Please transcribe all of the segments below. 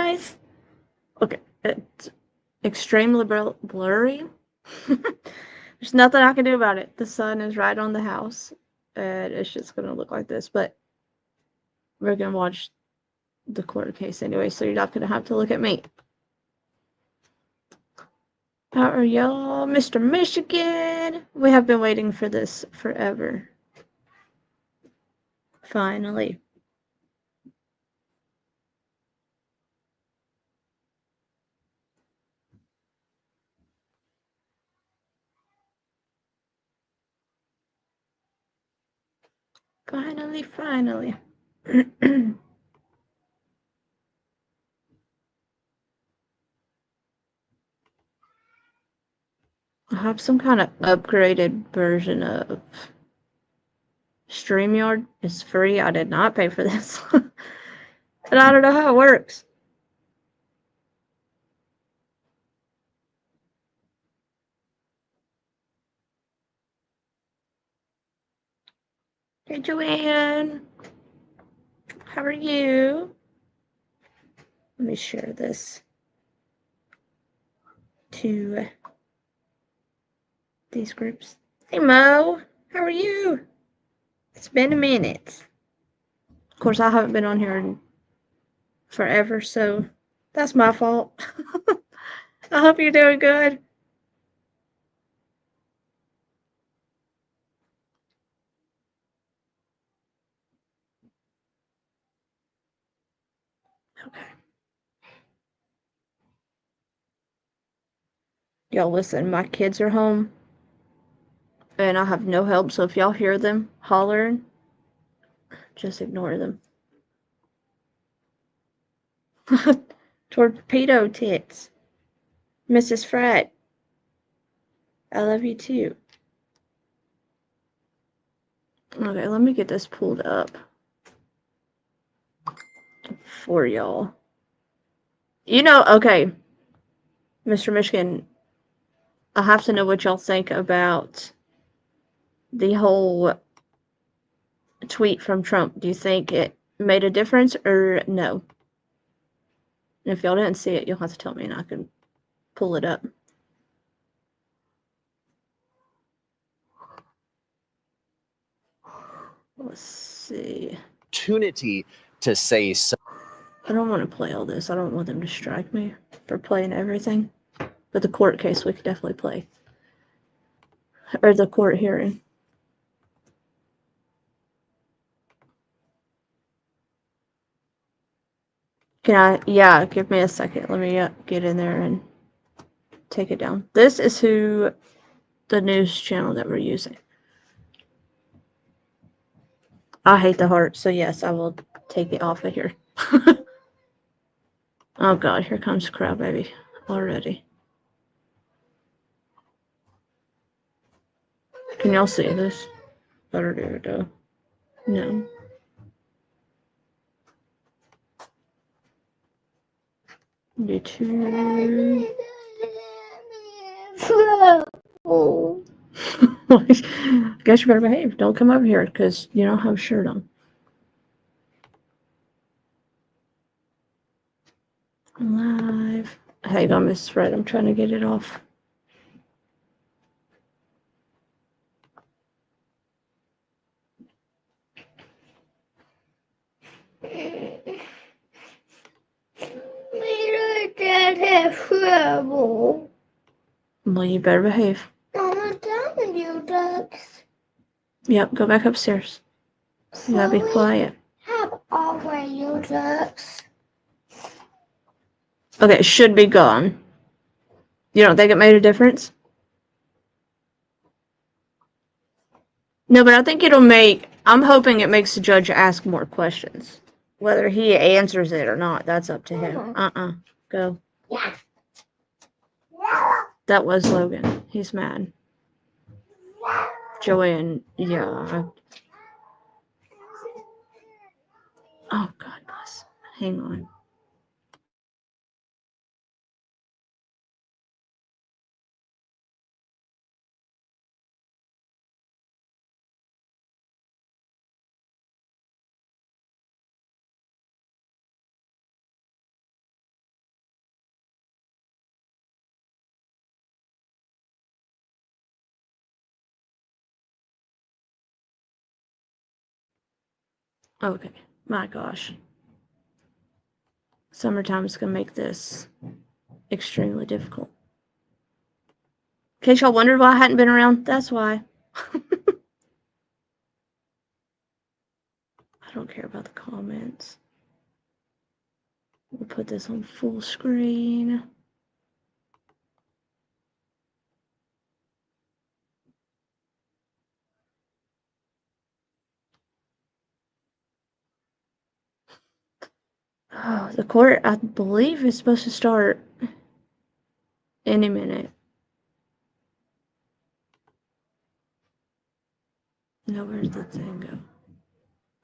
guys. Okay, it's extremely blurry. There's nothing I can do about it. The sun is right on the house, and it's just gonna look like this. But we're gonna watch the court case anyway, so you're not gonna have to look at me. How are y'all, Mr. Michigan? We have been waiting for this forever. Finally. Finally. I have some kind of upgraded version of StreamYard. It's free. I did not pay for this. And I don't know how it works. Hey, Joanne. How are you? Let me share this to these groups. Hey, Mo. How are you? It's been a minute. Of course, I haven't been on here in forever, so that's my fault. I hope you're doing good. Okay. Y'all listen, my kids are home and I have no help, so if y'all hear them hollering, just ignore them. Torpedo tits. Mrs. Fred, I love you too. Okay, let me get this pulled up for y'all. You know, okay, Mr. Michigan, I have to know what y'all think about the whole tweet from Trump. Do you think it made a difference or no? And if y'all didn't see it, you'll have to tell me and I can pull it up. Let's see. Opportunity to say so. I don't want to play all this. I don't want them to strike me for playing everything. But the court case we could definitely play. Or the court hearing. Can I? Yeah, give me a second. Let me get in there and take it down. This is who the news channel that we're using. I hate the heart, so yes, I will take it off of here. Oh god, here comes Crybaby already. Can y'all see this? Better do. No. YouTube. Guess you better behave. Don't come over here because you don't have a shirt on. Live. Hang on, Miss Fred. I'm trying to get it off. Trouble. Well, you better behave. I'm telling you, ducks. Yep, go back upstairs. You gotta be quiet. Have all you ducks. Okay, it should be gone. You don't think it made a difference? No, but I think it'll make... I'm hoping it makes the judge ask more questions. Whether he answers it or not, that's up to him. Go. Yeah. That was Logan. He's mad. Joanne, yeah. Oh, God bless. Hang on. Okay, my gosh. Summertime is going to make this extremely difficult. In case y'all wondered why I hadn't been around, that's why. I don't care about the comments. We'll put this on full screen. Oh, the court, I believe, is supposed to start any minute. No, where's the thing go?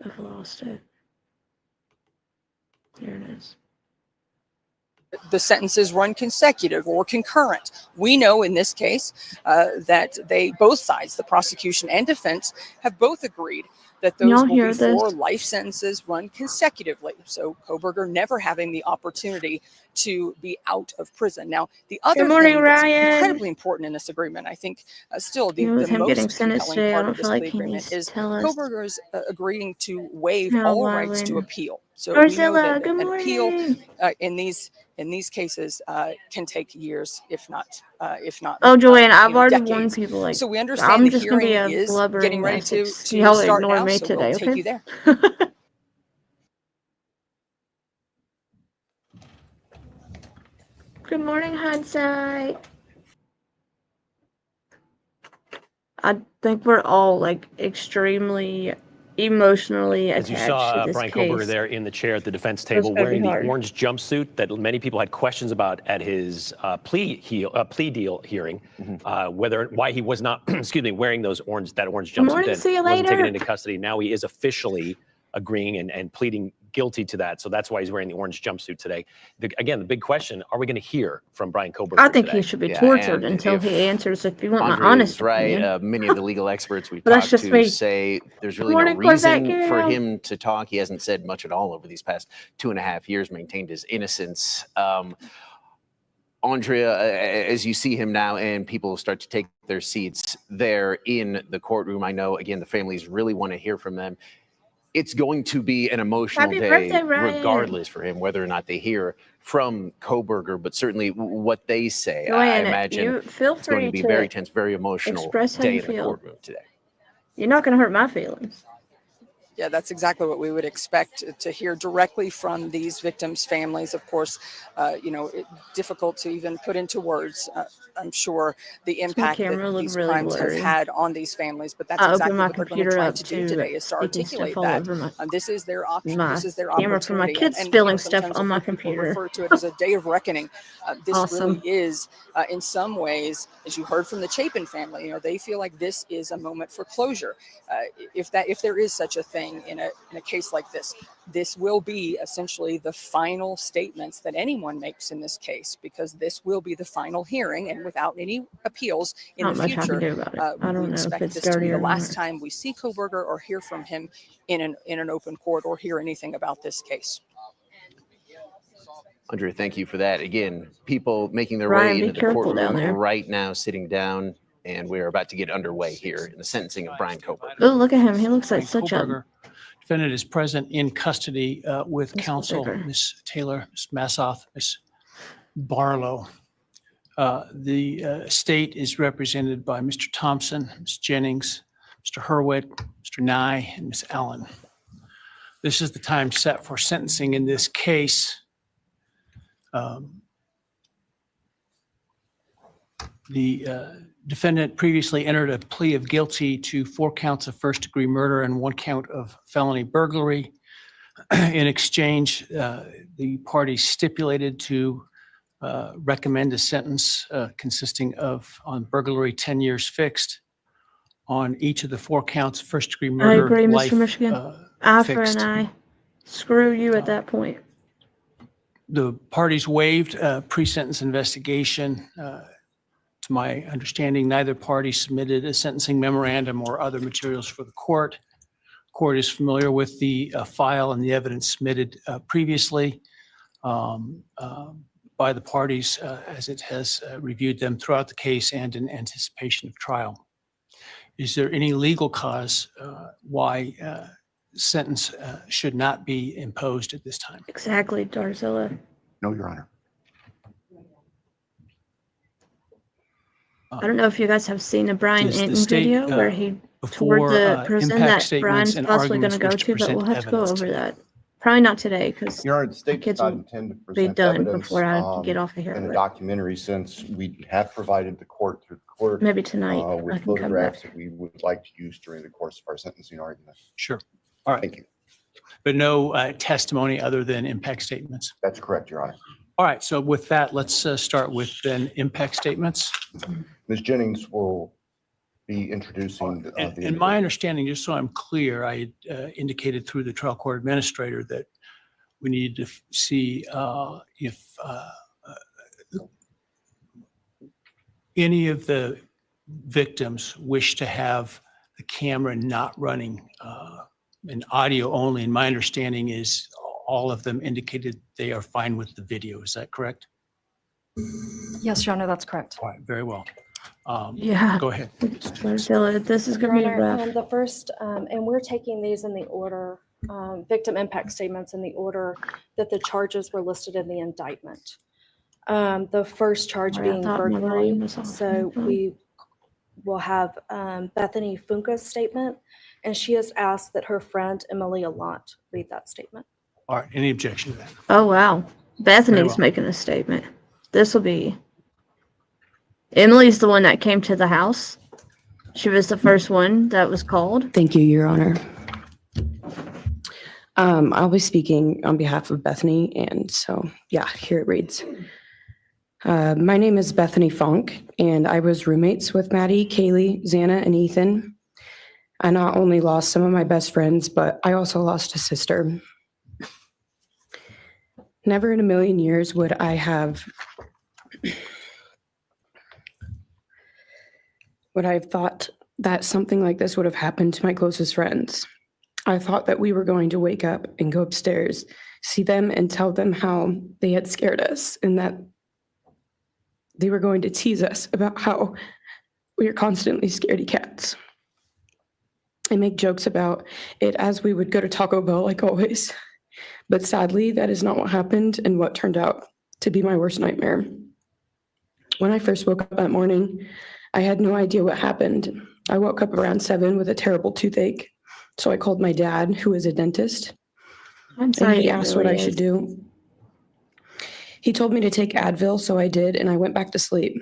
I've lost it. There it is. The sentences run consecutive or concurrent. We know in this case that both sides, the prosecution and defense, have both agreed that those Y'all will hear be 4 this? life sentences run consecutively. So Kohberger never having the opportunity to be out of prison. Now, the other Good morning, thing that's Ryan. incredibly important in this agreement, I think still the With him getting most sentenced compelling today, I part don't of this feel like plea he agreement needs to is tell us Kohberger's agreeing to waive how all rights to violent. appeal. So we know Ursula, that good an appeal morning. in these cases can take years, if not Oh, Joanne, I've already decades. warned people, like, So we understand I'm the just gonna be hearing a is blubbering getting ready mess. to Y'all start ignore now, me so today, we'll take okay? you there. Good morning, hindsight. I think we're all, like, extremely emotionally As you attached to saw this Brian Kohberger case. there in the chair at the defense It's table gonna be wearing the hard. orange jumpsuit that many people had questions about at his plea deal hearing, why he was not, excuse me, wearing that orange Good jumpsuit morning, then. see you Wasn't taken later. into custody. Now he is officially agreeing and pleading guilty to that. So that's why he's wearing the orange jumpsuit today. Again, the big question, are we going to hear from Brian Kohberger I think today? he should be Yeah, tortured and until he if answers, if you want my Andrea honest is right, opinion. many of the legal experts we've But that's talked just to me. say there's Good really no morning, Corvette reason for girl. him to talk. He hasn't said much at all over these past 2.5 years, maintained his innocence. Andrea, as you see him now and people start to take their seats there in the courtroom, I know, again, the families really want to hear from them. It's going to be an emotional Happy day, birthday, Ryan. regardless for him, whether or not they hear from Kohberger, but certainly what they say. I Joanne, imagine you feel it's going to free be to very tense, very emotional express how day you in the feel. courtroom today. You're not going to hurt my feelings. Yeah, that's exactly what we would expect to hear directly from these victims' families. Of course, difficult to even put into words. I'm sure the My impact that camera looked these really crimes have blurry. had on these families, but that's I opened exactly my what they're going to computer try up to do to today is to sticky stuff articulate all that over this is their option, my this is their camera for my opportunity. kids And spilling stuff sometimes on I've my heard people computer. refer to it as a day of reckoning. This Awesome. really is, in some ways, as you heard from the Chapin family, they feel like this is a moment for closure. If there is such a thing in a case like this will be essentially the final statements that anyone makes in this case, because this will be the final hearing, and without any appeals in Not the much I future, can do about it. I we don't know if expect it's this to dirty be the or last not. time we see Kohberger or hear from him in an open court or hear anything about this case. Andrea, thank you for that. Again, people making their Ryan, way be into the careful down courtroom there. right now, sitting down, and we're about to get underway here in the sentencing of Brian Kohberger. Oh, look at him. He looks like Brian such a Kohberger. Defendant is present in custody with Mr. counsel, Bigger. Ms. Taylor, Ms. Massoff, Ms. Barlow. The state is represented by Mr. Thompson, Ms. Jennings, Mr. Hurwitz, Mr. Nye, and Ms. Allen. This is the time set for sentencing in this case. The defendant previously entered a plea of guilty to 4 counts of first-degree murder and 1 count of felony burglary. In exchange, the parties stipulated to recommend a sentence consisting of, on burglary, 10 years fixed, on each of the 4 counts of first-degree I murder, agree, life Mr. Michigan. Eye for fixed. an eye. Screw you at that point. The parties waived pre-sentence investigation. To my understanding, neither party submitted a sentencing memorandum or other materials for the court. Court is familiar with the file and the evidence submitted previously by the parties as it has reviewed them throughout the case and in anticipation of trial. Is there any legal cause why sentence should not be imposed at this time. Exactly, Darzilla. No, Your Honor. I don't know if you guys have seen the Brian Does the Enton state, video where he toured Before the prison impact that Brian's statements and possibly going arguments to go wish to, but we'll present have to go evidence over to- that. Probably not today because Your Honor, the state kids does not will intend to be present done evidence before I get off of in here. a But documentary, since we have provided the court through the court maybe tonight I with can come photographs back. that we would like to use during the course of our sentencing argument. Sure. All right. Thank you. But no testimony other than impact statements. That's correct, Your Honor. All right. So with that, let's start with then impact statements. Ms. Jennings will be introducing the. And my understanding, just so I'm clear, I indicated through the trial court administrator that we need to see if any of the victims wish to have the camera not running and audio only. And my understanding is all of them indicated they are fine with the video. Is that correct? Yes, Your Honor, that's correct. All right, very well. Yeah, Go ahead. Darzilla, this is Your going to be Honor, rough. the first, and we're taking these in the order, victim impact statements in the order that the charges were listed in the indictment. The first charge Sorry, I being thought my burglary. volume was off. So we will have Bethany Funka's statement, and she has asked that her friend Emilia Lant read that statement. All right, any objection to that? Oh, wow. Bethany's well. making a statement. This will be. Emily's the one that came to the house. She was the first one that was called. Thank you, Your Honor. I'll be speaking on behalf of Bethany, and so, yeah, here it reads. My name is Bethany Funk, and I was roommates with Maddie, Kaylee, Xana, and Ethan. I not only lost some of my best friends, but I also lost a sister. Never in a million years would I have thought that something like this would have happened to my closest friends. I thought that we were going to wake up and go upstairs, see them and tell them how they had scared us and that they were going to tease us about how we are constantly scaredy cats. I make jokes about it as we would go to Taco Bell like always. But sadly, that is not what happened and what turned out to be my worst nightmare. When I first woke up that morning, I had no idea what happened. I woke up around 7 with a terrible toothache. So I called my dad, who is a dentist, I'm and sorry. he it asked really what I is. should do. He told me to take Advil, so I did, and I went back to sleep.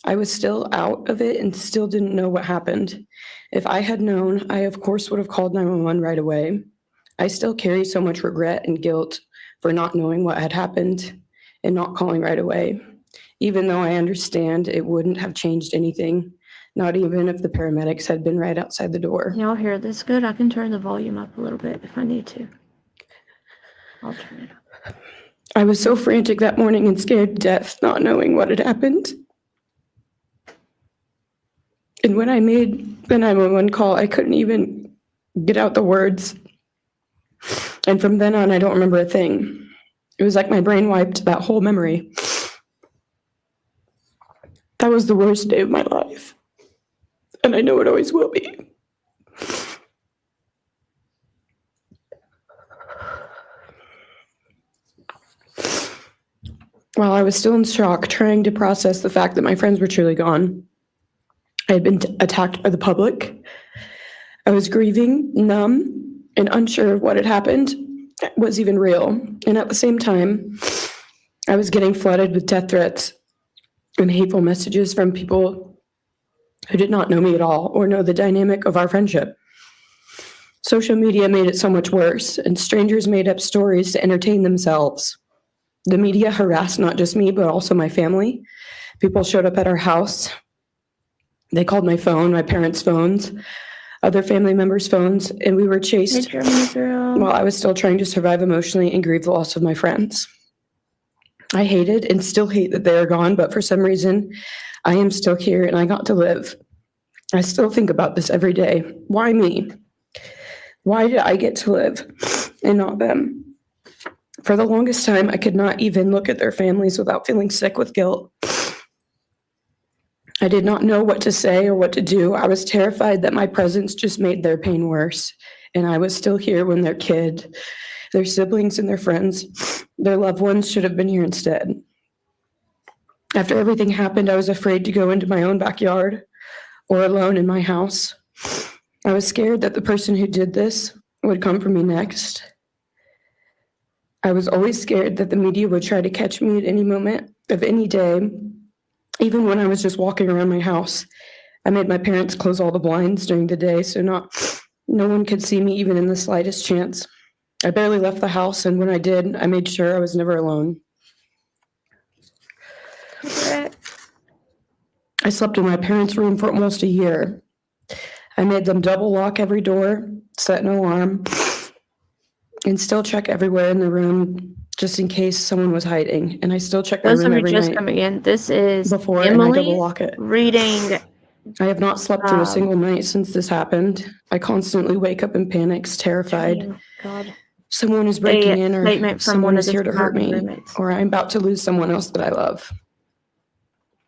I was still out of it and still didn't know what happened. If I had known, I of course would have called 911 right away. I still carry so much regret and guilt for not knowing what had happened and not calling right away, even though I understand it wouldn't have changed anything, not even if the paramedics had been right outside the door. Y'all hear this good? I can turn the volume up a little bit if I need to. I'll turn it up. I was so frantic that morning and scared to death, not knowing what had happened. And when I made the 911 call, I couldn't even get out the words. And from then on, I don't remember a thing. It was like my brain wiped that whole memory. That was the worst day of my life. And I know it always will be. While I was still in shock, trying to process the fact that my friends were truly gone, I had been attacked by the public. I was grieving, numb, and unsure of what had happened was even real. And at the same time, I was getting flooded with death threats and hateful messages from people who did not know me at all or know the dynamic of our friendship. Social media made it so much worse, and strangers made up stories to entertain themselves. The media harassed not just me, but also my family. People showed up at our house. They called my phone, my parents' phones, other family members' phones, and we were Hey, chased Germany girl. while I was still trying to survive emotionally and grieve the loss of my friends. I hated and still hate that they are gone, but for some reason, I am still here and I got to live. I still think about this every day. Why me? Why did I get to live and not them? For the longest time, I could not even look at their families without feeling sick with guilt. I did not know what to say or what to do. I was terrified that my presence just made their pain worse and I was still here when their kid, their siblings and their friends, their loved ones should have been here instead. After everything happened, I was afraid to go into my own backyard or alone in my house. I was scared that the person who did this would come for me next. I was always scared that the media would try to catch me at any moment of any day, even when I was just walking around my house. I made my parents close all the blinds during the day so no one could see me even in the slightest chance. I barely left the house, and when I did, I made sure I was never alone. I slept in my parents' room for almost a year. I made them double lock every door, set an alarm, and still check everywhere in the room just in case someone was hiding. And I still check my Those room of you every just night coming in, this is before, and I double Emily lock it. reading. I have not slept through a Um, single night since this happened. I constantly wake up in panics, terrified. Oh, God. Someone is breaking in, or Statement from someone one of is the here to hurt me, roommates. or I'm about to lose someone else that I love.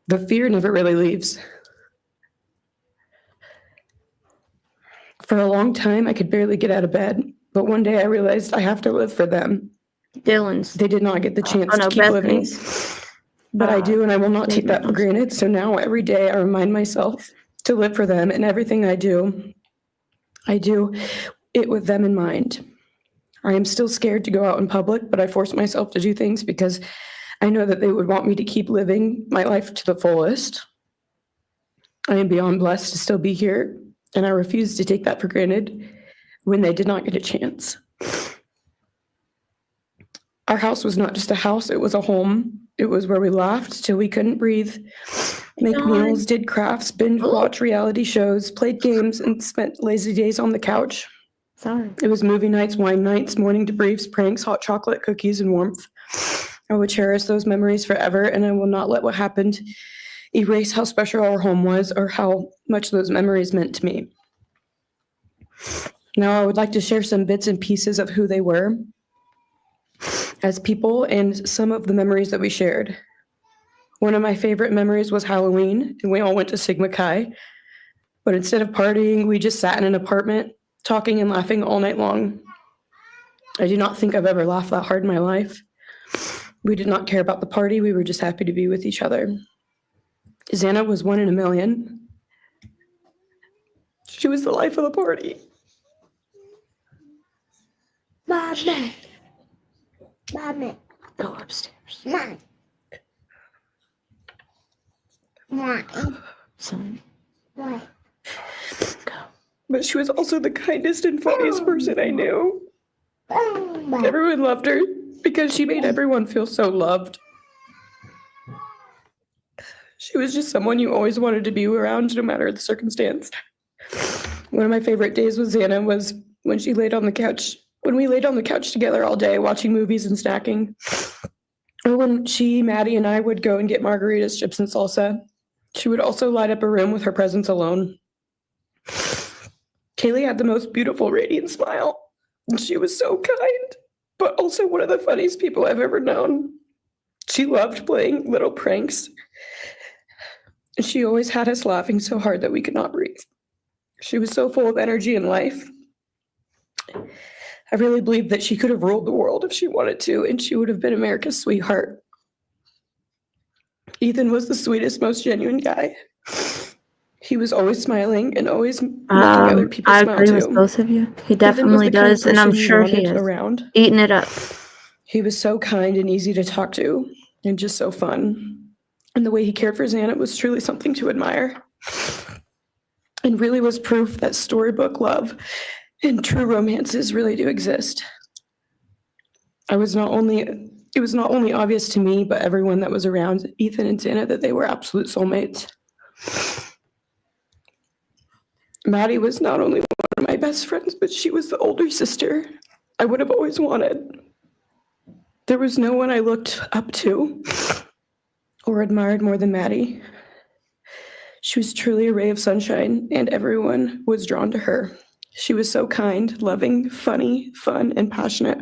The fear never really leaves. For a long time, I could barely get out of bed, but one day I realized I have to live for them. Dylan's. They did not get the chance Oh, no, to keep living, Bethany's. but I do, and I will not take that for statement. granted. So now every day I remind myself to live for them, and everything I do it with them in mind. I am still scared to go out in public, but I force myself to do things because I know that they would want me to keep living my life to the fullest. I am beyond blessed to still be here, and I refuse to take that for granted when they did not get a chance. Our house was not just a house, it was a home. It was where we laughed till we couldn't breathe, make God. meals, did crafts, binge watch reality shows, played games, and spent lazy days on the couch. Sorry. It was movie nights, wine nights, morning debriefs, pranks, hot chocolate, cookies, and warmth. I will cherish those memories forever, and I will not let what happened erase how special our home was or how much those memories meant to me. Now, I would like to share some bits and pieces of who they were as people and some of the memories that we shared. One of my favorite memories was Halloween, and we all went to Sigma Chi. But instead of partying, we just sat in an apartment, talking and laughing all night long. I do not think I've ever laughed that hard in my life. We did not care about the party. We were just happy to be with each other. Xana was 1 in a million. She was the life of the party. Mommy. Mommy. Go upstairs. Mom. Why? Son, Why? go. But she was also the kindest and funniest person I knew. Mom. Everyone loved her because she made everyone feel so loved. She was just someone you always wanted to be around, no matter the circumstance. One of my favorite days with Xana was when she laid on the couch, when we laid on the couch together all day watching movies and snacking. Or when she, Maddie, and I would go and get margaritas, chips, and salsa. She would also light up a room with her presence alone. Kaylee had the most beautiful, radiant smile. And she was so kind, but also one of the funniest people I've ever known. She loved playing little pranks. And she always had us laughing so hard that we could not breathe. She was so full of energy and life. I really believe that she could have ruled the world if she wanted to, and she would have been America's sweetheart. Ethan was the sweetest, most genuine guy. He was always smiling and always making other people I smile agree with too. both of you. He Ethan was definitely the kind of does, and I'm person you sure he wanted is. around. Eating it up. He was so kind and easy to talk to and just so fun. And the way he cared for Xana was truly something to admire. And really was proof that storybook love and true romances really do exist. It was not only obvious to me, but everyone that was around Ethan and Xana that they were absolute soulmates. Maddie was not only one of my best friends, but she was the older sister I would have always wanted. There was no one I looked up to or admired more than Maddie. She was truly a ray of sunshine, and everyone was drawn to her. She was so kind, loving, funny, fun, and passionate.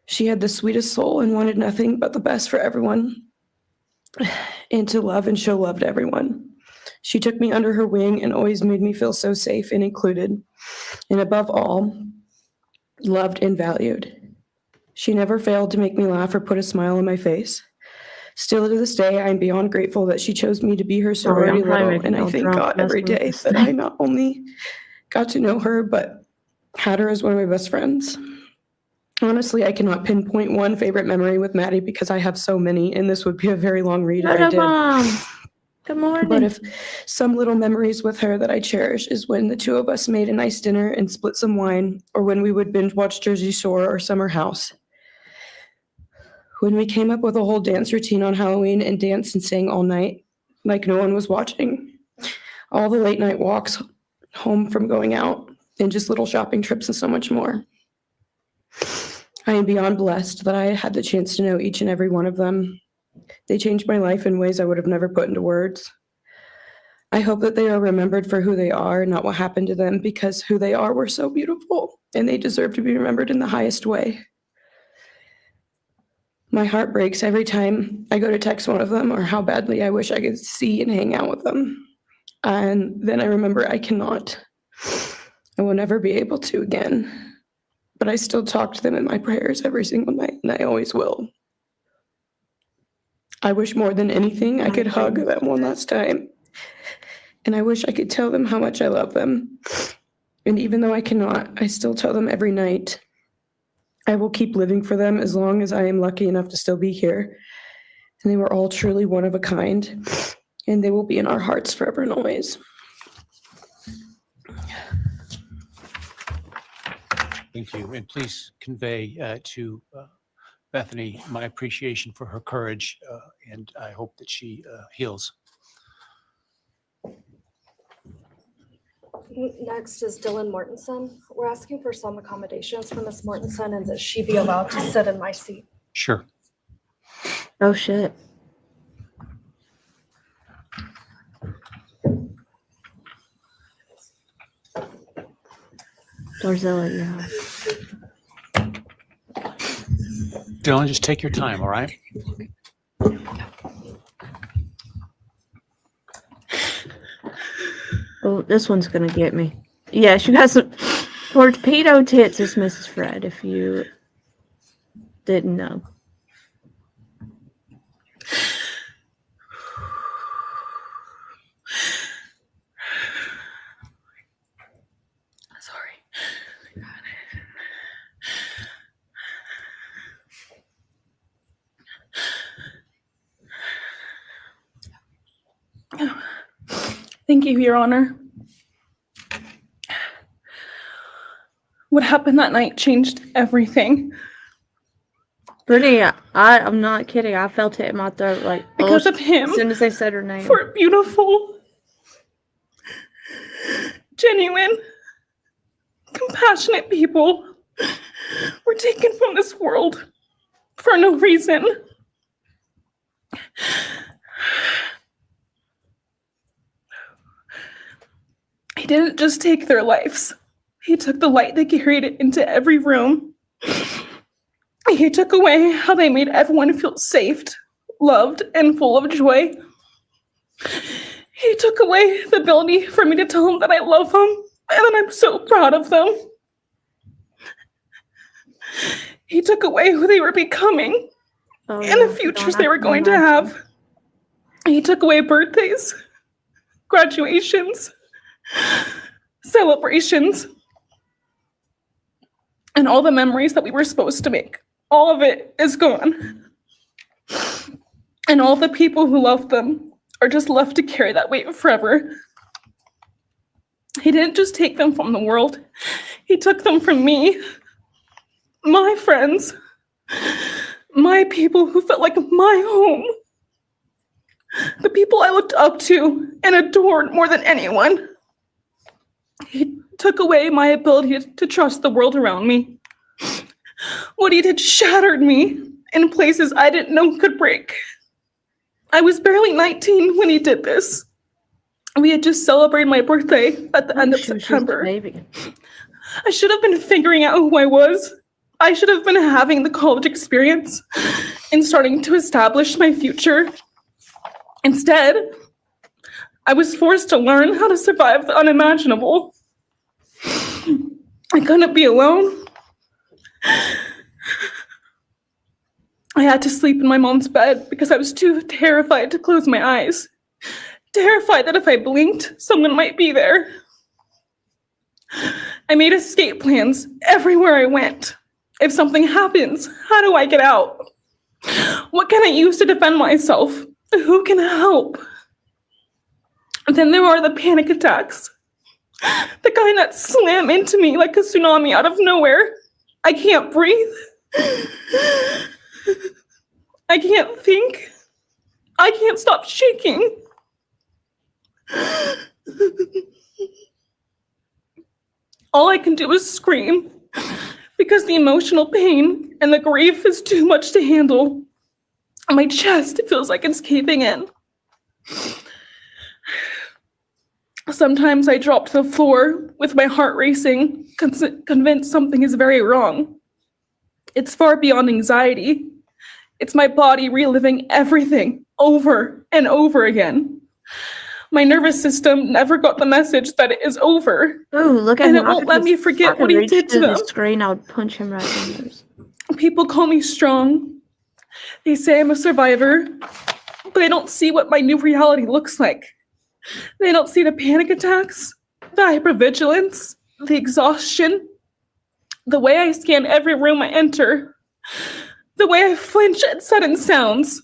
She had the sweetest soul and wanted nothing but the best for everyone and to love and show love to everyone. She took me under her wing and always made me feel so safe and included, and above all, loved and valued. She never failed to make me laugh or put a smile on my face. Still to this day, I am beyond grateful that she chose me to be her Sorry, I'm sorority probably little, making and I y'all thank drunk God every messing with day this that I thing. not only got to know her, but had her as one of my best friends. Honestly, I cannot pinpoint one favorite memory with Maddie because I have so many, and this would be a very long read if I Hello, did. Mom. Good morning. But if some little memories with her that I cherish is when the two of us made a nice dinner and split some wine, or when we would binge watch Jersey Shore or Summer House. When we came up with a whole dance routine on Halloween and danced and sang all night, like no one was watching. All the late night walks home from going out, and just little shopping trips and so much more. I am beyond blessed that I had the chance to know each and every one of them. They changed my life in ways I would have never put into words. I hope that they are remembered for who they are, not what happened to them, because who they are were so beautiful, and they deserve to be remembered in the highest way. My heart breaks every time I go to text one of them or how badly I wish I could see and hang out with them. And then I remember I cannot. I will never be able to again. But I still talk to them in my prayers every single night, and I always will. I wish more than anything I could hug them one last time. And I wish I could tell them how much I love them. And even though I cannot, I still tell them every night. I will keep living for them as long as I am lucky enough to still be here. And they were all truly one of a kind, and they will be in our hearts forever and always. Thank you. And please convey to Bethany my appreciation for her courage, and I hope that she heals. Next is Dylan Mortensen. We're asking for some accommodations for Ms. Mortensen and that she be allowed to sit in my seat. Sure. Oh, shit. Dorzilla, yeah. Dylan, just take your time, all right? Oh, this one's gonna get me. Yeah, she got some torpedo tits, is Mrs. Fred, if you didn't know. Thank you, Your Honor. What happened that night changed everything. Brittany, I'm not kidding. I felt it in my throat, like, Because of him. as soon as they said her name. For beautiful, genuine, compassionate people were taken from this world for no reason. He didn't just take their lives. He took the light they carried it into every room. He took away how they made everyone feel safe, loved, and full of joy. He took away the ability for me to tell them that I love them and that I'm so proud of them. He took away who they were becoming and the futures they were going to have. He took away birthdays, graduations, celebrations, and all the memories that we were supposed to make. All of it is gone. And all the people who loved them are just left to carry that weight forever. He didn't just take them from the world. He took them from me, my friends, my people who felt like my home, the people I looked up to and adored more than anyone. He took away my ability to trust the world around me. What he did shattered me in places I didn't know could break. I was barely 19 when he did this. We had just celebrated my birthday at the end of September. I should have been figuring out who I was. I should have been having the college experience and starting to establish my future. Instead, I was forced to learn how to survive the unimaginable. I couldn't be alone. I had to sleep in my mom's bed because I was too terrified to close my eyes. Terrified that if I blinked, someone might be there. I made escape plans everywhere I went. If something happens, how do I get out? What can I use to defend myself? Who can help? And then there are the panic attacks. The kind that slam into me like a tsunami out of nowhere. I can't breathe. I can't think. I can't stop shaking. All I can do is scream because the emotional pain and the grief is too much to handle. My chest feels like it's caving in. Sometimes I drop to the floor with my heart racing, convinced something is very wrong. It's far beyond anxiety. It's my body reliving everything over and over again. My nervous system never got the message that it is over. Ooh, look at And him. it won't let me forget what he did to the them. screen, I would punch him right in the nose. People call me strong. They say I'm a survivor, but they don't see what my new reality looks like. They don't see the panic attacks, the hypervigilance, the exhaustion, the way I scan every room I enter, the way I flinch at sudden sounds.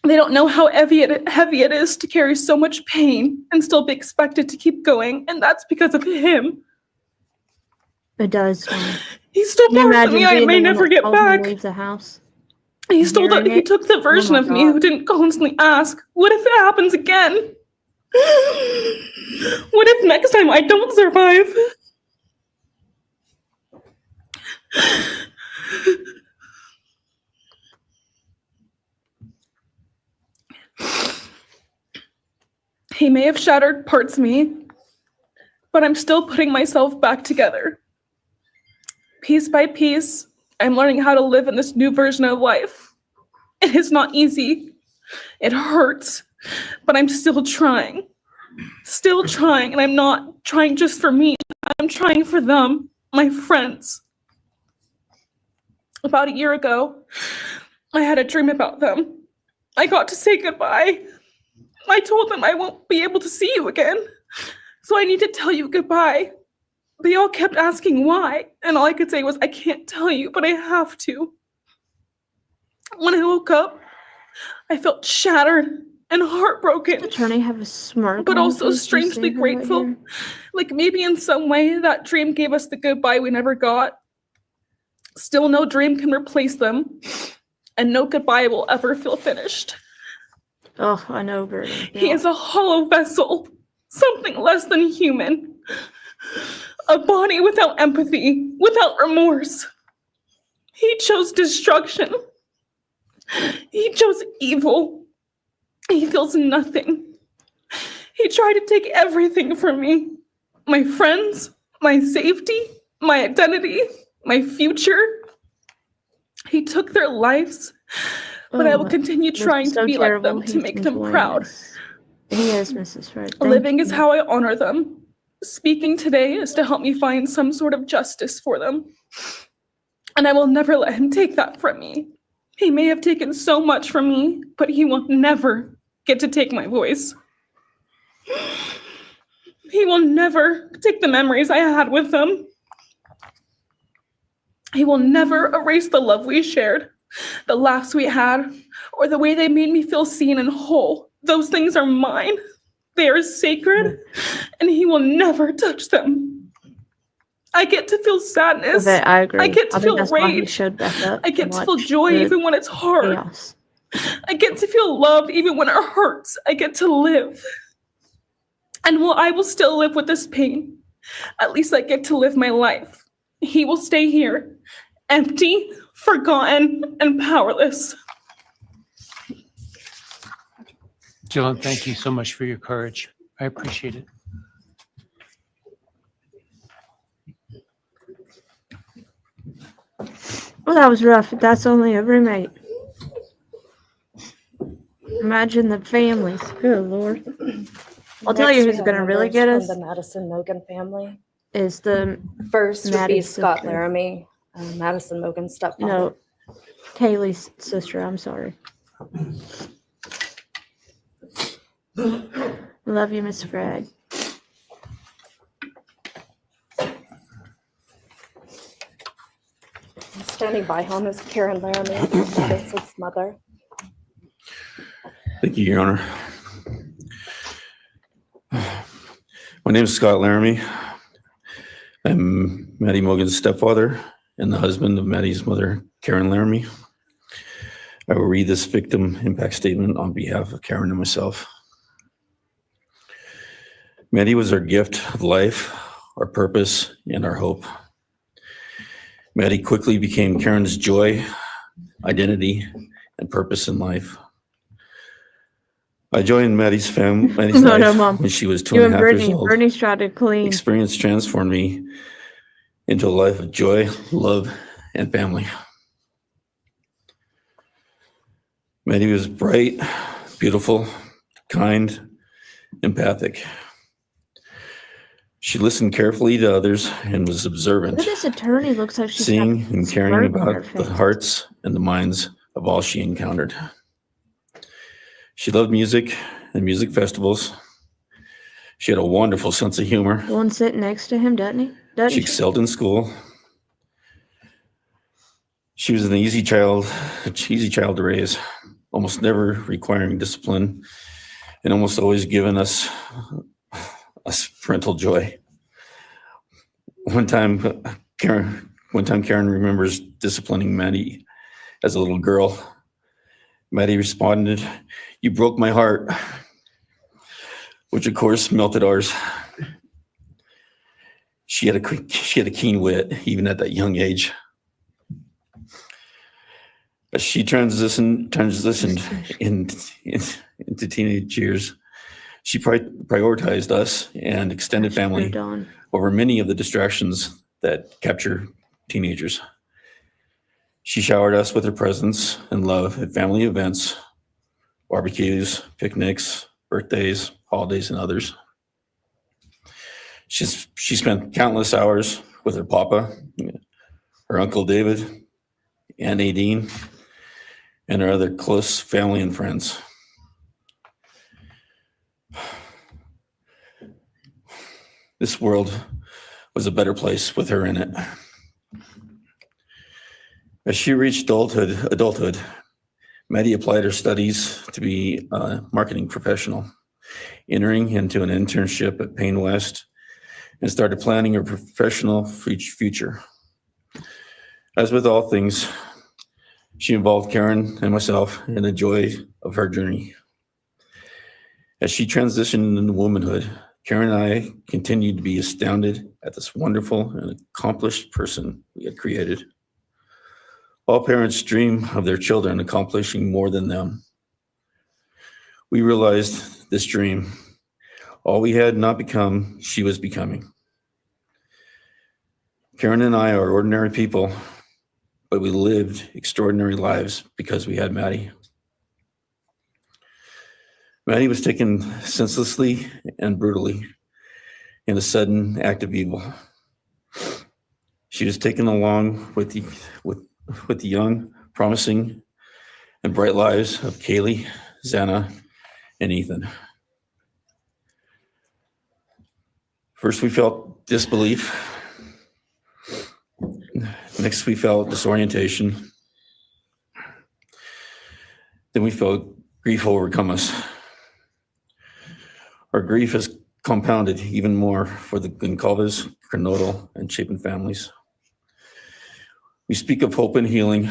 They don't know how heavy it is to carry so much pain and still be expected to keep going, and that's because of him. It does. He stole Can you parts of imagine me I being may the one never that get tells him to back. leave the house? He stole that. Hearing He it? took the version my of me God. who didn't constantly ask, "What if it happens again? What if next time I don't survive?" He may have shattered parts of me, but I'm still putting myself back together. Piece by piece, I'm learning how to live in this new version of life. It is not easy. It hurts, but I'm still trying. Still trying, and I'm not trying just for me. I'm trying for them, my friends. About a year ago, I had a dream about them. I got to say goodbye. I told them I won't be able to see you again, so I need to tell you goodbye. They all kept asking why, and all I could say was, I can't tell you, but I have to. When I woke up, I felt shattered and heartbroken, Attorney have a smirk. but on his also face. Do you see strangely her right grateful. here? Like maybe in some way that dream gave us the goodbye we never got. Still, no dream can replace them, and no goodbye will ever feel finished. Oh, I know, Gertie. He is a hollow vessel, something less than human. A body without empathy, without remorse. He chose destruction. He chose evil. He feels nothing. He tried to take everything from me. My friends, my safety, my identity, my future. He took their lives, but I will continue This is trying so to be like terrible. them to He's make them enjoying proud. this. He is, Mrs. Fred. Living is how I honor them. Speaking today is to help me find some sort of justice for them. And I will never let him take that from me. He may have taken so much from me, but he will never get to take my voice. He will never take the memories I had with them. He will never erase the love we shared, the laughs we had, or the way they made me feel seen and whole. Those things are mine. They are sacred, and he will never touch them. I get to feel sadness. Okay, I agree. I get to think feel that's why he rage. showed back up. I get to feel watch joy the even when it's hard. chaos. I get to feel love even when it hurts. I get to live. And while I will still live with this pain, at least I get to live my life. He will stay here, empty, forgotten, and powerless. Dylan, thank you so much for your courage. I appreciate it. Well, that was rough. That's only a roommate. imagine the families. Good Lord. I'll tell Next, you we who's have going to really members get from us the Madison Mogan family. is the, First would be Maddie's Scott sister. Laramie, Madison Mogan's stepfather. no, Kaylee's sister. I'm sorry. Love you, Miss Fred. Standing by him is Karen Laramie, Vincent's mother. Thank you, Your Honor. My name is Scott Laramie. I'm Maddie Mogan's stepfather and the husband of Maddie's mother, Karen Laramie. I will read this victim impact statement on behalf of Karen and myself. Maddie was our gift of life, our purpose, and our hope. Maddie quickly became Karen's joy, identity, and purpose in life. I joined Maddie's No, life no, Mom. when she was You and 2.5 years Brittany. old. Brittany's tried to clean. Experience transformed me into a life of joy, love, and family. Maddie was bright, beautiful, kind, empathic. She listened carefully to others and was observant, Look at this attorney. Looks like she's seeing got and smirk caring on her about the face. hearts and the minds of all she encountered. She loved music and music festivals. She had a wonderful sense of humor. The one sitting next to him, doesn't he? She Doesn't she? excelled in school. She was an easy child to raise, almost never requiring discipline, and almost always giving us parental joy. One time Karen remembers disciplining Maddie as a little girl. Maddie responded, "You broke my heart," which of course melted ours. She had a keen wit, even at that young age. As she transitioned into teenage years, she prioritized us and extended family Moved on. over many of the distractions that capture teenagers. She showered us with her presence and love at family events, barbecues, picnics, birthdays, holidays, and others. She spent countless hours with her papa, her uncle David, Aunt Nadine, and her other close family and friends. This world was a better place with her in it. As she reached adulthood, Maddie applied her studies to be a marketing professional, entering into an internship at Payne West, and started planning her professional future. As with all things, she involved Karen and myself in the joy of her journey. As she transitioned into womanhood, Karen and I continued to be astounded at this wonderful and accomplished person we had created. All parents dream of their children accomplishing more than them. We realized this dream, all we had not become, she was becoming. Karen and I are ordinary people, but we lived extraordinary lives because we had Maddie. Maddie was taken senselessly and brutally in a sudden act of evil. She was taken along with the young, promising, and bright lives of Kaylee, Xana, and Ethan. First, we felt disbelief. Next, we felt disorientation. Then we felt grief overcome us. Our grief has compounded even more for the Goncalves, Kernodle, and Chapin families. We speak of hope and healing,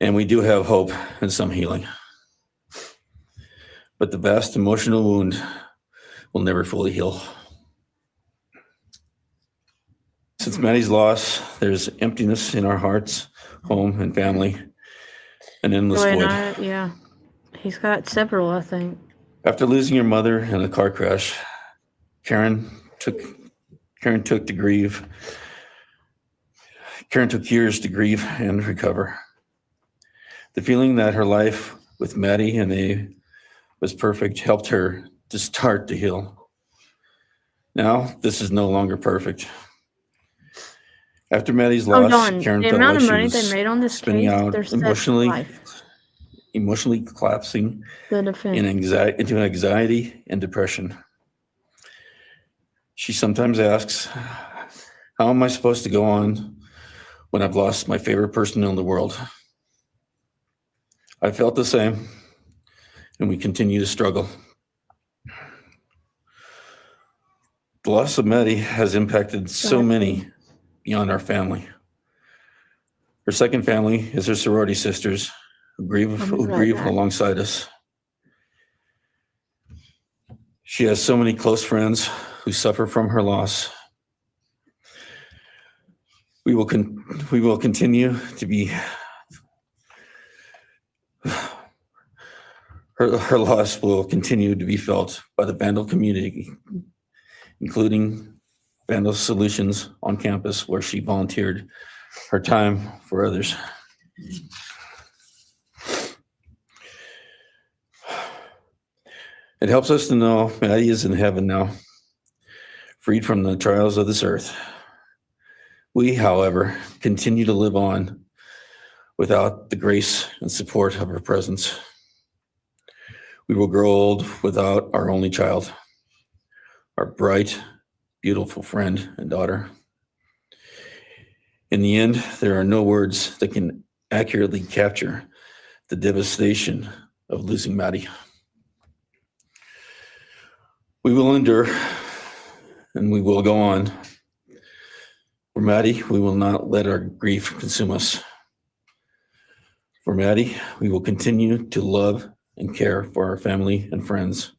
and we do have hope and some healing. But the vast emotional wound will never fully heal. Since Maddie's loss, there's emptiness in our hearts, home, and family, an endless Joy and void. I, yeah. He's got several, I think. After losing her mother in a car crash, Karen took years to grieve and recover. The feeling that her life with Maddie, and they was perfect, helped her to start to heal. Now, this is no longer perfect. After Maddie's Oh, loss, Dawn, Karen the felt amount like of she money they was made on this spinning case, out they're set for life. emotionally collapsing The defense. into anxiety and depression. She sometimes asks, how am I supposed to go on when I've lost my favorite person in the world? I felt the same, and we continue to struggle. The loss of Maddie has impacted so many beyond our family. Her second family is her sorority sisters who grieve alongside us. She has so many close friends who suffer from her loss. We will continue to be her loss will continue to be felt by the Vandal community, including Vandal Solutions on campus, where she volunteered her time for others. It helps us to know Maddie is in heaven now, freed from the trials of this earth. We, however, continue to live on without the grace and support of her presence. We will grow old without our only child, our bright, beautiful friend and daughter. In the end, there are no words that can accurately capture the devastation of losing Maddie. We will endure, and we will go on. For Maddie, we will not let our grief consume us. For Maddie, we will continue to love and care for our family and friends,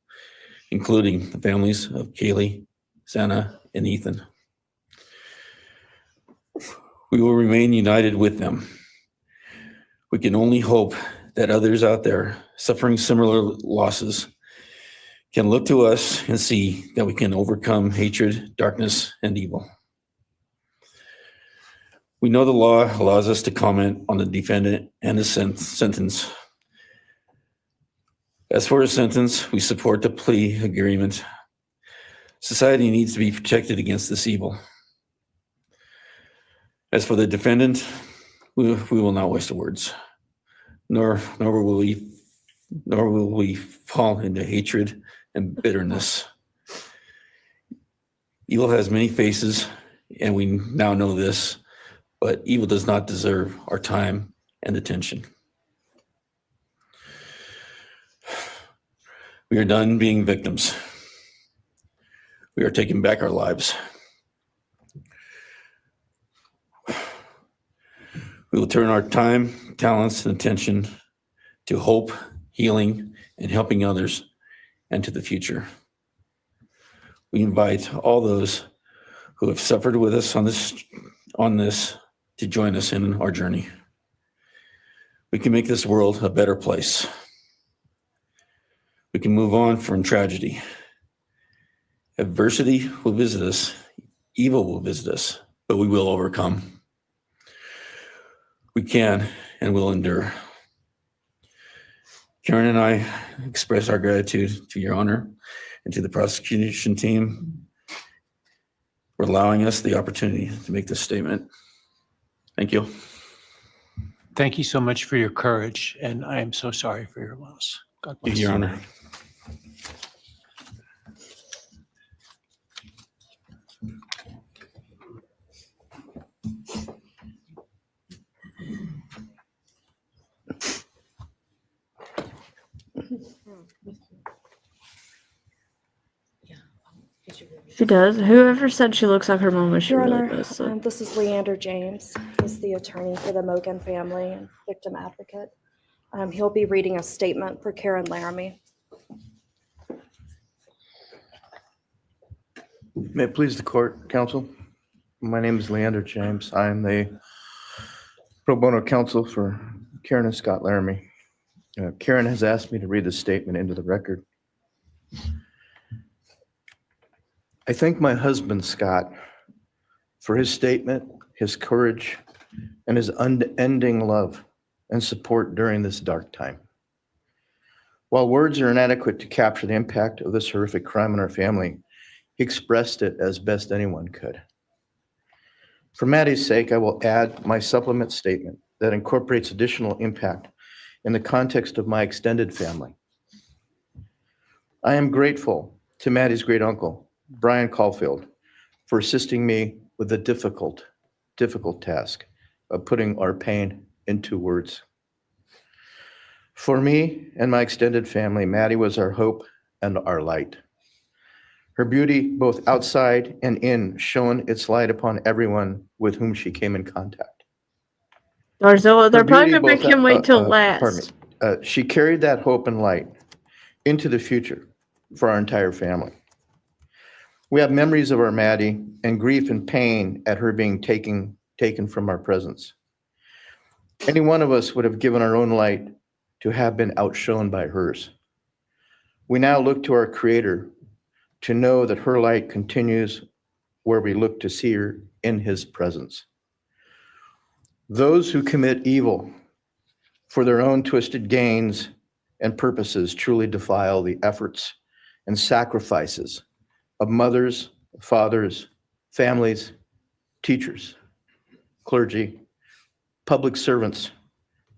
including the families of Kaylee, Santa, and Ethan. We will remain united with them. We can only hope that others out there suffering similar losses can look to us and see that we can overcome hatred, darkness, and evil. We know the law allows us to comment on the defendant and his sentence. As for his sentence, we support the plea agreement. Society needs to be protected against this evil. As for the defendant, we will not waste the words, nor will we fall into hatred and bitterness. Evil has many faces, and we now know this, but evil does not deserve our time and attention. We are done being victims. We are taking back our lives. We will turn our time, talents, and attention to hope, healing, and helping others and to the future. We invite all those who have suffered with us on this to join us in our journey. We can make this world a better place. We can move on from tragedy. Adversity will visit us, evil will visit us, but we will overcome. We can and will endure. Karen and I express our gratitude to Your Honor and to the prosecution team for allowing us the opportunity to make this statement. Thank you. Thank you so much for your courage, and I am so sorry for your loss. God bless. Your Honor. She does. Whoever said she looks like her mama, she Your really Honor, does. So. this is Leander James. He's the attorney for the Mogan family and victim advocate. He'll be reading a statement for Karen Laramie. May it please the court, counsel. My name is Leander James. I am the pro bono counsel for Karen and Scott Laramie. Karen has asked me to read this statement into the record. I thank my husband, Scott, for his statement, his courage, and his unending love and support during this dark time. While words are inadequate to capture the impact of this horrific crime on our family, he expressed it as best anyone could. For Maddie's sake, I will add my supplement statement that incorporates additional impact in the context of my extended family. I am grateful to Maddie's great uncle, Brian Caulfield, for assisting me with the difficult task of putting our pain into words. For me and my extended family, Maddie was our hope and our light. Her beauty, both outside and in, shone its light upon everyone with whom she came in contact. Or so they're Her beauty probably both- can wait till pardon last. me. She carried that hope and light into the future for our entire family. We have memories of our Maddie and grief and pain at her being taken from our presence. Any one of us would have given our own light to have been outshone by hers. We now look to our Creator to know that her light continues where we look to see her in His presence. Those who commit evil for their own twisted gains and purposes truly defile the efforts and sacrifices of mothers, fathers, families, teachers, clergy, public servants,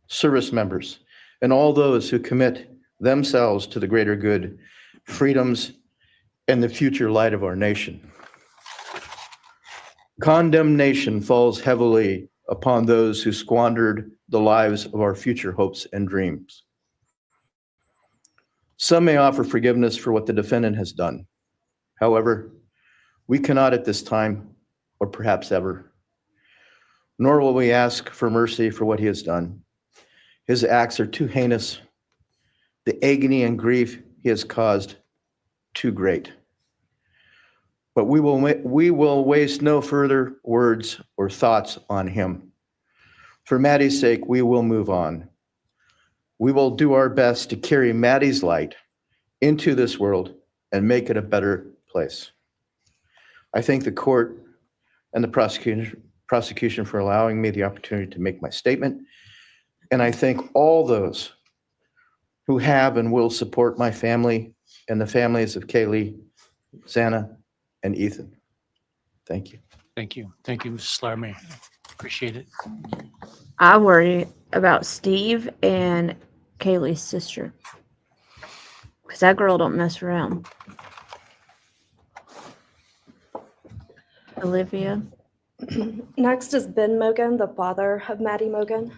service members, and all those who commit themselves to the greater good, freedoms, and the future light of our nation. Condemnation falls heavily upon those who squandered the lives of our future hopes and dreams. Some may offer forgiveness for what the defendant has done. However, we cannot at this time, or perhaps ever, nor will we ask for mercy for what he has done. His acts are too heinous. The agony and grief he has caused, too great. But we will waste no further words or thoughts on him. For Maddie's sake, we will move on. We will do our best to carry Maddie's light into this world and make it a better place. I thank the court and the prosecution for allowing me the opportunity to make my statement. And I thank all those who have and will support my family and the families of Kaylee, Xana, and Ethan. Thank you. Thank you. Thank you, Mrs. Larmy. Appreciate it. I worry about Steve and Kaylee's sister. Because that girl don't mess around. Olivia. Next is Ben Mogan, the father of Maddie Mogan.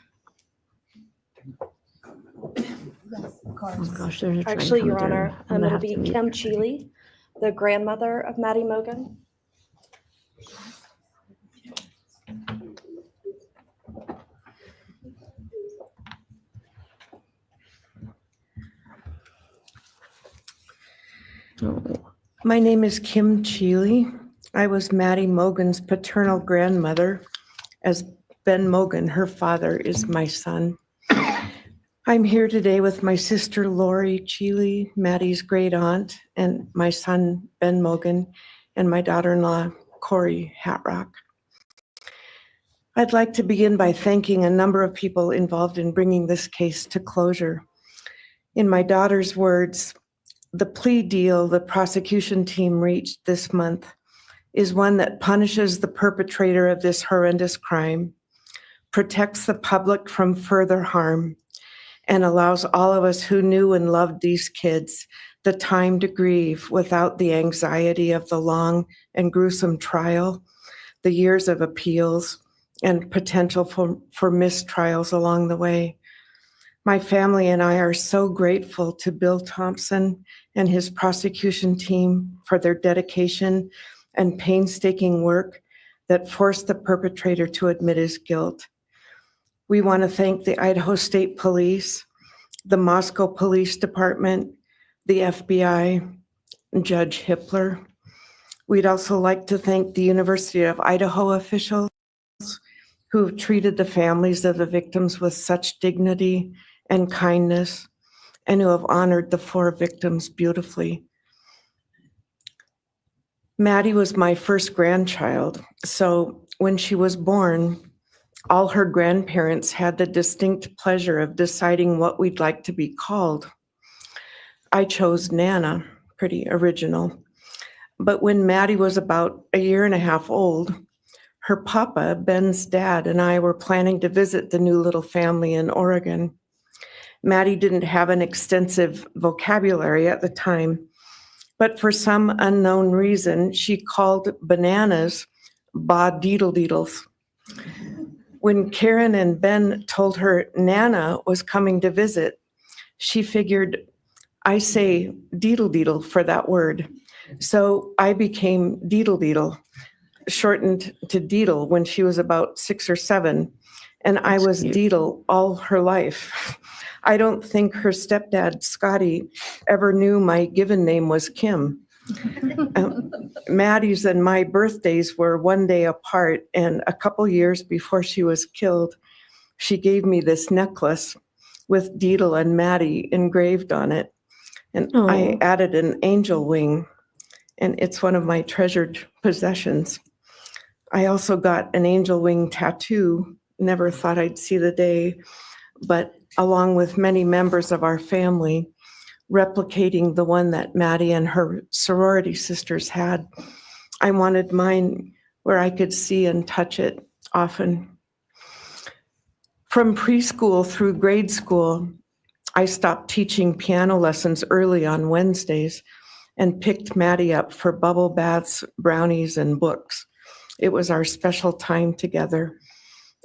Oh gosh, there's a train Actually, coming Your through. Honor, I'm gonna it'll have be to mute Kim that. Cheeley, the grandmother of Maddie Mogan. Oh. My name is Kim Cheeley. I was Maddie Mogan's paternal grandmother, as Ben Mogan, her father, is my son. I'm here today with my sister Lori Cheeley, Maddie's great aunt, and my son Ben Mogan, and my daughter-in-law Corey Hatrock. I'd like to begin by thanking a number of people involved in bringing this case to closure. In my daughter's words, the plea deal the prosecution team reached this month is one that punishes the perpetrator of this horrendous crime, protects the public from further harm, and allows all of us who knew and loved these kids the time to grieve without the anxiety of the long and gruesome trial, the years of appeals, and potential for mistrials along the way. My family and I are so grateful to Bill Thompson and his prosecution team for their dedication and painstaking work that forced the perpetrator to admit his guilt. We want to thank the Idaho State Police, the Moscow Police Department, the FBI, and Judge Hippler. We'd also like to thank the University of Idaho officials who've treated the families of the victims with such dignity and kindness, and who have honored the 4 victims beautifully. Maddie was my first grandchild, so when she was born, all her grandparents had the distinct pleasure of deciding what we'd like to be called. I chose Nana, pretty original. But when Maddie was about a year and a half old, her papa, Ben's dad, and I were planning to visit the new little family in Oregon. Maddie didn't have an extensive vocabulary at the time, but for some unknown reason, she called bananas ba deedle deedles. When Karen and Ben told her Nana was coming to visit, she figured I say deedle deedle for that word. So I became Deedle Deedle, shortened to Deedle when she was about 6 or 7. And I That's was cute. Deedle all her life. I don't think her stepdad, Scotty, ever knew my given name was Kim. Maddie's and my birthdays were one day apart, and a couple years before she was killed, she gave me this necklace with Deedle and Maddie engraved on it. And I Oh. added an angel wing, and it's one of my treasured possessions. I also got an angel wing tattoo. Never thought I'd see the day, but along with many members of our family, replicating the one that Maddie and her sorority sisters had, I wanted mine where I could see and touch it often. From preschool through grade school, I stopped teaching piano lessons early on Wednesdays and picked Maddie up for bubble baths, brownies, and books. It was our special time together.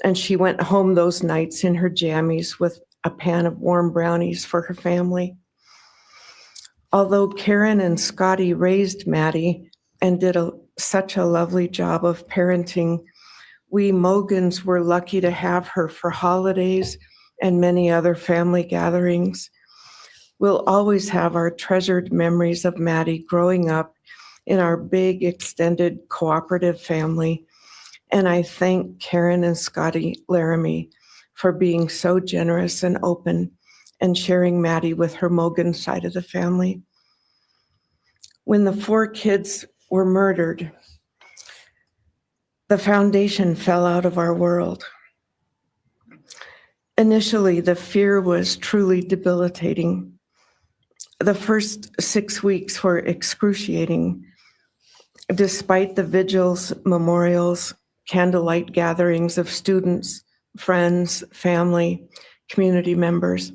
And she went home those nights in her jammies with a pan of warm brownies for her family. Although Karen and Scotty raised Maddie and did such a lovely job of parenting, we Mogans were lucky to have her for holidays and many other family gatherings. We'll always have our treasured memories of Maddie growing up in our big, extended, cooperative family. And I thank Karen and Scotty Laramie for being so generous and open and sharing Maddie with her Mogan side of the family. When the 4 kids were murdered, the foundation fell out of our world. Initially, the fear was truly debilitating. The first 6 weeks were excruciating. Despite the vigils, memorials, candlelight gatherings of students, friends, family, community members.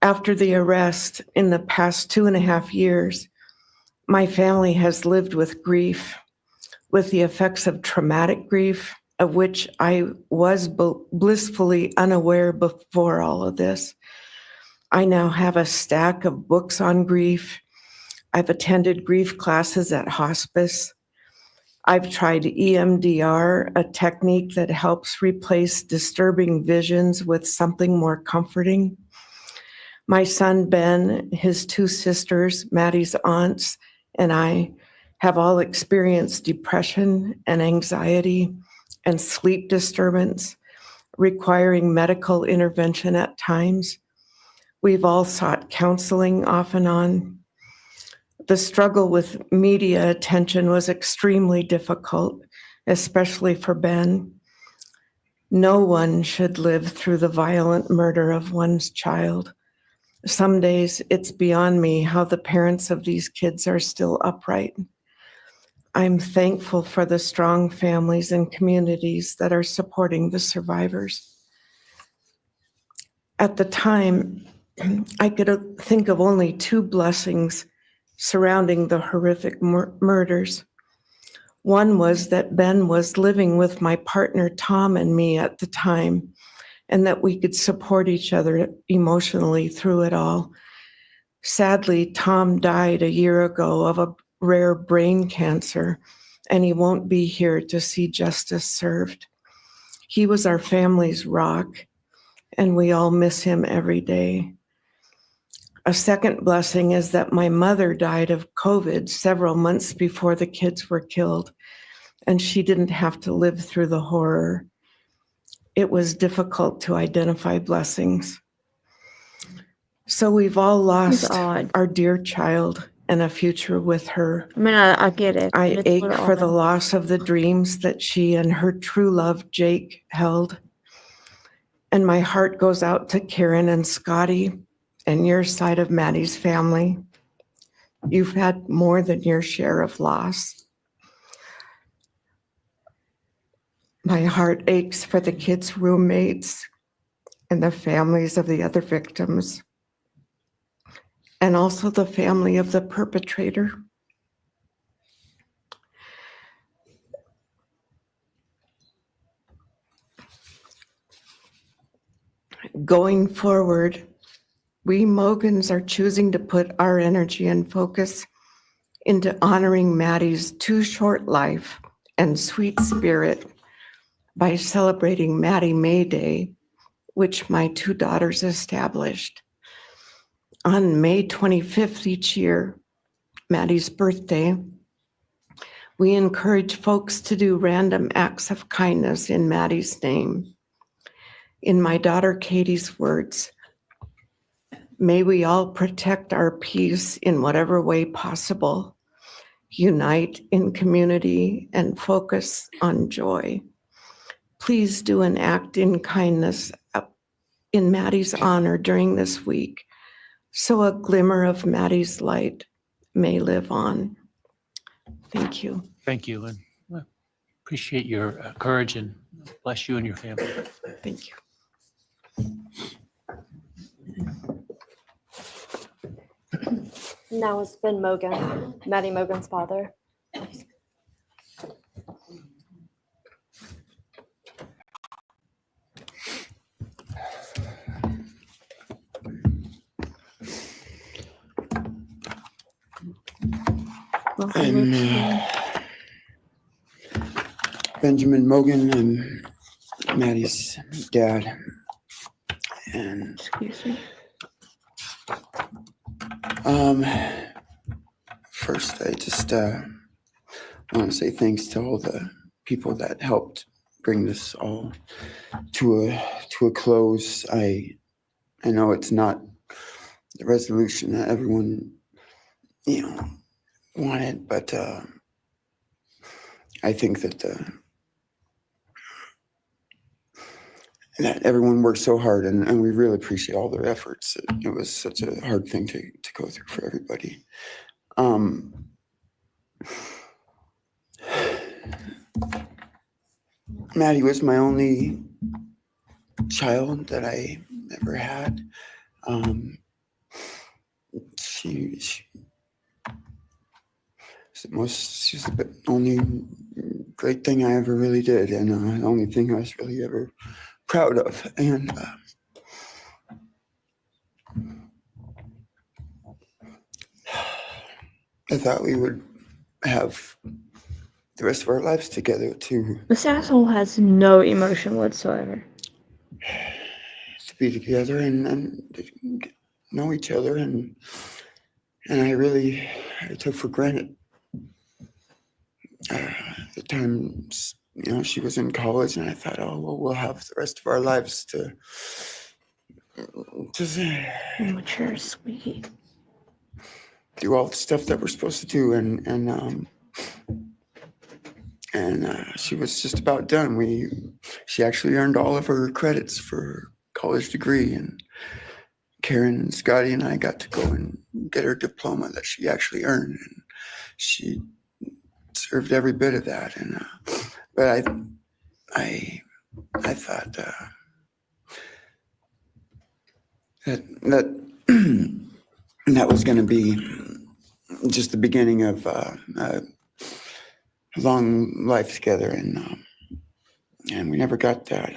After the arrest in the past 2.5 years, my family has lived with grief, with the effects of traumatic grief, of which I was blissfully unaware before all of this. I now have a stack of books on grief. I've attended grief classes at hospice. I've tried EMDR, a technique that helps replace disturbing visions with something more comforting. My son, Ben, his 2 sisters, Maddie's aunts, and I have all experienced depression and anxiety and sleep disturbance, requiring medical intervention at times. We've all sought counseling off and on. The struggle with media attention was extremely difficult, especially for Ben. No one should live through the violent murder of one's child. Some days it's beyond me how the parents of these kids are still upright. I'm thankful for the strong families and communities that are supporting the survivors. At the time, I could think of only 2 blessings surrounding the horrific murders. One was that Ben was living with my partner Tom and me at the time, and that we could support each other emotionally through it all. Sadly, Tom died a year ago of a rare brain cancer, and he won't be here to see justice served. He was our family's rock, and we all miss him every day. A second blessing is that my mother died of COVID several months before the kids were killed, and she didn't have to live through the horror. It was difficult to identify blessings. So we've all It's lost odd. our dear child and a future with her. I mean, I get it. I but it's ache a little for the odd. loss of the dreams that she and her true love, Jake, held. And my heart goes out to Karen and Scotty and your side of Maddie's family. You've had more than your share of loss. My heart aches for the kids' roommates and the families of the other victims, and also the family of the perpetrator. Going forward, we Mogans are choosing to put our energy and focus into honoring Maddie's too short life and sweet spirit by celebrating Maddie May Day, which my two daughters established. On May 25th each year, Maddie's birthday, we encourage folks to do random acts of kindness in Maddie's name. In my daughter Katie's words, may we all protect our peace in whatever way possible, unite in community, and focus on joy. Please do an act in kindness in Maddie's honor during this week, so a glimmer of Maddie's light may live on. Thank you. Thank you, and appreciate your courage, and bless you and your family. Thank you. Now it's Ben Mogan, Maddie Mogan's father. I'm Benjamin Mogan. I'm Maddie's dad. And Excuse me. First, I just want to say thanks to all the people that helped bring this all to a close. I know it's not the resolution that everyone wanted, but I think that that everyone worked so hard, and we really appreciate all their efforts. It was such a hard thing to go through for everybody. Maddie was my only child that I ever had. She's the only great thing I ever really did, and the only thing I was really ever proud of. And I thought we would have the rest of our lives together to This asshole has no emotion whatsoever. be together and know each other, and I took for granted the times she was in college, and I thought, oh well, we'll have the rest of our lives to Mature, sweet. do all the stuff that we're supposed to do, and she was just about done. She actually earned all of her credits for her college degree, and Karen and Scotty and I got to go and get her diploma that she actually earned, and she served every bit of that. And but I thought that was going to be just the beginning of a long life together, and we never got that.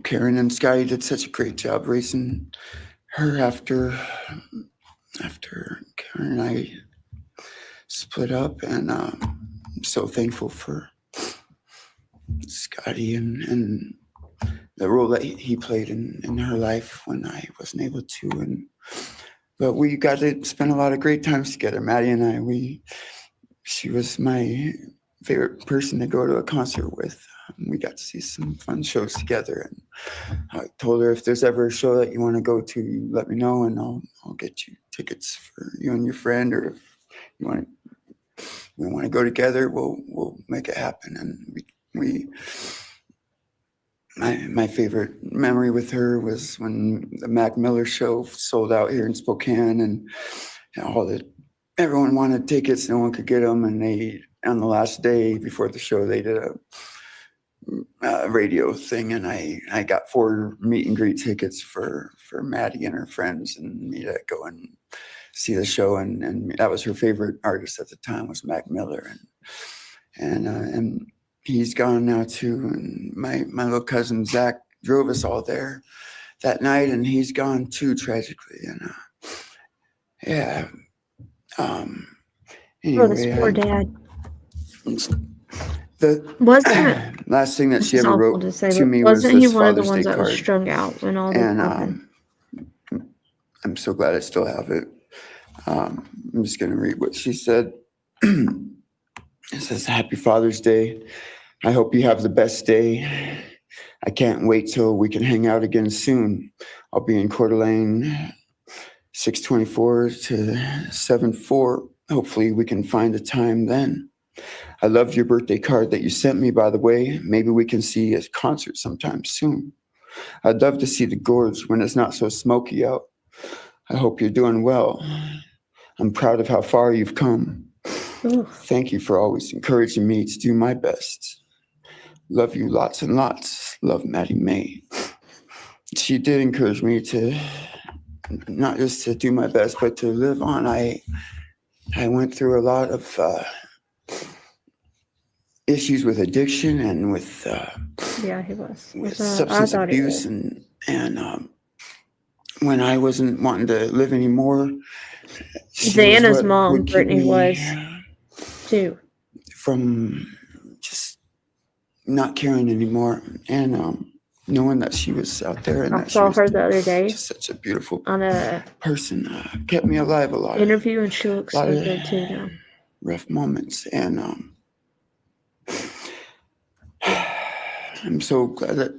Karen and Scotty did such a great job raising her after Karen and I split up, and I'm so thankful for Scotty and the role that he played in her life when I wasn't able to. But we got to spend a lot of great times together, Maddie and I. She was my favorite person to go to a concert with. We got to see some fun shows together, and I told her, if there's ever a show that you want to go to, let me know, and I'll get you tickets for you and your friend, or if we want to go together, we'll make it happen. And my favorite memory with her was when the Mac Miller show sold out here in Spokane, and everyone wanted tickets, no one could get them, and they, on the last day before the show, they did a radio thing, and I got 4 meet and greet tickets for Maddie and her friends and me to go and see the show, and that was her favorite artist at the time, was Mac Miller, and he's gone now too. And my little cousin Zach drove us all there that night, and he's gone too, tragically. And Oh, this poor dad. The Wasn't last thing that she it's ever awful wrote to say, to but me was wasn't he this one of the Father's ones Day that was card. strung out when all this And happened? I'm so glad I still have it. I'm just going to read what she said. It says, "Happy Father's Day. I hope you have the best day. I can't wait till we can hang out again soon. I'll be in Coeur d'Alene, 624 to 74. Hopefully we can find a time then. I love your birthday card that you sent me, by the way. Maybe we can see a concert sometime soon. I'd love to see the gorge when it's not so smoky out. I hope you're doing well. I'm proud of how far you've come. Thank you for always encouraging me to do my best. Love you lots and lots. Love, Maddie May." She did encourage me to not just to do my best, but to live on. I went through a lot of issues with addiction and with Yeah, he was. I substance thought he abuse, was. and when I wasn't wanting to live anymore, she was Xana's what mom, would keep Brittany, me was too. from just not caring anymore, and knowing that she was out there and I that she saw was her the other day just such a beautiful on a person kept me alive a lot. interview, and she looks lot so of good too now. rough moments, and I'm so glad that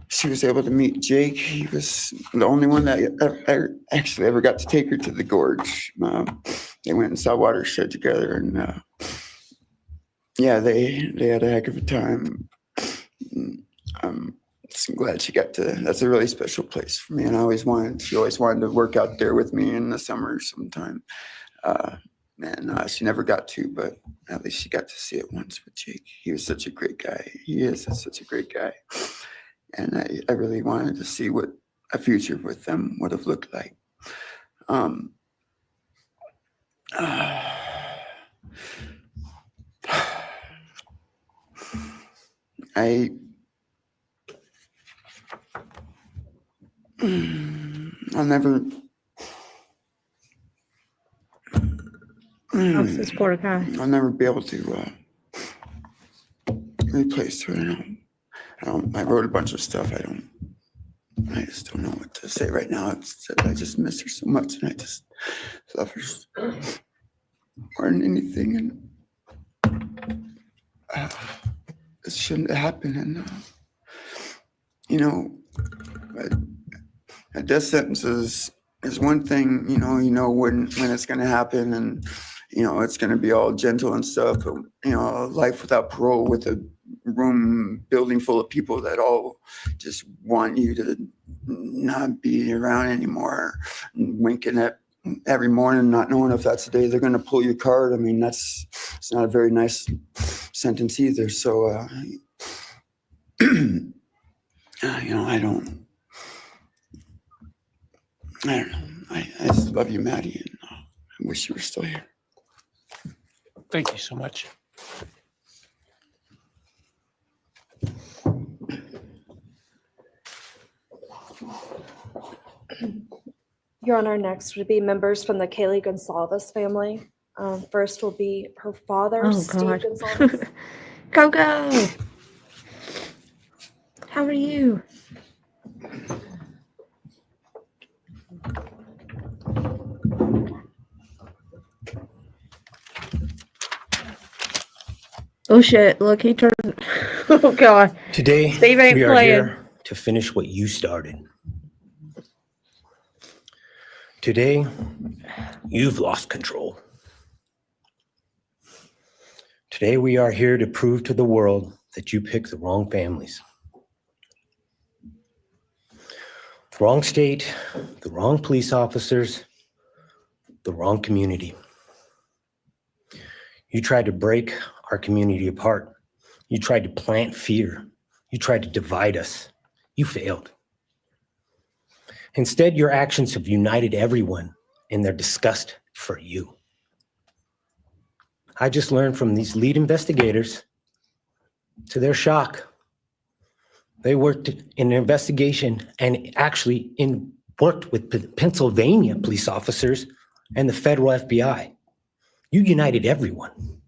she was able to meet Jake. He was the only one that actually ever got to take her to the gorge. They went and saw Watershed together, and yeah, they had a heck of a time. I'm just glad she got to. That's a really special place for me, and she always wanted to work out there with me in the summer sometime. And she never got to, but at least she got to see it once with Jake. He was such a great guy. He is such a great guy. And I really wanted to see what a future with them would have looked like. I'll never. That's this poor guy. I'll never be able to replace her. I wrote a bunch of stuff. I just don't know what to say right now. I just miss her so much, and I just love her more than anything. And it shouldn't have happened. And a death sentence is one thing. You know when it's going to happen, and it's going to be all gentle and stuff. But life without parole, with a building full of people that all just want you to not be around anymore, and winking at every morning, not knowing if that's the day they're going to pull your card. I mean, it's not a very nice sentence either. So, I don't know. I just love you, Maddie, and I wish you were still here. Thank you so much. Your Honor, next would be members from the Kaylee Gonsalves family. First will be her father, Oh Steve God. Gonsalves. Coco, how are you? Oh shit! Look, he turned. Oh God. Today, Steve ain't we are playing. here to finish what you started. Today, you've lost control. Today, we are here to prove to the world that you picked the wrong families. Wrong state, the wrong police officers, the wrong community. You tried to break our community apart. You tried to plant fear. You tried to divide us. You failed. Instead, your actions have united everyone in their disgust for you. I just learned from these lead investigators, to their shock, they worked in an investigation and actually worked with Pennsylvania police officers and the federal FBI. You united everyone.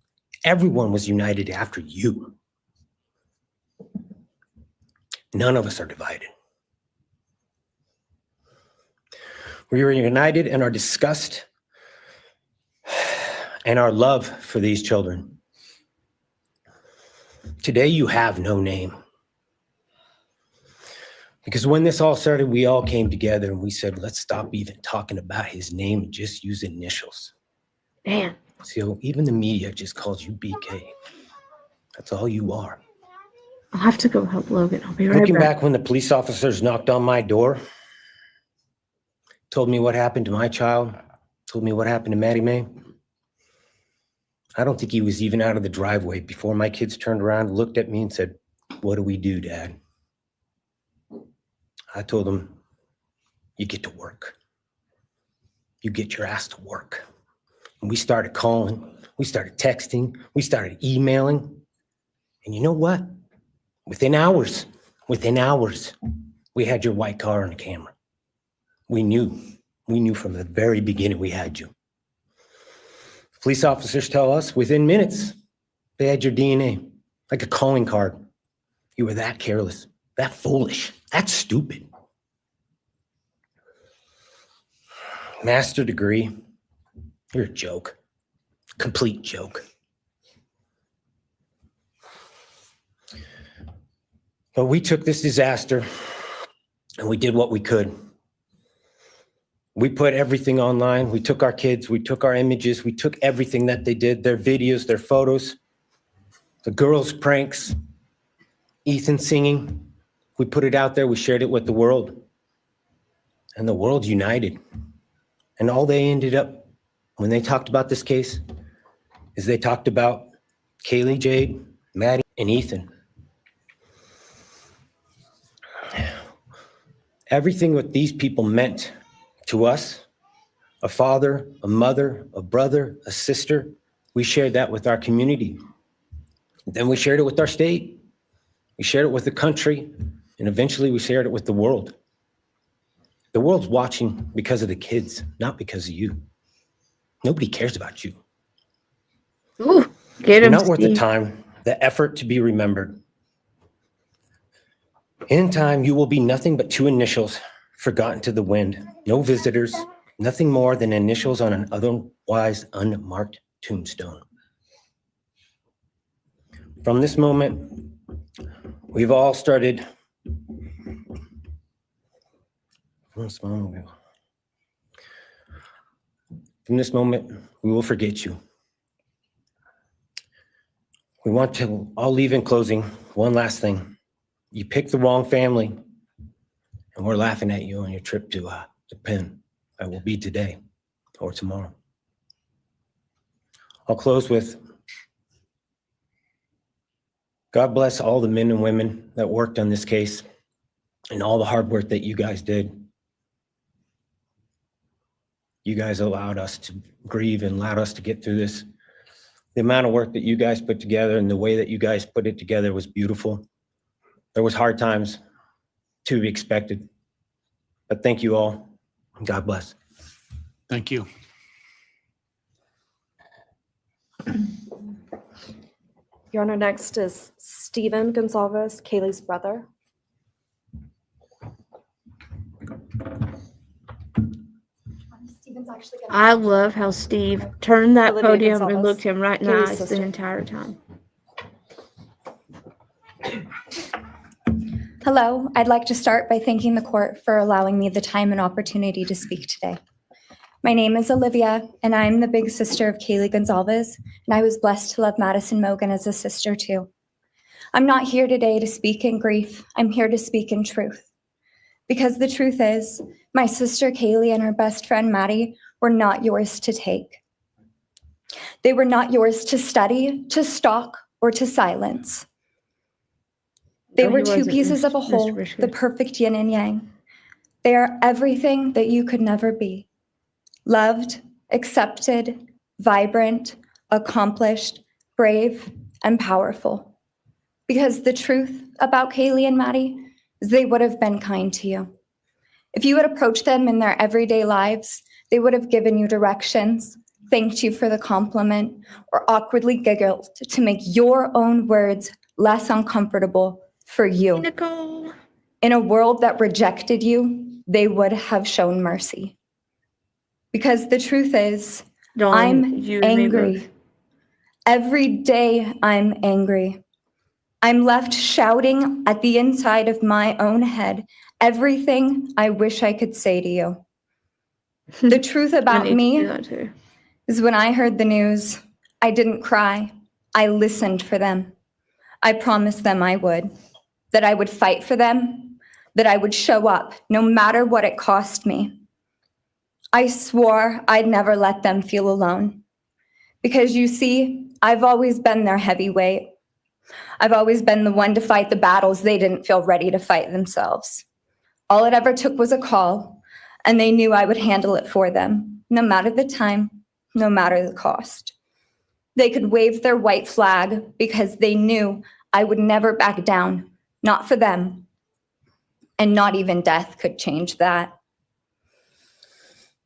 Everyone was united after you. None of us are divided. We are united in our disgust and our love for these children. Today, you have no name. Because when this all started, we all came together and we said, let's stop even talking about his name and just use initials. Man. So even the media just calls you BK. That's all you are. I'll have to go help Logan. I'll be right Looking back. back when the police officers knocked on my door, told me what happened to my child, told me what happened to Maddie Mae, I don't think he was even out of the driveway before my kids turned around, looked at me and said, what do we do, Dad? I told him, you get to work. You get your ass to work. And we started calling, we started texting, we started emailing. And you know what? Within hours, we had your white car on the camera. We knew from the very beginning we had you. Police officers tell us within minutes, they had your DNA, like a calling card. You were that careless, that foolish, that stupid. Master degree, you're a joke, complete joke. But we took this disaster and we did what we could. We put everything online. We took our kids, we took our images, we took everything that they did, their videos, their photos, the girls' pranks, Ethan singing. We put it out there, we shared it with the world. And the world united. And all they ended up, when they talked about this case, is they talked about Kaylee Jade, Maddie, and Ethan. Everything what these people meant to us, a father, a mother, a brother, a sister, we shared that with our community. Then we shared it with our state. We shared it with the country, and eventually we shared it with the world. The world's watching because of the kids, not because of you. Nobody cares about you. Ooh, get You're him, not worth the Steve. time, the effort to be remembered. In time, you will be nothing but two initials forgotten to the wind. No visitors, nothing more than initials on an otherwise unmarked tombstone. From this moment, we've all started. From this moment, we will forget you. We want to all leave in closing. One last thing. You picked the wrong family, and we're laughing at you on your trip to Penn. That will be today or tomorrow. I'll close with, God bless all the men and women that worked on this case and all the hard work that you guys did. You guys allowed us to grieve and allowed us to get through this. The amount of work that you guys put together and the way that you guys put it together was beautiful. There was hard times to be expected, but thank you all. God bless. Thank you. Your Honor, next is Stephen Gonzalez, Kaylee's brother. I love how Steve turned that Olivia podium and Gonzalez, looked him right in the Kaylee's eyes the sister. entire time. Hello, I'd like to start by thanking the court for allowing me the time and opportunity to speak today. My name is Olivia, and I'm the big sister of Kaylee Gonzalez, and I was blessed to love Madison Mogan as a sister too. I'm not here today to speak in grief. I'm here to speak in truth. Because the truth is, my sister Kaylee and her best friend Maddie were not yours to take. They were not yours to study, to stalk, or to silence. They No, were he two wasn't, pieces of a Mr. whole, Bishop. the perfect yin and yang. They are everything that you could never be. Loved, accepted, vibrant, accomplished, brave, and powerful. Because the truth about Kaylee and Maddie is they would have been kind to you. If you had approached them in their everyday lives, they would have given you directions, thanked you for the compliment, or awkwardly giggled to make your own words less uncomfortable for you. Nicole. In a world that rejected you, they would have shown mercy. Because the truth is, Dawn, I'm you and me both. angry. Every day I'm angry. I'm left shouting at the inside of my own head everything I wish I could say to you. The truth I about need to me do that too. is when I heard the news, I didn't cry. I listened for them. I promised them I would, that I would fight for them, that I would show up no matter what it cost me. I swore I'd never let them feel alone. Because you see, I've always been their heavyweight. I've always been the one to fight the battles they didn't feel ready to fight themselves. All it ever took was a call, and they knew I would handle it for them, no matter the time, no matter the cost. They could wave their white flag because they knew I would never back down, not for them. And not even death could change that.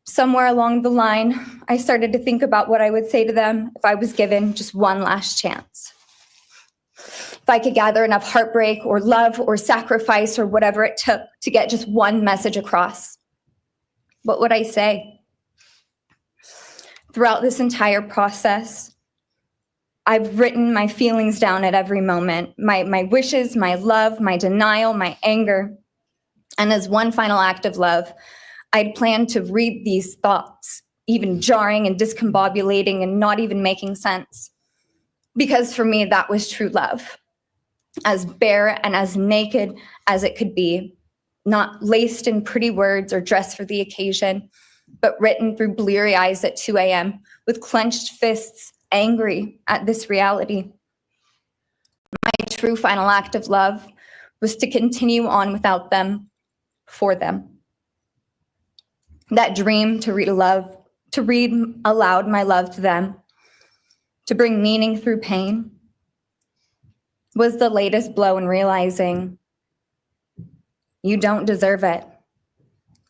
Somewhere along the line, I started to think about what I would say to them if I was given just one last chance. If I could gather enough heartbreak or love or sacrifice or whatever it took to get just one message across, what would I say? Throughout this entire process, I've written my feelings down at every moment, my wishes, my love, my denial, my anger. And as one final act of love, I'd planned to read these thoughts, even jarring and discombobulating and not even making sense. Because for me, that was true love. As bare and as naked as it could be, not laced in pretty words or dressed for the occasion, but written through bleary eyes at 2 a.m. with clenched fists, angry at this reality. My true final act of love was to continue on without them, for them. That dream to read aloud my love to them, to bring meaning through pain, was the latest blow in realizing you don't deserve it.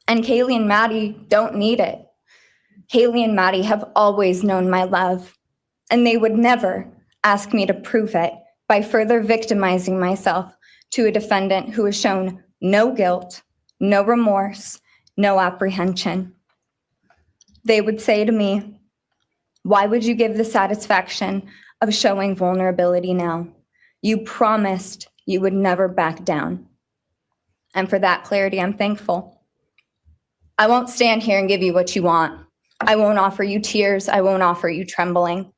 And Kaylee and Maddie don't need it. Kaylee and Maddie have always known my love, and they would never ask me to prove it by further victimizing myself to a defendant who has shown no guilt, no remorse, no apprehension. They would say to me, "Why would you give the satisfaction of showing vulnerability now? You promised you would never back down." And for that clarity, I'm thankful. I won't stand here and give you what you want. I won't offer you tears. I won't offer you trembling.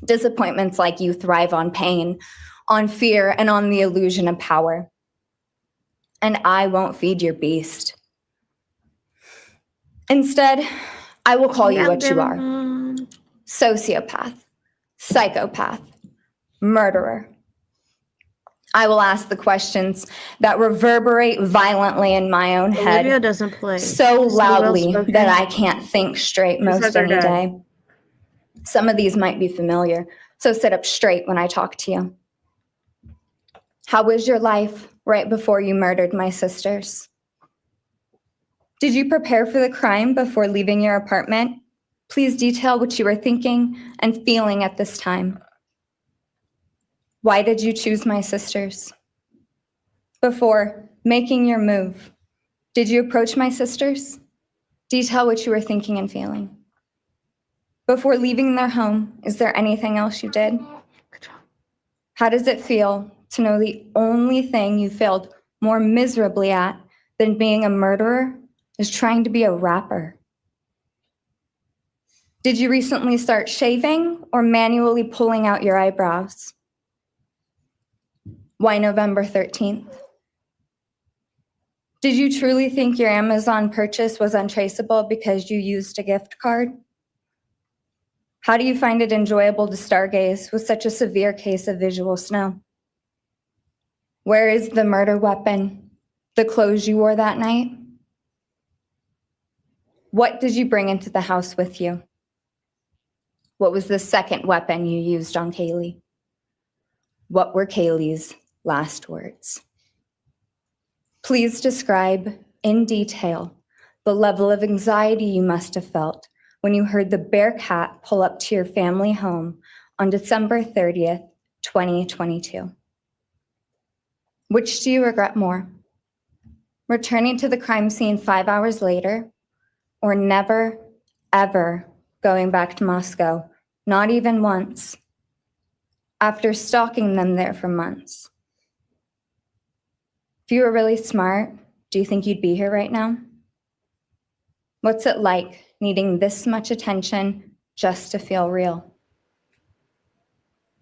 Disappointments like you thrive on pain, on fear, and on the illusion of power. And I won't feed your beast. Instead, I will call you what you are. Sociopath, psychopath, murderer. I will ask the questions that reverberate violently in my own head, Olivia doesn't play. so She's loudly well-spoken. that I can't think straight Just like most her any dad. day. Some of these might be familiar, so sit up straight when I talk to you. How was your life right before you murdered my sisters? Did you prepare for the crime before leaving your apartment? Please detail what you were thinking and feeling at this time. Why did you choose my sisters? Before making your move, did you approach my sisters? Detail what you were thinking and feeling. Before leaving their home, is there anything else you did? How does it feel to know the only thing you failed more miserably at than being a murderer is trying to be a rapper? Did you recently start shaving or manually pulling out your eyebrows? Why November 13th? Did you truly think your Amazon purchase was untraceable because you used a gift card? How do you find it enjoyable to stargaze with such a severe case of visual snow? Where is the murder weapon? The clothes you wore that night? What did you bring into the house with you? What was the second weapon you used on Kaylee? What were Kaylee's last words? Please describe in detail the level of anxiety you must have felt when you heard the Bearcat pull up to your family home on December 30th, 2022. Which do you regret more? Returning to the crime scene 5 hours later, or never, ever going back to Moscow, not even once, after stalking them there for months? If you were really smart, do you think you'd be here right now? What's it like needing this much attention just to feel real?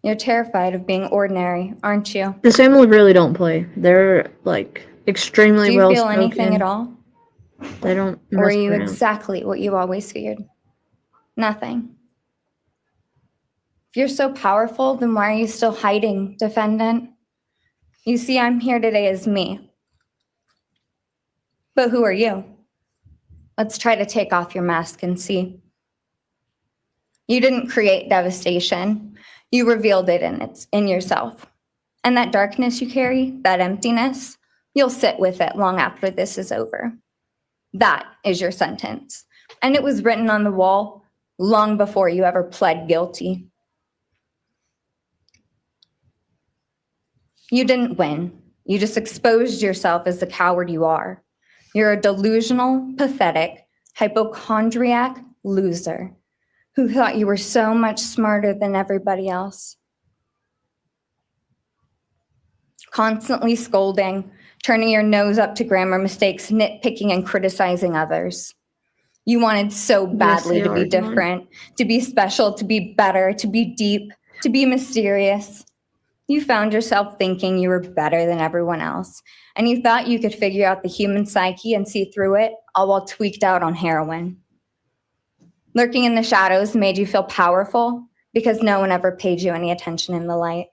You're terrified of being ordinary, aren't you? This family really don't play. They're like extremely Do you well feel anything at all? They don't Or are mess you around. exactly what you always feared? Nothing. If you're so powerful, then why are you still hiding, defendant? You see, I'm here today as me. But who are you? Let's try to take off your mask and see. You didn't create devastation. You revealed it in yourself. And that darkness you carry, that emptiness, you'll sit with it long after this is over. That is your sentence. And it was written on the wall long before you ever pled guilty. You didn't win. You just exposed yourself as the coward you are. You're a delusional, pathetic, hypochondriac loser who thought you were so much smarter than everybody else. Constantly scolding, turning your nose up to grammar mistakes, nitpicking and criticizing others. You wanted so badly they to be are, Dawn. different, to be special, to be better, to be deep, to be mysterious. You found yourself thinking you were better than everyone else, and you thought you could figure out the human psyche and see through it, all while tweaked out on heroin. Lurking in the shadows made you feel powerful because no one ever paid you any attention in the light.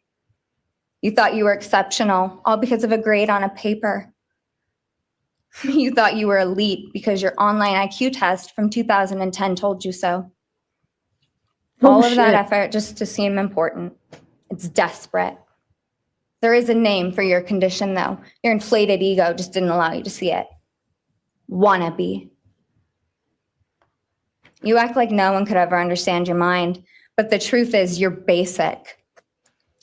You thought you were exceptional, all because of a grade on a paper. You thought you were elite because your online IQ test from 2010 told you so. All of that effort just to seem important. It's desperate. There is a name for your condition, though. Your inflated ego just didn't allow you to see it. Wannabe. You act like no one could ever understand your mind, but the truth is you're basic.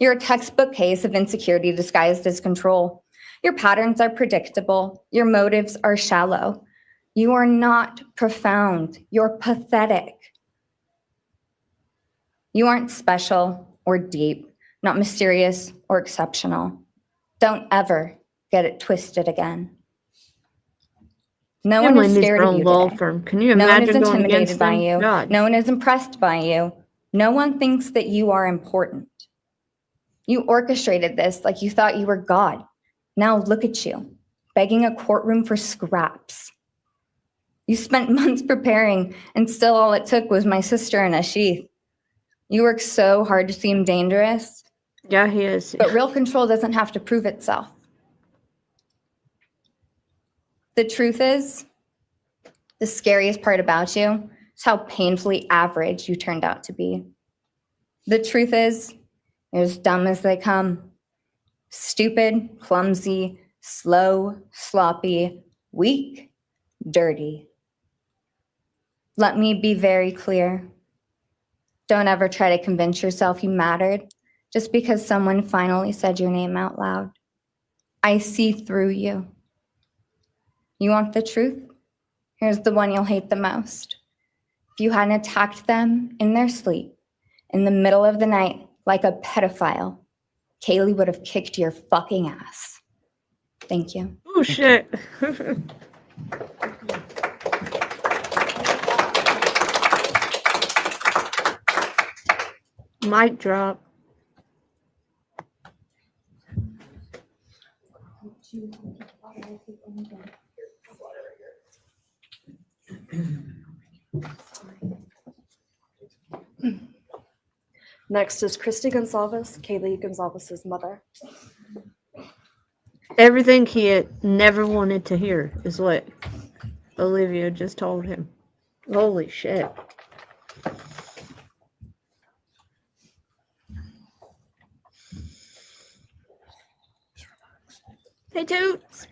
You're a textbook case of insecurity disguised as control. Your patterns are predictable. Your motives are shallow. You are not profound. You're pathetic. You aren't special or deep, not mysterious or exceptional. Don't ever get it twisted again. No one Family is needs scared their of own you law today. firm. Can you No one is imagine going intimidated against by them? you. God. No one is impressed by you. No one thinks that you are important. You orchestrated this like you thought you were God. Now look at you, begging a courtroom for scraps. You spent months preparing, and still all it took was my sister in a sheath. You work so hard to seem dangerous. Yeah, he is. But real control doesn't have to prove itself. The truth is, the scariest part about you is how painfully average you turned out to be. The truth is, you're as dumb as they come. Stupid, clumsy, slow, sloppy, weak, dirty. Let me be very clear. Don't ever try to convince yourself you mattered just because someone finally said your name out loud. I see through you. You want the truth? Here's the one you'll hate the most. If you hadn't attacked them in their sleep, in the middle of the night, like a pedophile, Kaylee would have kicked your fucking ass. Thank you. Oh, shit. Mic drop. Next is Christy Gonzalez, Kaylee Gonzalez's mother. Everything he had never wanted to hear is what Olivia just told him. Holy shit. Hey, Toots.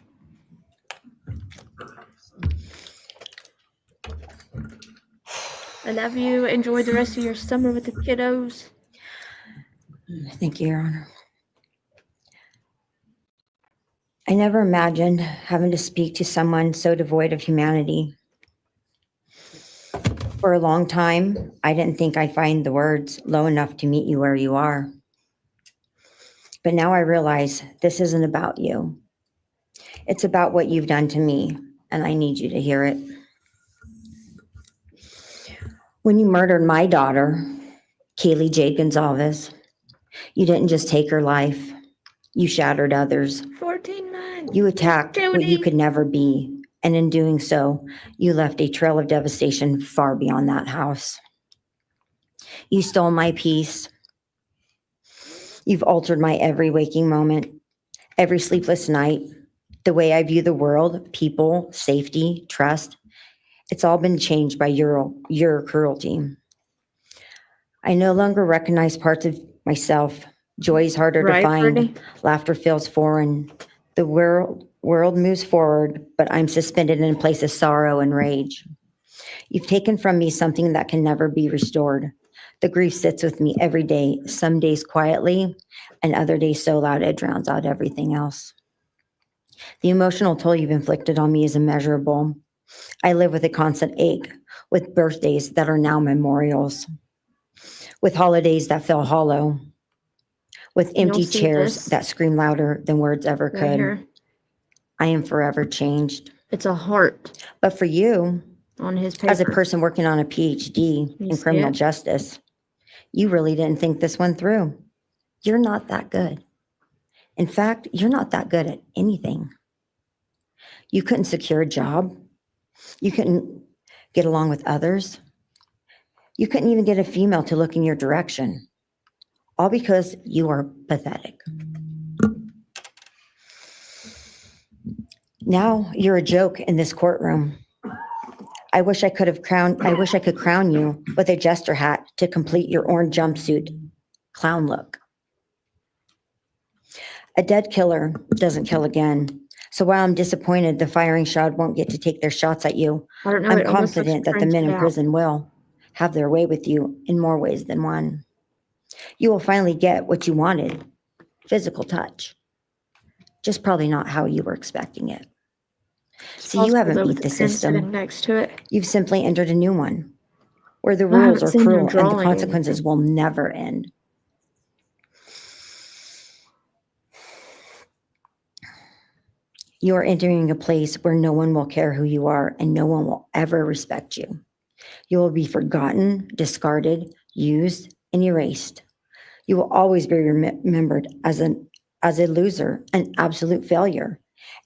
I love you. Enjoy the rest of your summer with the kiddos. Thank you, Your Honor. I never imagined having to speak to someone so devoid of humanity. For a long time, I didn't think I'd find the words low enough to meet you where you are. But now I realize this isn't about you. It's about what you've done to me, and I need you to hear it. When you murdered my daughter, Kaylee Jade Gonzalez, you didn't just take her life, you shattered others. 14 months. You attacked what you could never be, and in doing so, you left a trail of devastation far beyond that house. You stole my peace. You've altered my every waking moment, every sleepless night, the way I view the world, people, safety, trust. It's all been changed by your cruelty. I no longer recognize parts of myself. Joy is harder to find. Freddie? Laughter feels foreign. The world moves forward, but I'm suspended in a place of sorrow and rage. You've taken from me something that can never be restored. The grief sits with me every day, some days quietly, and other days so loud it drowns out everything else. The emotional toll you've inflicted on me is immeasurable. I live with a constant ache, with birthdays that are now memorials, with holidays that feel hollow, with empty see chairs this? that scream louder than words ever Right could. here. I am forever changed. It's a heart But for you, on his paper. as a person working on a PhD You in see criminal it? justice, you really didn't think this one through. You're not that good. In fact, you're not that good at anything. You couldn't secure a job. You couldn't get along with others. You couldn't even get a female to look in your direction. All because you are pathetic. Now you're a joke in this courtroom. I wish I could crown you with a jester hat to complete your orange jumpsuit clown look. A dead killer doesn't kill again. So while I'm disappointed the firing squad won't get to take their shots at you, I don't know. I'm it almost confident looks that the men in printed out. prison will have their way with you in more ways than one. You will finally get what you wanted, physical touch. Just probably not how you were expecting it. See, you Possible, haven't though, beat with the pen sitting system. next to it. You've simply entered a new one, where the I haven't rules are seen him cruel and the drawing consequences will never end. You are entering a place where no one will care who you are and no one will ever respect you. You will be forgotten, discarded, used, and erased. You will always be remembered as a loser, an absolute failure.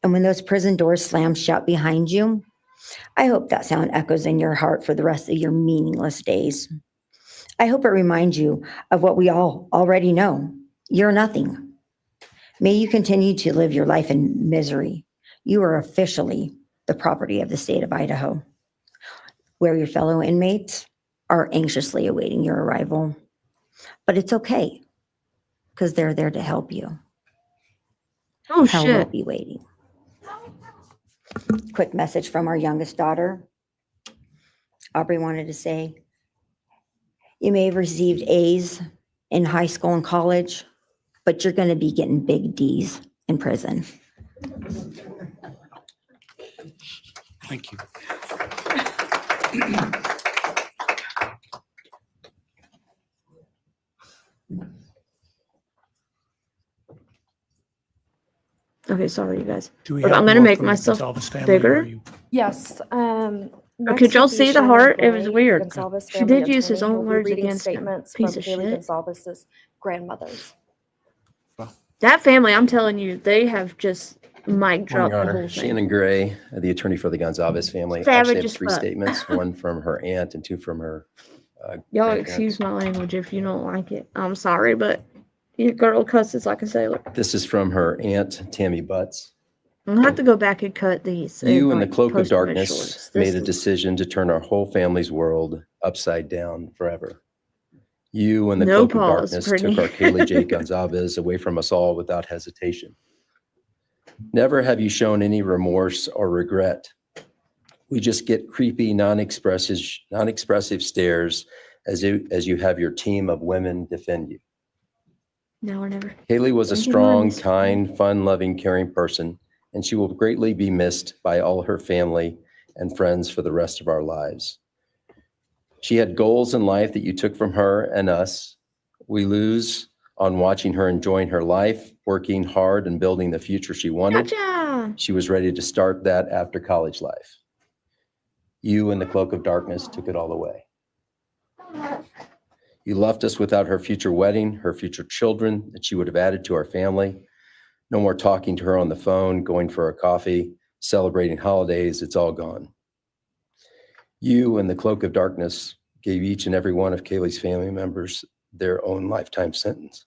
And when those prison doors slam shut behind you, I hope that sound echoes in your heart for the rest of your meaningless days. I hope it reminds you of what we all already know. You're nothing. May you continue to live your life in misery. You are officially the property of the state of Idaho, where your fellow inmates are anxiously awaiting your arrival. But it's okay, because they're there to help you. Oh, Hell will shit. be waiting. Quick message from our youngest daughter. Aubrey wanted to say, you may have received A's in high school and college, but you're going to be getting big D's in prison. Thank you. Okay, sorry, you guys. Do we But have I'm gonna more make from the myself Gonzalez family, or are bigger. you- Yes. Could Next y'all will be see the Shannon heart? It was Gray, weird. Gonzalez She family did use his attorney, who own will be words reading against him. statements Piece from of Kaylee shit. Gonzalez's grandmothers. That family, I'm telling you, they have just mic drop Your the Honor, whole thing. Shannon Gray, the attorney for the Gonzalez family. I Savage actually have as 3 fuck. statements, one from her aunt and 2 from her Y'all grandparents. excuse my language if you don't like it. I'm sorry, but your girl cusses like a sailor. This is from her aunt, Tammy Butts. I'll have to go back and cut these. You in the like, cloak of post them as darkness shorts. made This a is- decision to turn our whole family's world upside down forever. You in the No cloak of pause, darkness Brittany. took our Kaylee J. Gonzalez away from us all without hesitation. Never have you shown any remorse or regret. We just get creepy, non-expressive stares as you have your team of women defend you. Now or never. Haley was a Thank you, strong, Maurice. kind, fun-loving, caring person, and she will greatly be missed by all her family and friends for the rest of our lives. She had goals in life that you took from her and us. We lose on watching her enjoying her life, working hard and building the future she wanted. Gotcha. She was ready to start that after college life. You in the cloak of darkness took it all away. You left us without her future wedding, her future children that she would have added to our family. No more talking to her on the phone, going for a coffee, celebrating holidays. It's all gone. You in the cloak of darkness gave each and every one of Kaylee's family members their own lifetime sentence.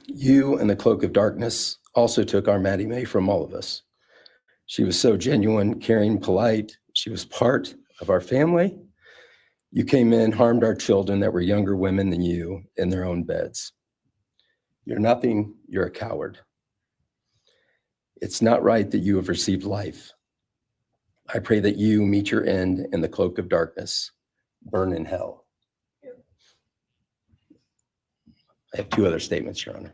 You in the cloak of darkness also took our Maddie Mae from all of us. She was so genuine, caring, polite. She was part of our family. You came in, harmed our children that were younger women than you in their own beds. You're nothing, you're a coward. It's not right that you have received life. I pray that you meet your end in the cloak of darkness, burn in hell. I have 2 other statements, Your Honor.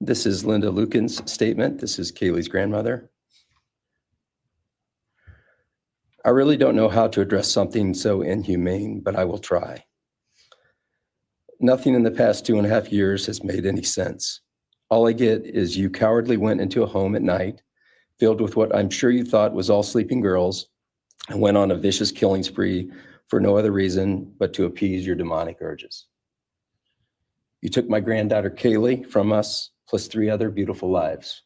This is Linda Lucan's statement. This is Kaylee's grandmother. I really don't know how to address something so inhumane, but I will try. Nothing in the past 2.5 years has made any sense. All I get is you cowardly went into a home at night, filled with what I'm sure you thought was all sleeping girls, and went on a vicious killing spree for no other reason but to appease your demonic urges. You took my granddaughter Kaylee from us, plus 3 other beautiful lives.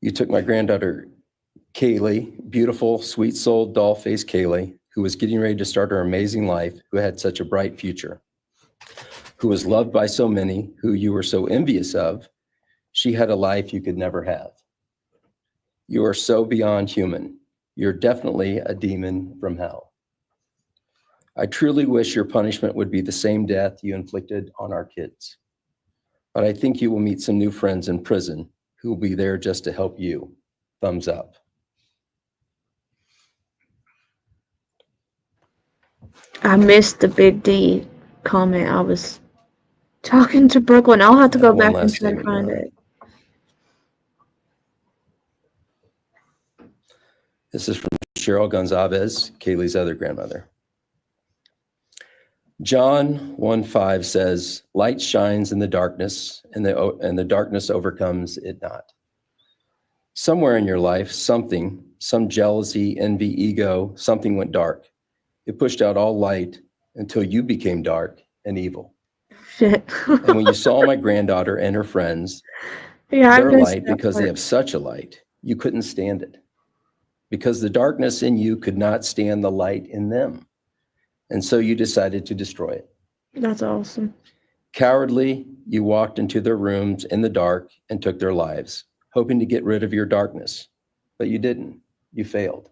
You took my granddaughter Kaylee, beautiful, sweet-souled, doll-faced Kaylee, who was getting ready to start her amazing life, who had such a bright future, who was loved by so many, who you were so envious of. She had a life you could never have. You are so beyond human. You're definitely a demon from hell. I truly wish your punishment would be the same death you inflicted on our kids. But I think you will meet some new friends in prison who will be there just to help you. Thumbs up. I missed the Big D comment. I was talking to Brooklyn. I'll have to go One back last and try to statement, Your find Honor. it. This is from Cheryl Gonzalez, Kaylee's other grandmother. John 1:5 says, light shines in the darkness, and the darkness overcomes it not. Somewhere in your life, some jealousy, envy, ego, something went dark. It pushed out all light until you became dark and evil. Shit. And when you saw my granddaughter and her friends, Yeah, I their missed light, that because they part. have such a light, you couldn't stand it. Because the darkness in you could not stand the light in them. And so you decided to destroy it. That's awesome. Cowardly, you walked into their rooms in the dark and took their lives, hoping to get rid of your darkness. But you didn't. You failed.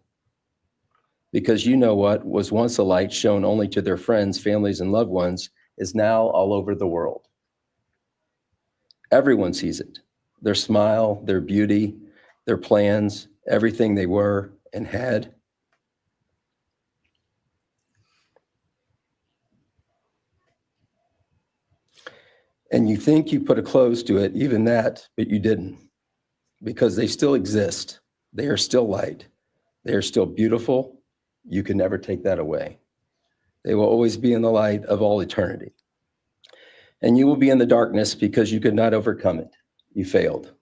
Because you know what was once a light shown only to their friends, families, and loved ones is now all over the world. Everyone sees it. Their smile, their beauty, their plans, everything they were and had. And you think you put a close to it, even that, but you didn't. Because they still exist. They are still light. They are still beautiful. You can never take that away. They will always be in the light of all eternity. And you will be in the darkness because you could not overcome it. You failed.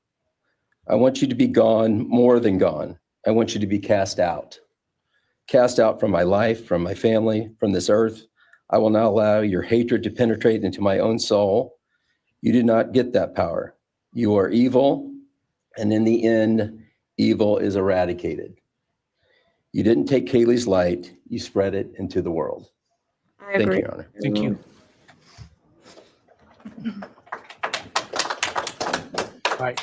I want you to be gone, more than gone. I want you to be cast out from my life, from my family, from this earth. I will not allow your hatred to penetrate into my own soul. You did not get that power. You are evil, and in the end, evil is eradicated. You didn't take Kaylee's light, you spread it into the world. I Thank agree. you, Your Honor. Thank you. All right.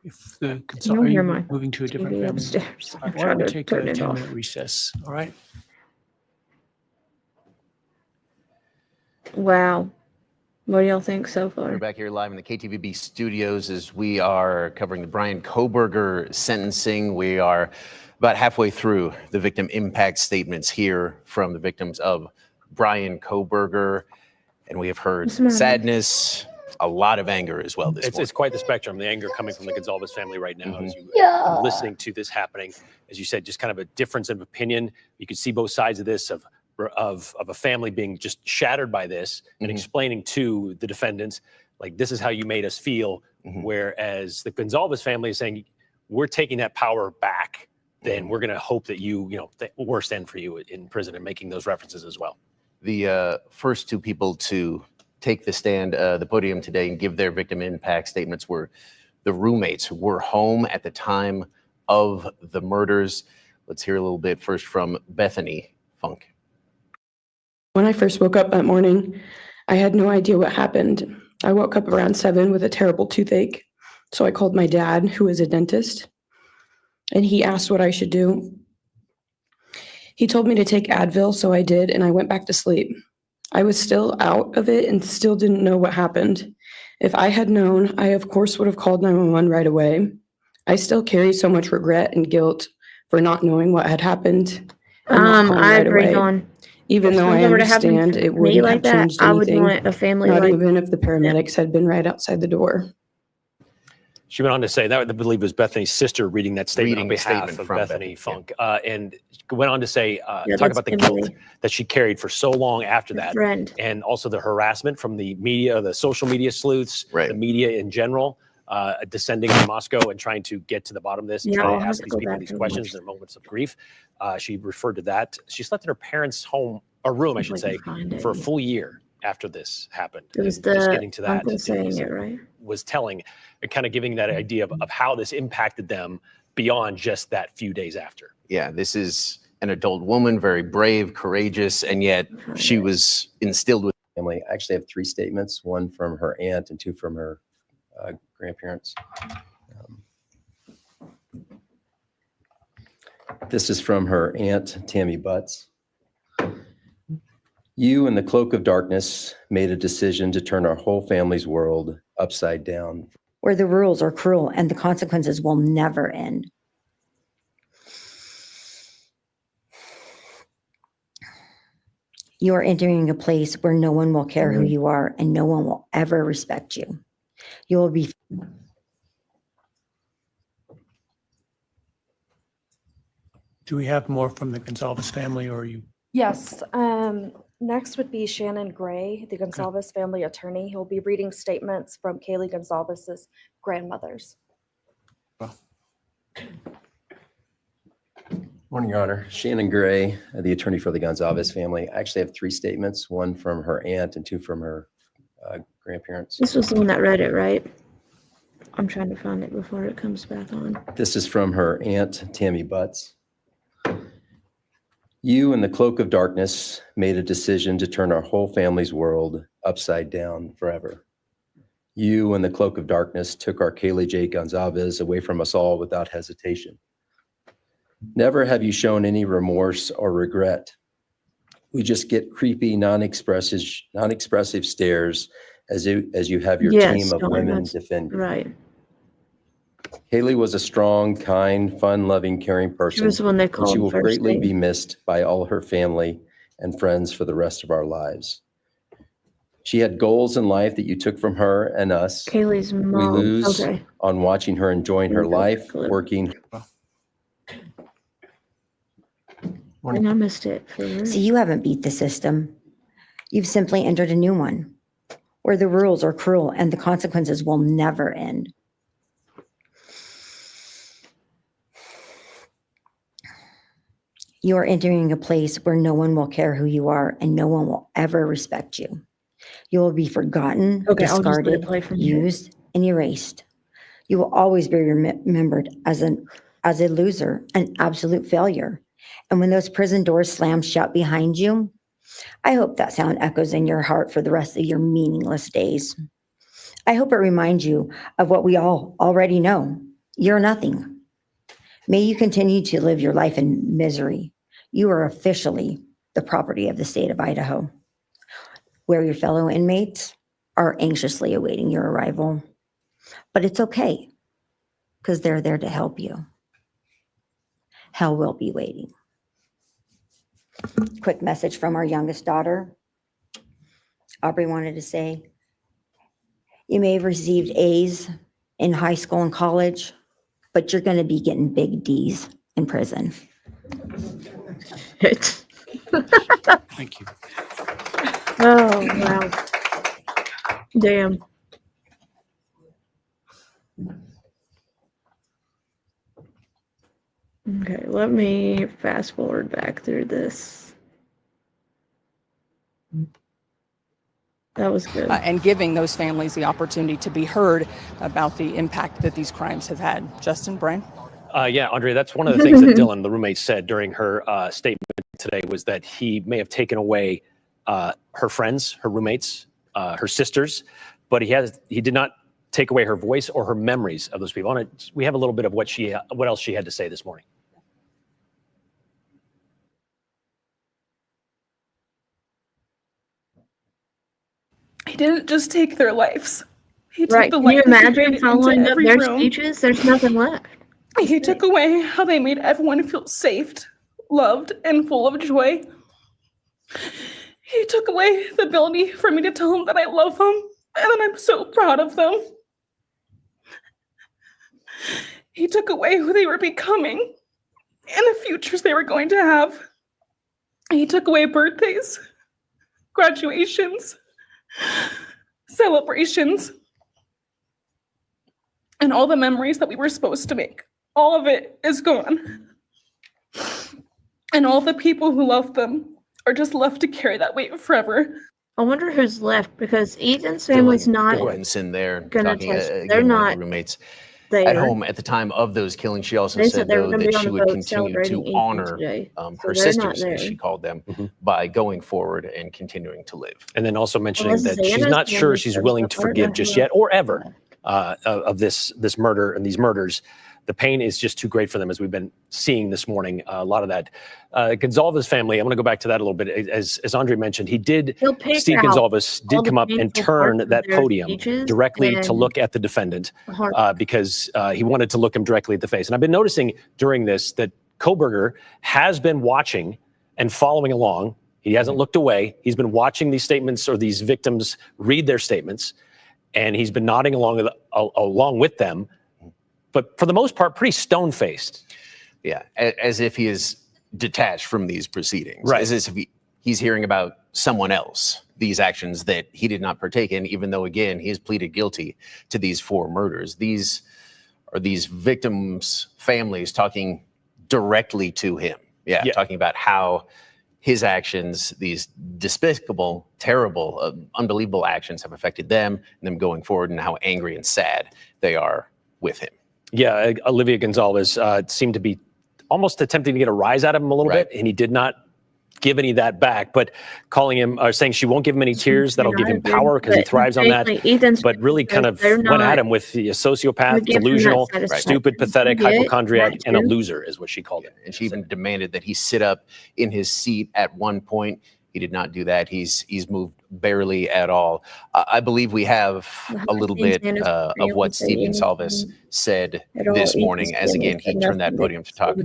If the don't are hear you my moving to a different TV family? upstairs. All I'm right, why don't trying we to take turn a it off. 10-minute recess? All right. Wow. What do y'all think so far? We're back here live in the KTVB studios as we are covering the Brian Kohberger sentencing. We are about halfway through the victim impact statements here from the victims of Brian Kohberger. And we have heard What's the matter? sadness, a lot of anger as well this It's morning. quite the spectrum. The anger coming from the Gonzalez family right now, as you Yeah. are listening to this happening. As you said, just kind of a difference of opinion. You can see both sides of this of a family being just shattered by this and explaining to the defendants, like, this is how you made us feel. Whereas the Gonzalez family is saying, we're taking that power back. Then we're going to hope that the worst end for you in prison, and making those references as well. The first two people to take the stand, the podium today, and give their victim impact statements were the roommates who were home at the time of the murders. Let's hear a little bit first from Bethany Funk. When I first woke up that morning, I had no idea what happened. I woke up around 7 with a terrible toothache. So I called my dad, who is a dentist, and he asked what I should do. He told me to take Advil, so I did, and I went back to sleep. I was still out of it and still didn't know what happened. If I had known, I of course would have called 911 right away. I still carry so much regret and guilt for not knowing what had happened and not calling I right agree, away. Dawn. Even If though I something were to happen understand to it me wouldn't like have that, changed I would anything, want a family not like even if the paramedics had been right outside the door. She went on to say, that I believe was Bethany's sister reading that statement on Reading the behalf statement of from Bethany Bethany, Funk. And went on to say, talk that's about the Kimberly. guilt that she carried for so long after Her that. friend. And also the harassment from the media, the social media sleuths, Right. the media in general, descending to Moscow and trying to get to the bottom of this and Yeah, try I'll to have ask to these go people back these and questions watch. in their moments of grief. She referred to that. She slept in her parents' home, or room, I should If I say, can find it. for a full year after this happened. It was And just the getting to that uncle saying it, right? was telling and kind of giving that idea of how this impacted them beyond just that few days after. Yeah, this is an adult woman, very brave, courageous, and yet she was instilled with Family. I actually have 3 statements, one from her aunt and 2 from her grandparents. This is from her aunt, Tammy Butts. You, in the cloak of darkness, made a decision to turn our whole family's world upside down. Where the rules are cruel and the consequences will never end. You are entering a place where no one will care who you are and no one will ever respect you. You will be Do we have more from the Gonzalez family, or are you? Yes. Next would be Shannon Gray, the Gonzalez family attorney. He'll be reading statements from Kaylee Gonzalez's grandmothers. Morning, Your Honor. Shannon Gray, the attorney for the Gonzalez family. I actually have 3 statements, one from her aunt and 2 from her grandparents. This was the one that read it, right? I'm trying to find it before it comes back on. This is from her aunt, Tammy Butts. You, in the cloak of darkness, made a decision to turn our whole family's world upside down forever. You, in the cloak of darkness, took our Kaylee J. Gonzalez away from us all without hesitation. Never have you shown any remorse or regret. We just get creepy, non-expressive stares as you have your Yes, team of Dawn, women that's defend you. right. Haley was a strong, kind, fun-loving, caring person. She was the one they and she called will first greatly thing. be missed by all her family and friends for the rest of our lives. She had goals in life that you took from her and us. Kaylee's We mom. lose Okay. on watching her enjoying her Here we go. life, Clip. working. And I missed it for real. See, you haven't beat the system. You've simply entered a new one where the rules are cruel and the consequences will never end. You are entering a place where no one will care who you are and no one will ever respect you. You will be forgotten, Okay, I'll just let it discarded, play from here. used, and erased. You will always be remembered as a loser, an absolute failure. And when those prison doors slam shut behind you, I hope that sound echoes in your heart for the rest of your meaningless days. I hope it reminds you of what we all already know. You're nothing. May you continue to live your life in misery. You are officially the property of the state of Idaho, where your fellow inmates are anxiously awaiting your arrival. But it's okay, because they're there to help you. Hell will be waiting. Quick message from our youngest daughter. Aubrey wanted to say, you may have received A's in high school and college, but you're going to be getting big D's in prison. Thank you. Oh, wow. Damn. Okay, let me fast forward back through this. That was good. And giving those families the opportunity to be heard about the impact that these crimes have had. Justin, Brian? Yeah, Andrea, that's one of the things that Dylan, the roommate, said during her statement today was that he may have taken away her friends, her roommates, her sisters, but he did not take away her voice or her memories of those people. We have a little bit of what else she had to say this morning. He didn't just take their lives. He took Right. the Can you life that he imagine created into following up every their room. speeches? There's nothing left. He took away how they made everyone feel safe, loved, and full of joy. He took away the ability for me to tell them that I love them and that I'm so proud of them. He took away who they were becoming and the futures they were going to have. He took away birthdays, graduations, celebrations, and all the memories that we were supposed to make. All of it is gone. And all the people who loved them are just left to carry that weight forever. I wonder who's left because Ethan's family's not Dylan there gonna talking test. They're again, one of not the roommates there. at home at the time of those killings. She also They said said they were though gonna that be on she the would boat continue celebrating to Ethan honor today. her So they're not sisters, as there. she called them, by going forward and continuing to live. And then also mentioning Unless that she's Xana's not sure family she's shows willing up, to I don't forgive know just who yet or ever of this murder and these murders. The pain is just too great for them, as we've been seeing this morning. A lot of that. Gonzalez family, I'm going to go back to that a little bit. As Andre mentioned, He'll pick Steve out Gonzalez all did the come up and painful turn parts of that their podium speeches directly to and look at the defendant the hard because he wanted to look him directly at the face. And I've been noticing during this that Koberger has been watching and following along. He hasn't looked away. He's been watching these statements or these victims read their statements, and he's been nodding along with them. But for the most part, pretty stone-faced. Yeah, as if he is detached from these proceedings. Right. As if he's hearing about someone else, these actions that he did not partake in, even though, again, he has pleaded guilty to these 4 murders. These are these victims' families talking directly to him. Yeah, talking about how his actions, these despicable, terrible, unbelievable actions have affected them and them going forward, and how angry and sad they are with him. Yeah, Olivia Gonzalez seemed to be almost attempting to get a rise out of him a little bit, and he did not give any of that back, but calling him or saying she won't give him any tears, that'll give him power because he thrives on that. But really kind of went at him with the sociopath, delusional, stupid, pathetic, hypochondriac, and a loser is what she called him. And she even demanded that he sit up in his seat at one point. He did not do that. He's moved barely at all. I believe we have a little bit of what Steve Gonzalez said this morning, as again, he turned that podium to talk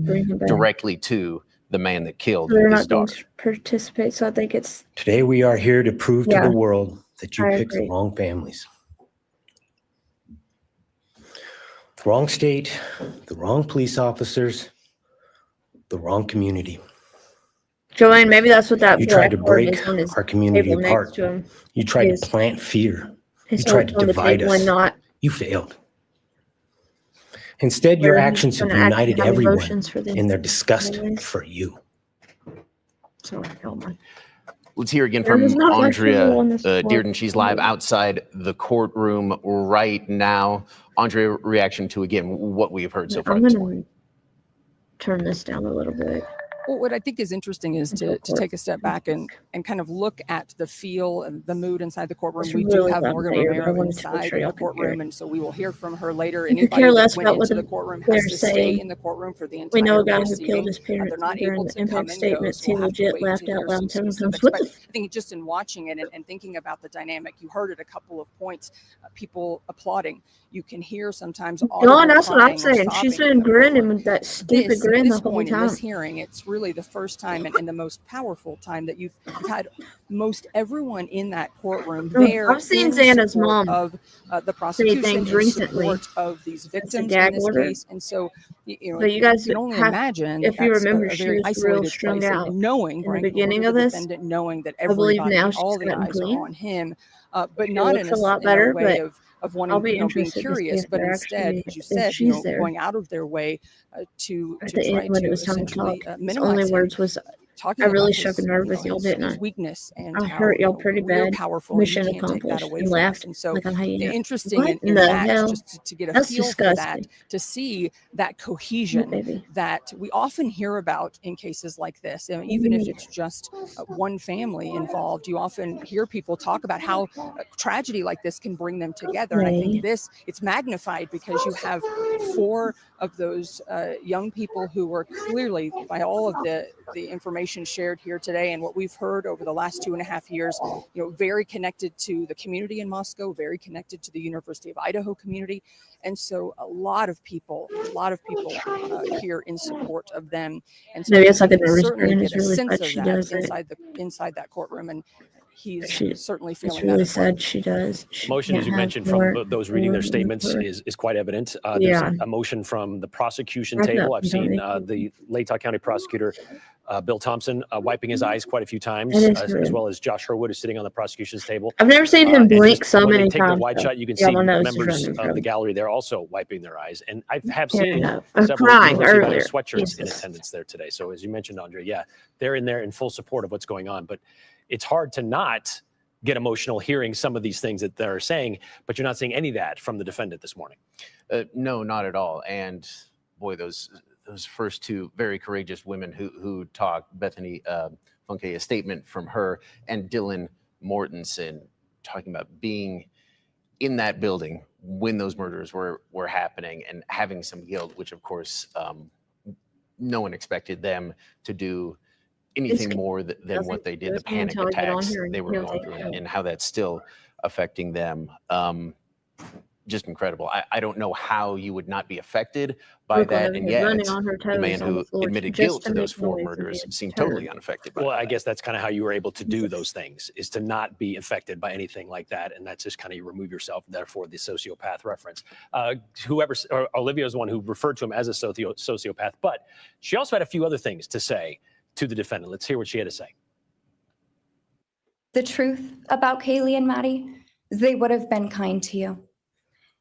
directly to the man that killed They're his not going daughter. to participate, so I think it's Today we are here to prove to Yeah. the world that you I picked the agree. wrong families. The wrong state, the wrong police officers, the wrong community. Joanne, maybe that's what that You tried to blackboard break is on his our community table next apart. to him. You tried His- to plant fear. His You tried to notes on the divide table us. and not You failed. Instead, your where he's actions have gonna actually united have everyone emotions for them. in their disgust anyways. for you. So, oh my. Let's hear again There from was not much Andrea rule on this board. Dearden. She's live outside the courtroom right now. Andrea, reaction to, again, what we have heard so far I'm this gonna morning. turn this down a little bit. Well, what I think is interesting is to take a step back and kind of look at the feel and the mood inside the courtroom. It's We do really have loud Morgan there, but I Romero wanted to make inside sure in the y'all could hear courtroom, it. and so we will hear from her later. We could Anybody care that less went about what into the the- courtroom they're has to stay saying. in the courtroom for the entire We know a guy who proceeding. killed his parents They're not during able the to come impact and go, statements. so He we'll have to legit wait laughed to out hear loud some several times. specifics. What But the I think just in watching it and thinking about the dynamic, you heard at a couple of points, people applauding. You can hear sometimes Dawn, that's what I'm crying or saying. She's sobbing in been the grinning with that stupid this, grin at the this whole point in time. this hearing, it's really the first time and the most powerful time that you've had most everyone in that courtroom there. I've seen in Xana's support mom of the say prosecution, things in recently. support of these That's a victims in gag this order. case, and so you know, But you guys can only have, imagine if that you that's remember, a she very was real isolated strung place, out and knowing in the Brian beginning Courtney, of the this. defendant, knowing that I believe everybody, now she's all the cut and eyes are clean. on him, but She not looks in a lot in better, way but of I'll wanting, be being interested to see curious, if but they're instead, actually, as you if said, she's there. going out of their way to At the try end, when it to was time to essentially talk, his minimize only him, words was, talking I really about shook a his, nerve with y'all, didn't his I? weakness and I how, hurt y'all pretty real bad. powerful, and you Mission can't take that accomplished. away And from us. laughed And so like a hyena. interesting What in the that, hell? just to get a That's feel for that, disgusting. to see that What, cohesion baby? that we often hear about in cases like this. And even if it's just one family involved, you often hear people talk about how a tragedy like this can bring them together. And I Nay. think this, it's magnified because you have 4 of those young people who were clearly, by all of the information shared here today and what we've heard over the last 2.5 years, very connected to the community in Moscow, very connected to the University of Idaho community. And so a lot of people here in support of them. And so Maybe I it's think like you a can nervous certainly grin. get It's a really sense sad of she that does it. inside that courtroom. And he's She, certainly it's feeling that really as well. sad she does. She Motion, as can't you have mentioned, more from those reading their forward statements input. is quite evident. There's Yeah. a motion from the prosecution Back table. up I've and don't seen make the Latah County prosecutor, Bill Thompson, wiping his eyes quite a few times, That is as rude. well as Josh Herwood, who's sitting on the prosecution's table. I've never seen him And blink just so when they many take the times. wide though. shot, you can Y'all see don't know this is members running of the from. gallery there also wiping their eyes. And I have Yeah, I seen know. I'm several crying University of Idaho earlier. sweatshirts in Jesus. attendance there today. So as you mentioned, Andre, yeah, they're in there in full support of what's going on. But it's hard to not get emotional hearing some of these things that they're saying, but you're not seeing any of that from the defendant this morning. No, not at all. And boy, those first 2 very courageous women who talked, Bethany Funke, a statement from her, and Dylan Mortensen talking about being in that building when those murders were happening and having some guilt, which of course no one expected them to do anything more than what they did. The panic attacks they were going through and how that's still affecting them. Just incredible. I don't know how you would not be affected by that, and yet running on her the man toes on the who floor admitted just guilt to to those make 4 noise and murders be seemed heard. totally unaffected by Well, that. I guess that's kind of how you were able to do those things, is to not be affected by anything like that. And that's just kind of you remove yourself, therefore the sociopath reference. Olivia is the one who referred to him as a sociopath, but she also had a few other things to say to the defendant. Let's hear what she had to say. The truth about Kaylee and Maddie is they would have been kind to you.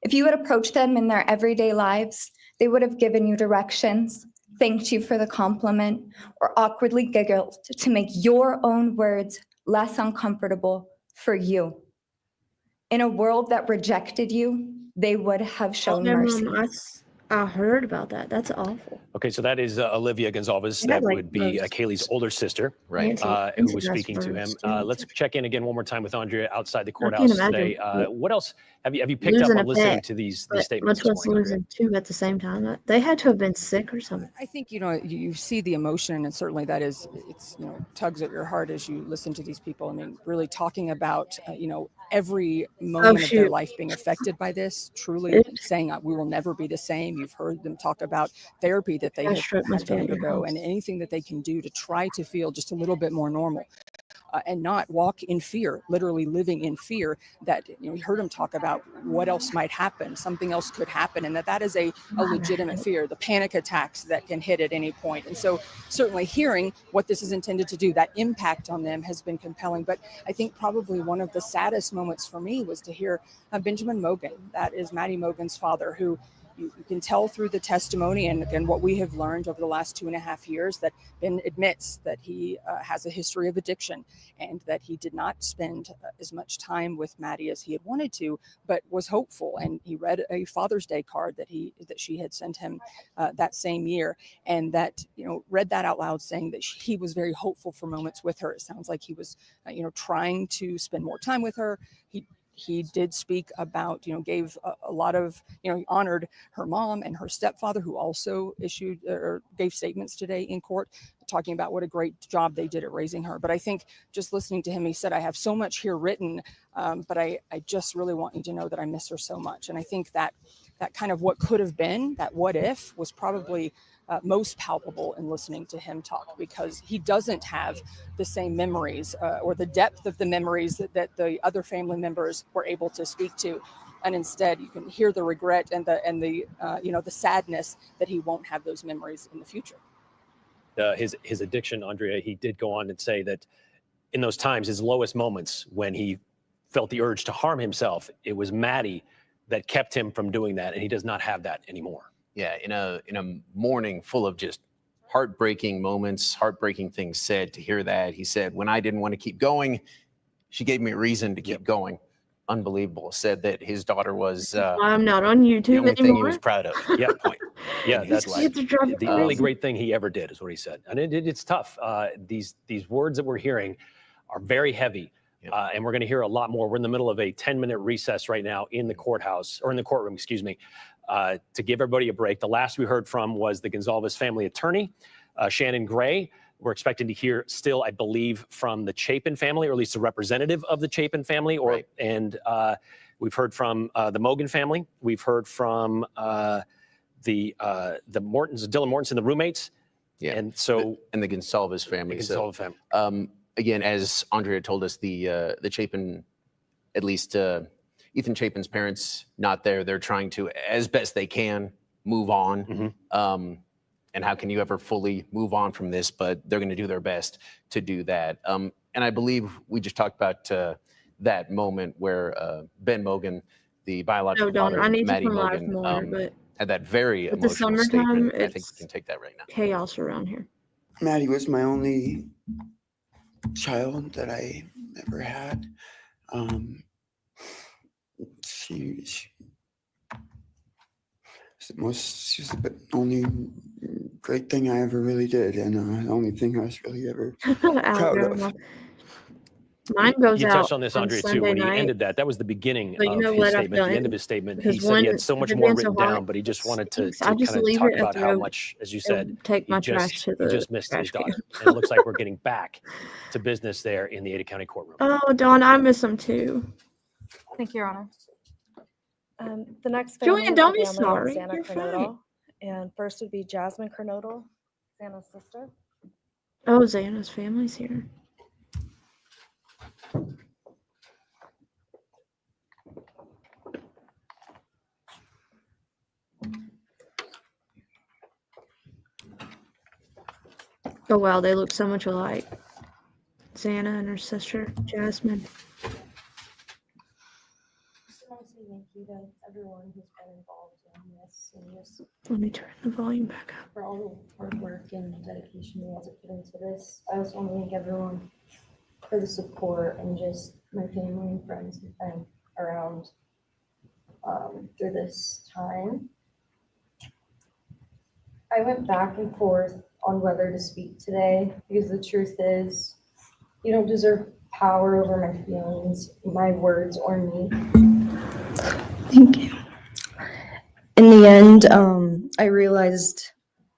If you had approached them in their everyday lives, they would have given you directions, thanked you for the compliment, or awkwardly giggled to make your own words less uncomfortable for you. In a world that rejected you, they would have shown Their mercy. mom, I heard about that. That's awful. Okay, so that is Olivia Gonzalez. They That had, like, would be those Kaylee's older sister, Right. who was speaking to him. Let's check in again one more time with Andrea outside the courthouse imagine. today. What else have you picked up Losing on a listening pet, to these But statements? much less losing 2 at the same time. They had to have been sick or something. I think, you see the emotion, and certainly that is, it's, tugs at your heart as you listen to these people. I mean, really talking about, every moment of their shoot. life being affected by this, truly saying we will never be the same. You've heard them talk about therapy that they That have strip had must to be at your undergo house. and anything that they can do to try to feel just a little bit more normal. and not walk in fear, literally living in fear that, you heard him talk about what else might happen, something else could happen, and that is a legitimate fear, the panic attacks that can hit at any point. And so certainly hearing what this is intended to do, that impact on them has been compelling. But I think probably one of the saddest moments for me was to hear Benjamin Mogan, that is Maddie Mogan's father, who you can tell through the testimony and what we have learned over the last 2.5 years that Ben admits that he has a history of addiction and that he did not spend as much time with Maddie as he had wanted to, but was hopeful. And he read a Father's Day card that she had sent him that same year, and that, read that out loud, saying that he was very hopeful for moments with her. It sounds like he was, trying to spend more time with her. He did speak about, gave a lot of, he honored her mom and her stepfather, who also issued or gave statements today in court, talking about what a great job they did at raising her. But I think just listening to him, he said, I have so much here written, but I just really want you to know that I miss her so much. And I think that kind of what could have been, that what if, was probably most palpable in listening to him talk, because he doesn't have the same memories or the depth of the memories that the other family members were able to speak to. And instead, you can hear the regret and the sadness that he won't have those memories in the future. His addiction, Andrea, he did go on and say that in those times, his lowest moments when he felt the urge to harm himself, it was Maddie that kept him from doing that, and he does not have that anymore. Yeah, in a morning full of just heartbreaking moments, heartbreaking things said, to hear that, he said, when I didn't want to keep going, she gave me a reason to keep going. Unbelievable. Said that his daughter was I'm not on the YouTube only thing he anymore. was proud of. Yeah, point. Yeah, that's Kids are driving the me only crazy. great thing he ever did, is what he said. And it's tough. These words that we're hearing are very heavy. And we're going to hear a lot more. We're in the middle of a 10-minute recess right now in the courthouse, or in the courtroom, excuse me, to give everybody a break. The last we heard from was the Gonzalez family attorney, Shannon Gray. We're expecting to hear still, I believe, from the Chapin family, or at least a representative of the Chapin family. And we've heard from the Mogan family. We've heard from the Mortons, Dylan Mortensen, the roommates. Yeah, and so and the Gonsalves family. The Gonsalves family. Again, as Andrea told us, the Chapin, at least Ethan Chapin's parents, not there. They're trying to, as best they can, move on. And how can you ever fully move on from this? But they're going to do their best to do that. And I believe we just talked about that moment where Ben Mogan, the biological father, I need Maddie to come live Mogan, more, but had that very with the emotional summertime, statement. I think it's we can take that right now. chaos around here. Maddie was my only child that I ever had. She's the only great thing I ever really did, and the only thing I was really ever proud of. Mine goes You out touched on this, Andrea, too. Sunday When he night. ended that was the beginning But you of know his what I've statement. The end done? of his statement, he Because said he one, had so much the more bins are written hot, down, but he just wanted to I just kind of leave talk it at about the how road much, as you and said, take my he trash to the just missed his trash can. daughter. And it looks like we're getting back to business there in the Ada County courtroom. Oh, Dawn, I miss them too. Thank you, Your Honor. The next Julian, family don't be is the family of sorry. Xana You're fine. Kernodle. And first would be Jasmine Kernodle, Xana's sister. Oh, Xana's family's here. Oh wow, they look so much alike. Xana and her sister, Jasmine. Just want to say thank you to everyone who's been involved in this, and just Let me turn the volume back up. for all the hard work and dedication you guys have put into this. I also want to thank everyone for the support, and just my family and friends who've been around through this time. I went back and forth on whether to speak today, because the truth is, you don't deserve power over my feelings, my words, or me. Thank you. In the end, I realized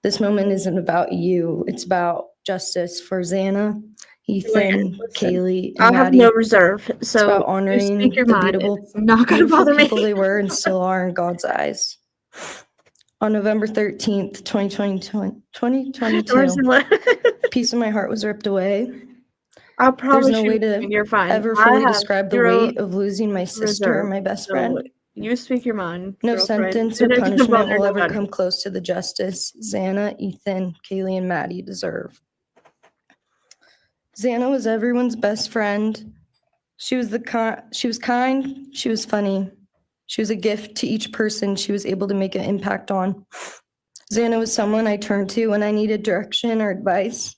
this moment isn't about you. It's about justice for Xana, Ethan, Kaylee, and I have Maddie. no reserve, It's so about just honoring speak your the mind. beautiful, It's not gonna beautiful bother me. people they were and still are in God's eyes. On November 13th, 2022, a piece of my heart was ripped away. I There's promise no you, way to you're fine. ever I fully have describe the zero weight of losing my sister reserve. and my best So friend. you speak your mind, No girlfriend. sentence or And it doesn't punishment bother will ever nobody. come close to the justice Xana, Ethan, Kaylee, and Maddie deserve. Xana was everyone's best friend. She was kind, she was funny. She was a gift to each person she was able to make an impact on. Xana was someone I turned to when I needed direction or advice.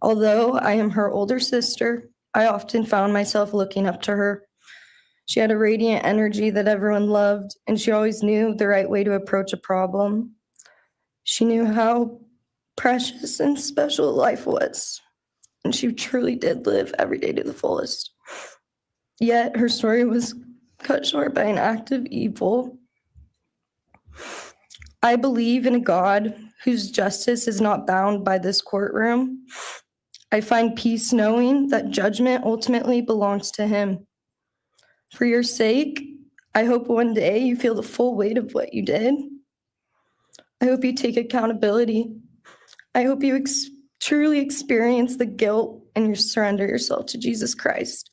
Although I am her older sister, I often found myself looking up to her. She had a radiant energy that everyone loved, and she always knew the right way to approach a problem. She knew how precious and special life was, and she truly did live every day to the fullest. Yet her story was cut short by an act of evil. I believe in a God whose justice is not bound by this courtroom. I find peace knowing that judgment ultimately belongs to Him. For your sake, I hope one day you feel the full weight of what you did. I hope you take accountability. I hope you truly experience the guilt and you surrender yourself to Jesus Christ.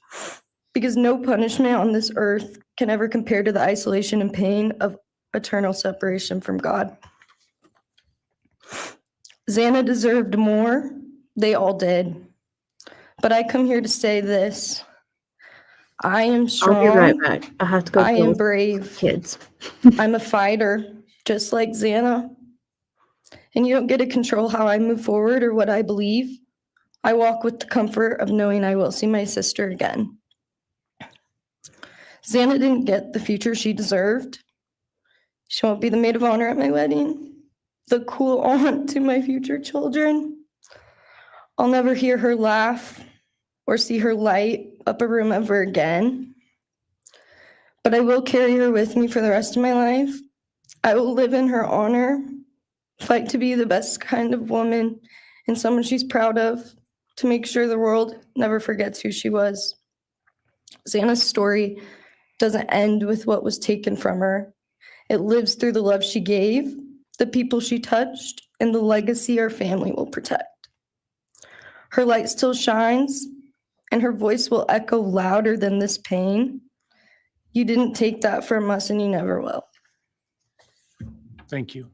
Because no punishment on this earth can ever compare to the isolation and pain of eternal separation from God. Xana deserved more. They all did. But I come here to say this. I am strong. I'll be right back. I have to go. I deal am with brave. kids. I'm a fighter, just like Xana. And you don't get to control how I move forward or what I believe. I walk with the comfort of knowing I will see my sister again. Xana didn't get the future she deserved. She won't be the maid of honor at my wedding, the cool aunt to my future children. I'll never hear her laugh or see her light up a room ever again. But I will carry her with me for the rest of my life. I will live in her honor, fight to be the best kind of woman and someone she's proud of, to make sure the world never forgets who she was. Xana's story doesn't end with what was taken from her. It lives through the love she gave, the people she touched, and the legacy our family will protect. Her light still shines, and her voice will echo louder than this pain. You didn't take that from us, and you never will. Thank you.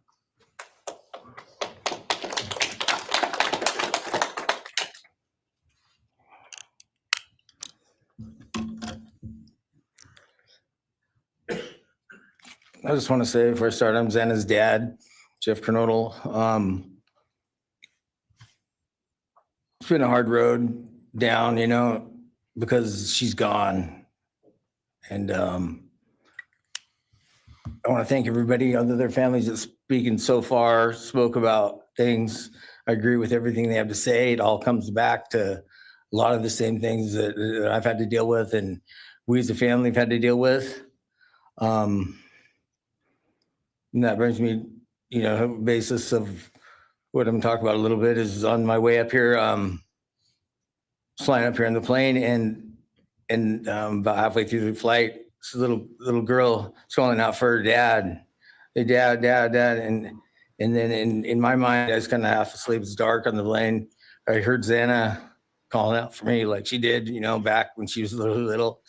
I just want to say before I start, I'm Xana's dad, Jeff Kernodle. It's been a hard road down, you know, because she's gone. And I want to thank everybody, other their families that's speaking so far, spoke about things. I agree with everything they have to say. It all comes back to a lot of the same things that I've had to deal with and we as a family have had to deal with. And that brings me, you know, basis of what I'm talking about a little bit is on my way up here, flying up here in the plane and about halfway through the flight, this little girl calling out for her dad. Hey, dad. And then in my mind, I was kind of half asleep. It's dark on the plane. I heard Xana calling out for me like she did, you know, back when she was little,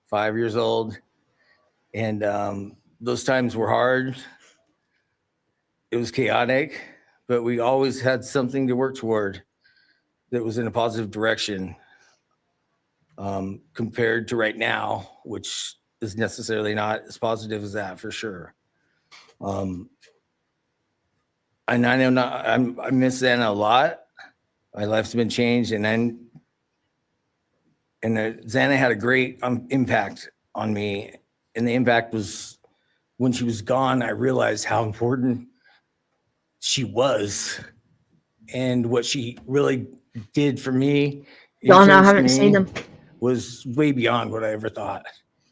5 years old. And those times were hard. It was chaotic, but we always had something to work toward that was in a positive direction compared to right now, which is necessarily not as positive as that for sure. And I know I miss Xana a lot. My life's been changed, and Xana had a great impact on me. And the impact was when she was gone, I realized how important she was and what she really did for me. Y'all know I haven't seen them. Was way beyond what I ever thought.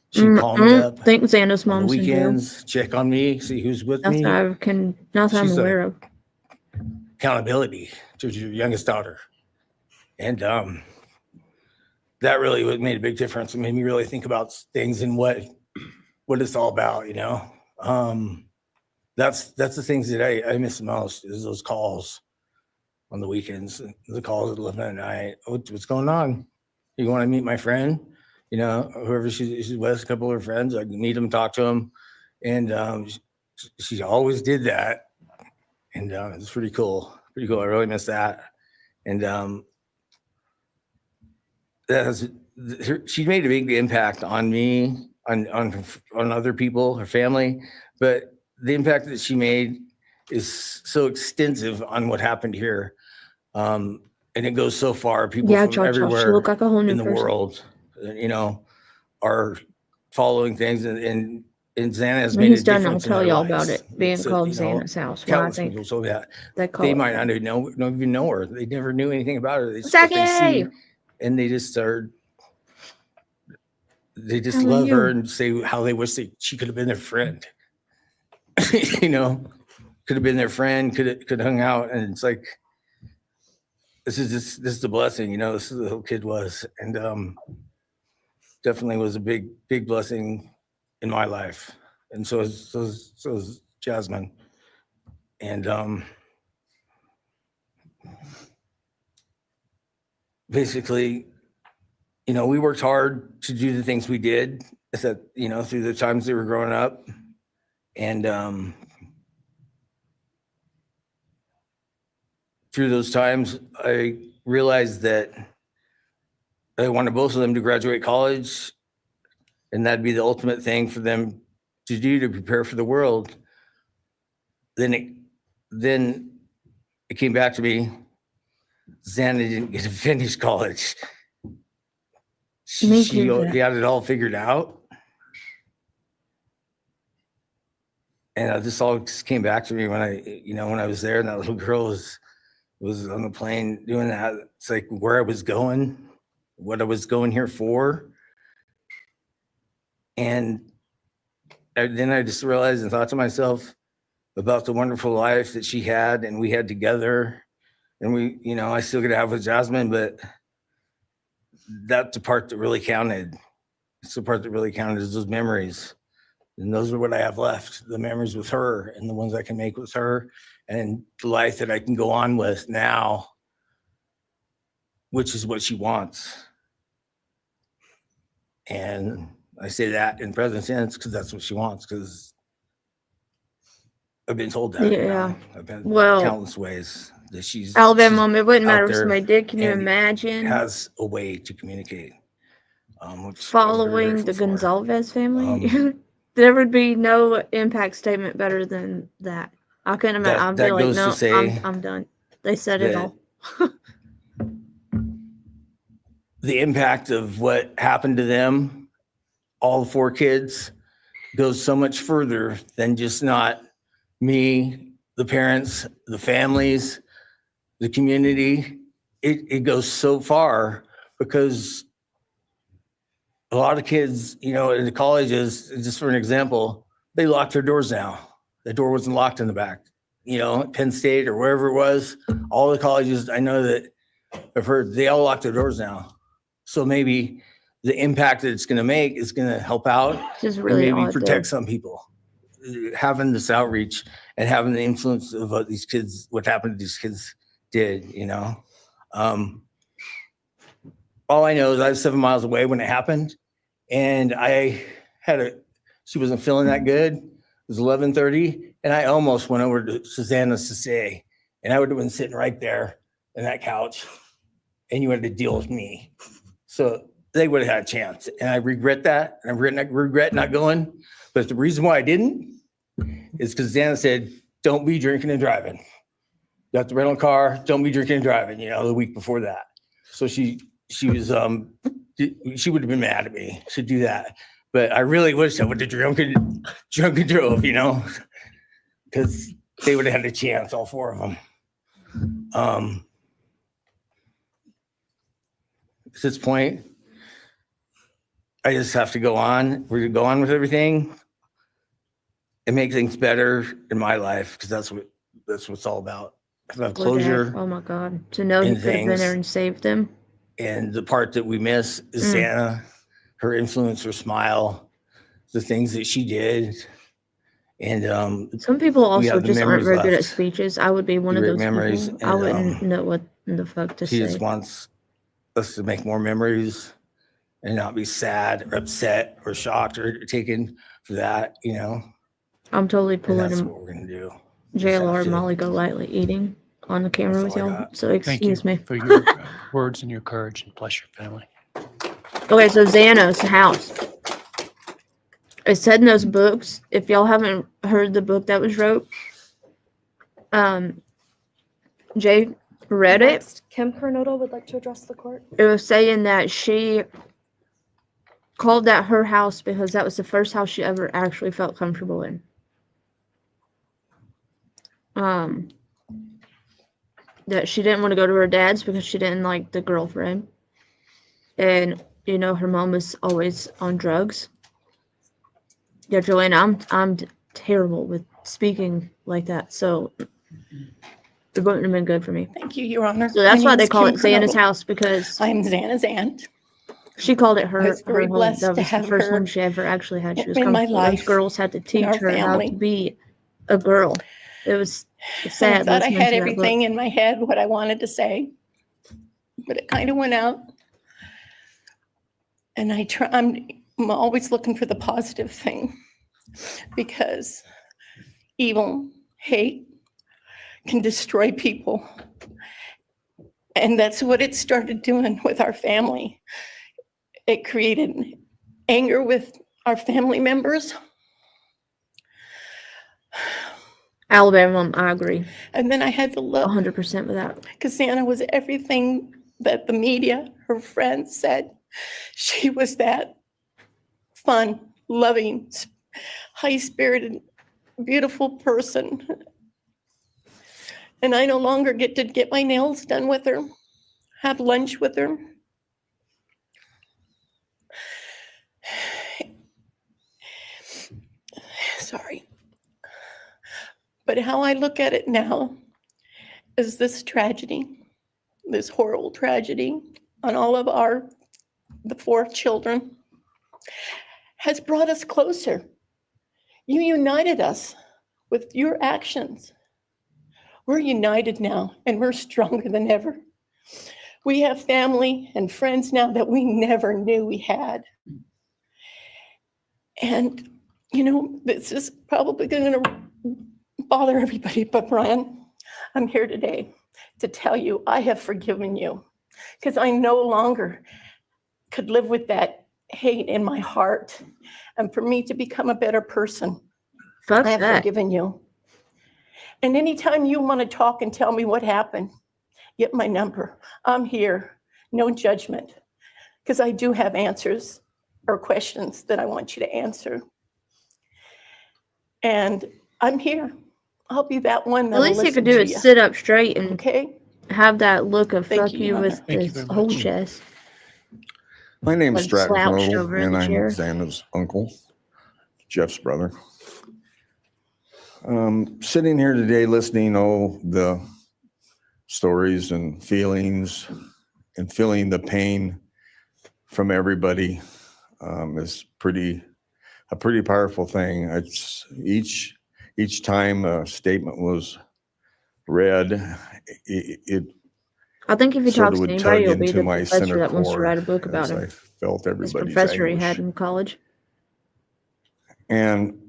She'd call me up I think Xana's on the mom's in jail. weekends, check on me, see who's with That's me. what I'm She's aware of. Accountability to your youngest daughter. And that really made a big difference. It made me really think about things and what it's all about, you know. That's the things that I miss the most is those calls on the weekends, the calls at 11 at night. What's going on? You want to meet my friend? You know, whoever she's with, a couple of her friends, I can meet them, talk to them. And she always did that. And it's pretty cool. Pretty cool. I really miss that. And she made a big impact on me, on other people, her family. But the impact that she made is so extensive on what happened here. And it goes so far. People Yeah, from Cha-Cha, she everywhere looked like a whole new in the person. world, you know, are following things. And Xana has When made he's a done, I'll difference in tell their y'all lives. about it being So, called you know, Xana's house. Well, I countless think people. So yeah, they call they it might that. not even know her. They never knew anything about her. It's what they see, Zachy! and they just start. They just How are love her you? and say how they wish that she could have been their friend. You know, could have been their friend. Could hung out, and it's like this is a blessing. You know, this is the whole kid was, and definitely was a big blessing in my life, and so is Jasmine, and basically, you know, we worked hard to do the things we did. Is that, you know, through the times they were growing up, and through those times, I realized that I wanted both of them to graduate college, and that'd be the ultimate thing for them to do to prepare for the world. Then it came back to me. Xana didn't get to finish college. Me She too. had it all figured out. And this all just came back to me when I was there and that little girl was on the plane doing that. It's like where I was going, what I was going here for. And then I just realized and thought to myself about the wonderful life that she had and we had together. And we, you know, I still get to have with Jasmine, but that's the part that really counted. It's the part that really counted is those memories. And those are what I have left, the memories with her and the ones I can make with her and the life that I can go on with now, which is what she wants. And I say that in present tense because that's what she wants, because I've been told that. you Yeah. know. I've been Well, countless ways that she's Alabama, it wouldn't out matter if there somebody did. Can you and imagine has a way to communicate. Which I'm very following the grateful for. Gonzalez family? There would be no impact statement better than that. I couldn't imagine. I'd be that like, goes to no, say I'm done. They said it that all. the impact of what happened to them, all 4 kids, goes so much further than just not me, the parents, the families, the community. It goes so far because a lot of kids, you know, in the colleges, just for an example, they lock their doors now. The door wasn't locked in the back, you know, at Penn State or wherever it was. All the colleges, I know that I've heard, they all lock their doors now. So maybe the impact that it's going to make is going to help out Just and really maybe odd, protect though. some people. Having this outreach and having the influence of what these kids, what happened to these kids did, you know. All I know is I was 7 miles away when it happened, and she wasn't feeling that good. It was 11:30, and I almost went over to Susanna's to say, and I would have been sitting right there in that couch, and you had to deal with me. So they would have had a chance, and I regret that, and I regret not going. But the reason why I didn't is because Xana said, "Don't be drinking and driving. You have to rent a car. Don't be drinking and driving." You know, the week before that, so she was she would have been mad at me to do that. But I really wish I would have drunk and drove, you know, because they would have had a chance, all 4 of them. At this point, I just have to go on. We're going to go on with everything and make things better in my life, because that's what it's all about. I have closure. Oh my God. To know he in could have been things. there and saved them. And the part that we miss is Xana, her influence, her smile, the things that she did. And Some people we also have the just aren't memories very good at left. speeches. I would be one of Great those memories, people. I and, wouldn't know what the fuck to she say. just wants us to make more memories and not be sad or upset or shocked or taken for that, you know? I'm totally And pulling that's him. what we're gonna do. JLR have to- Molly Golightly eating on the camera That's with all I y'all. got. So Thank you excuse me. for your words and your courage, and bless your family. Okay, so Xana's house. It said in those books, if y'all haven't heard the book that was wrote, Jay read it. Next, Kim Coronado would like to address the court. It was saying that she called that her house because that was the first house she ever actually felt comfortable in. That she didn't want to go to her dad's because she didn't like the girlfriend. And, you know, her mom was always on drugs. Yeah, Joanna, I'm terrible with speaking like that, so it wouldn't have been good for me. Thank you, Your Honor. So that's My why name they is call Kim it Xana's Coronado. house, because I am Xana's aunt. she called it I her was very home. blessed That to was the have first her home she ever actually had. She was in my comfortable. Those life, girls had to in teach our her how to family. be a girl. It was And I sad thought I listening had to that everything book. in my head, what I wanted to say, but it kind of went out. And I'm always looking for the positive thing, because evil, hate can destroy people. And that's what it started doing with our family. It created anger with our family members. Alabama, I agree. And then I had to look. 100% with that. Because Xana was everything that the media, her friends said. She was that fun, loving, high-spirited, beautiful person. And I no longer get to get my nails done with her, have lunch with her. Sorry. But how I look at it now is this tragedy, this horrible tragedy on all of the 4 children, has brought us closer. You united us with your actions. We're united now, and we're stronger than ever. We have family and friends now that we never knew we had. And, you know, this is probably going to bother everybody, but Brian, I'm here today to tell you I have forgiven you, because I no longer could live with that hate in my heart. And for me to become a better person, Fuck I have that. forgiven you. And anytime you want to talk and tell me what happened, get my number. I'm here, no judgment, because I do have answers or questions that I want you to answer. And I'm here. I'll be that one The that'll least you listen could do to is you. sit up straight and Okay? have that look of Thank fuck you, you Your with Honor. Thank you this very whole much. chest. My name's Like Stratton slouched Coronado, over in and the I'm chair. Xana's uncle, Jeff's brother. Sitting here today listening to the stories and feelings and feeling the pain from everybody is a pretty powerful thing. It's each time a statement was read, it I think if you sort talk of to would anybody, tug it'll be into the my professor center that wants to core write a book about as him. I felt This everybody's professor he anguish. had in college. And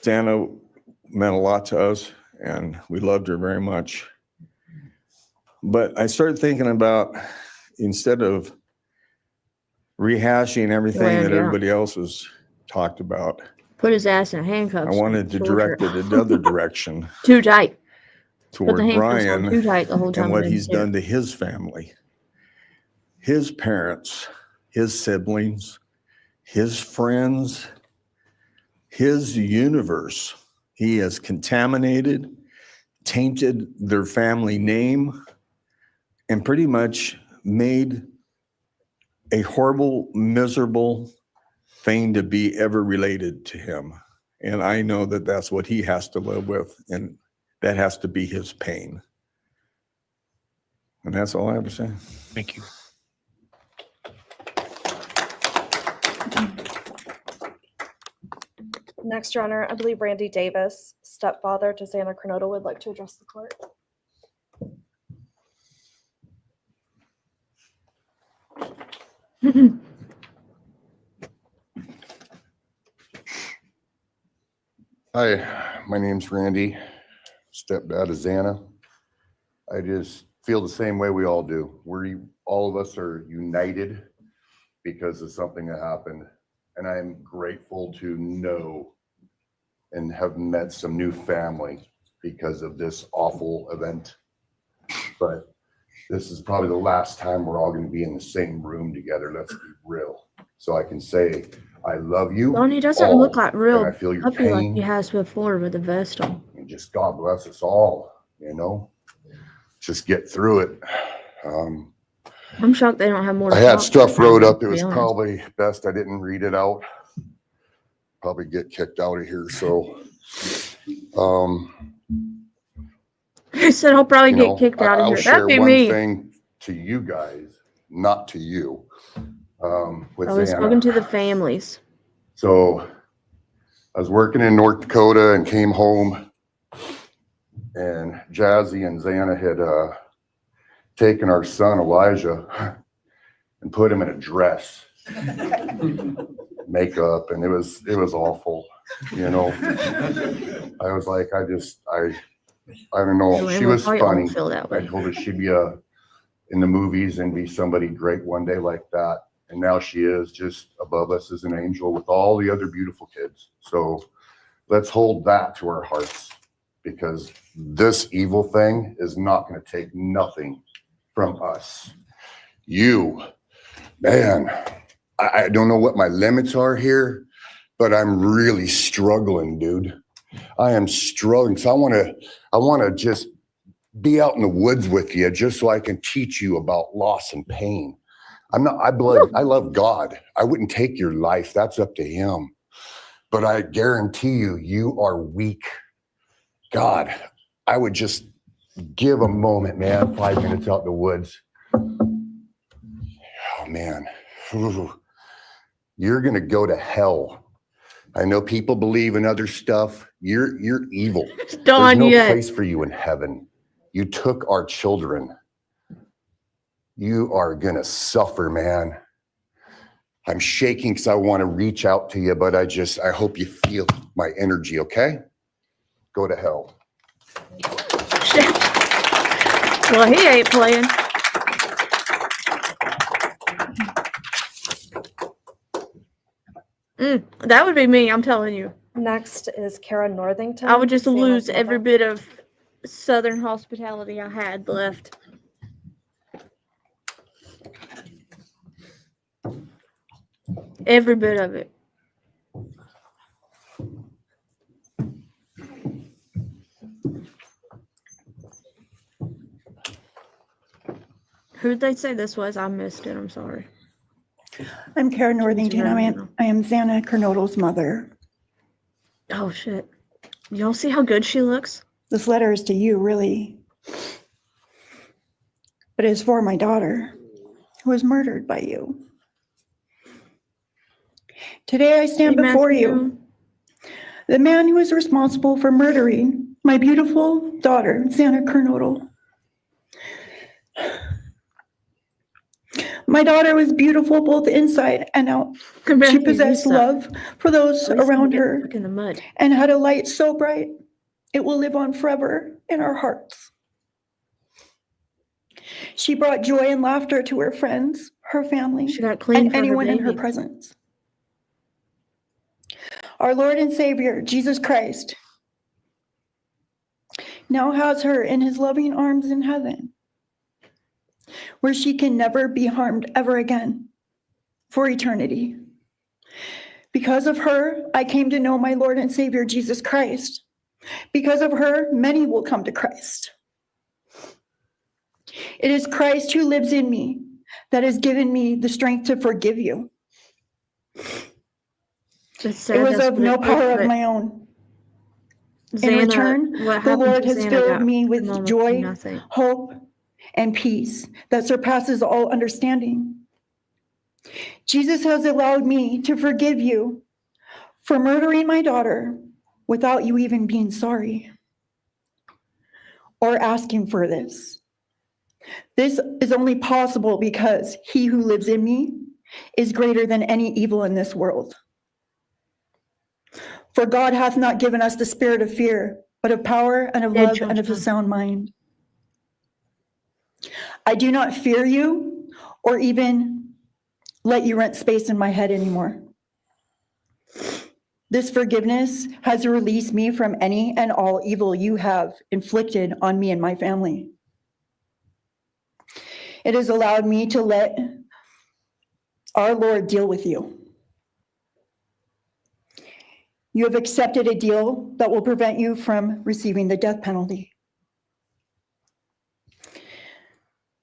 Dana meant a lot to us, and we loved her very much. But I started thinking about, instead of rehashing everything Land, that yeah. everybody else has talked about, Put his ass in I handcuffs. wanted to torture. direct it another direction Too tight. Put toward the handcuffs on Brian too tight the whole time. and what in he's there. done to his family, his parents, his siblings, his friends, his universe. He has contaminated, tainted their family name, and pretty much made a horrible, miserable thing to be ever related to him. And I know that that's what he has to live with, and that has to be his pain. And that's all I have to say. Thank you. Next, Your Honor, I believe Randy Davis, stepfather to Xana Coronado, would like to address the court. Hi, my name's Randy, stepdad of Xana. I just feel the same way we all do. All of us are united because of something that happened. And I'm grateful to know and have met some new family because of this awful event. But this is probably the last time we're all going to be in the same room together. Let's be real. So I can say, I love you. Lonnie doesn't all, look like real and I feel your puppy like pain. he has before with the vest on. And just God bless us all, just get through it. I'm shocked they don't have more. I to had talk stuff about, wrote up. to It be was honest. probably best I didn't read it out. Probably get kicked out of here. So, He said I'll probably get kicked out of I'll here. share That'd be one me. thing to you guys, not to you. With I was Xana. spoken to the families. So I was working in North Dakota and came home, and Jazzy and Xana had taken our son Elijah and put him in a dress, makeup, and it was awful. I was like, I don't know. Joanne She will was probably all funny. feel that way. I told her she'd be in the movies and be somebody great one day like that. And now she is just above us as an angel with all the other beautiful kids. So let's hold that to our hearts, because this evil thing is not going to take nothing from us. You, man, I don't know what my limits are here, but I'm really struggling, dude. I am struggling. So I want to just be out in the woods with you just so I can teach you about loss and pain. I love God. I wouldn't take your life. That's up to him. But I guarantee you are weak. God, I would just give a moment, man, 5 minutes out in the woods. Oh, man. Ooh. You're going to go to hell. I know people believe in other stuff. You're evil. There's no place for you in heaven. You took our children. You are going to suffer, man. I'm shaking because I want to reach out to you, but I hope you feel my energy, okay? Go to hell. Well, he ain't playing. That would be me, I'm telling you. Next is Kara Northington. I would just Xana's lose every mother. bit of Southern hospitality I had left. Every bit of it. Who'd they say this was? I missed it. I'm sorry. I'm Kara Northington. her I name am Xana Kernodle's mother. Oh, shit. Y'all see how good she looks? This letter is to you, really. But it's for my daughter, who was murdered by you. Today I stand Hey, before Matthew. you, the man who is responsible for murdering my beautiful daughter, Xana Kernodle. My daughter was beautiful both inside and out. She possessed love for those around her In the mud. and had a light so bright it will live on forever in our hearts. She brought joy and laughter to her friends, her family, She got clean and for her anyone in her baby. presence. Our Lord and Savior, Jesus Christ, now has her in his loving arms in heaven, where she can never be harmed ever again for eternity. Because of her, I came to know my Lord and Savior, Jesus Christ. Because of her, many will come to Christ. It is Christ who lives in me that has given me the strength to forgive you. It was of no power of my own. In return, the Lord has filled me with joy, hope, and peace that surpasses all understanding. Jesus has allowed me to forgive you for murdering my daughter without you even being sorry or asking for this. This is only possible because he who lives in me is greater than any evil in this world. For God hath not given us the spirit of fear, but of power and of love and of a sound mind. I do not fear you or even let you rent space in my head anymore. This forgiveness has released me from any and all evil you have inflicted on me and my family. It has allowed me to let our Lord deal with you. You have accepted a deal that will prevent you from receiving the death penalty.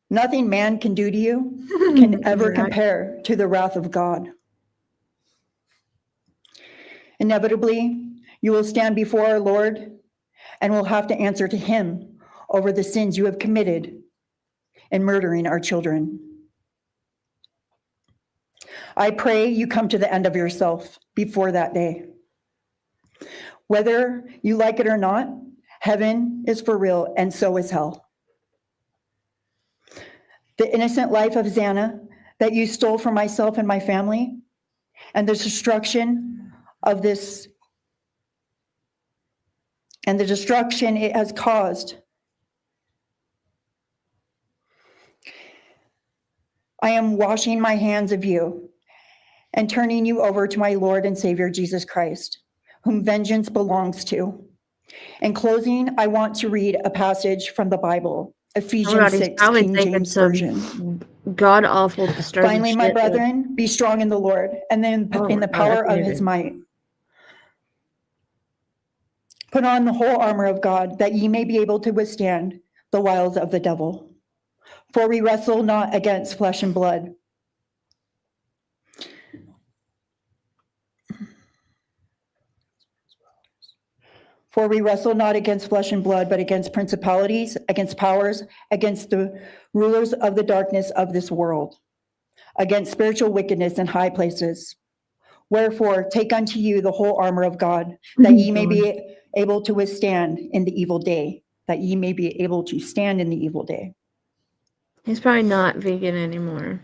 Nothing man can do to you can ever compare to the wrath of God. Inevitably, you will stand before our Lord and will have to answer to him over the sins you have committed in murdering our children. I pray you come to the end of yourself before that day. Whether you like it or not, heaven is for real and so is hell. The innocent life of Xana that you stole from myself and my family, and the destruction of this, and the destruction it has caused. I am washing my hands of you and turning you over to my Lord and Savior, Jesus Christ, whom vengeance belongs to. In closing, I want to read a passage from the Bible, Ephesians 6, King James Version. God awful disturbing Finally, my shit, but- brethren, be strong in the Lord and then Oh in my the God, power I of can't his even. might. Put on the whole armor of God, that ye may be able to withstand the wiles of the devil. For we wrestle not against flesh and blood. For we wrestle not against flesh and blood, but against principalities, against powers, against the rulers of the darkness of this world, against spiritual wickedness in high places. Wherefore, take unto you the whole armor of God, that ye may be able to withstand in the evil day, that ye may be able to stand in the evil day. He's probably not vegan anymore.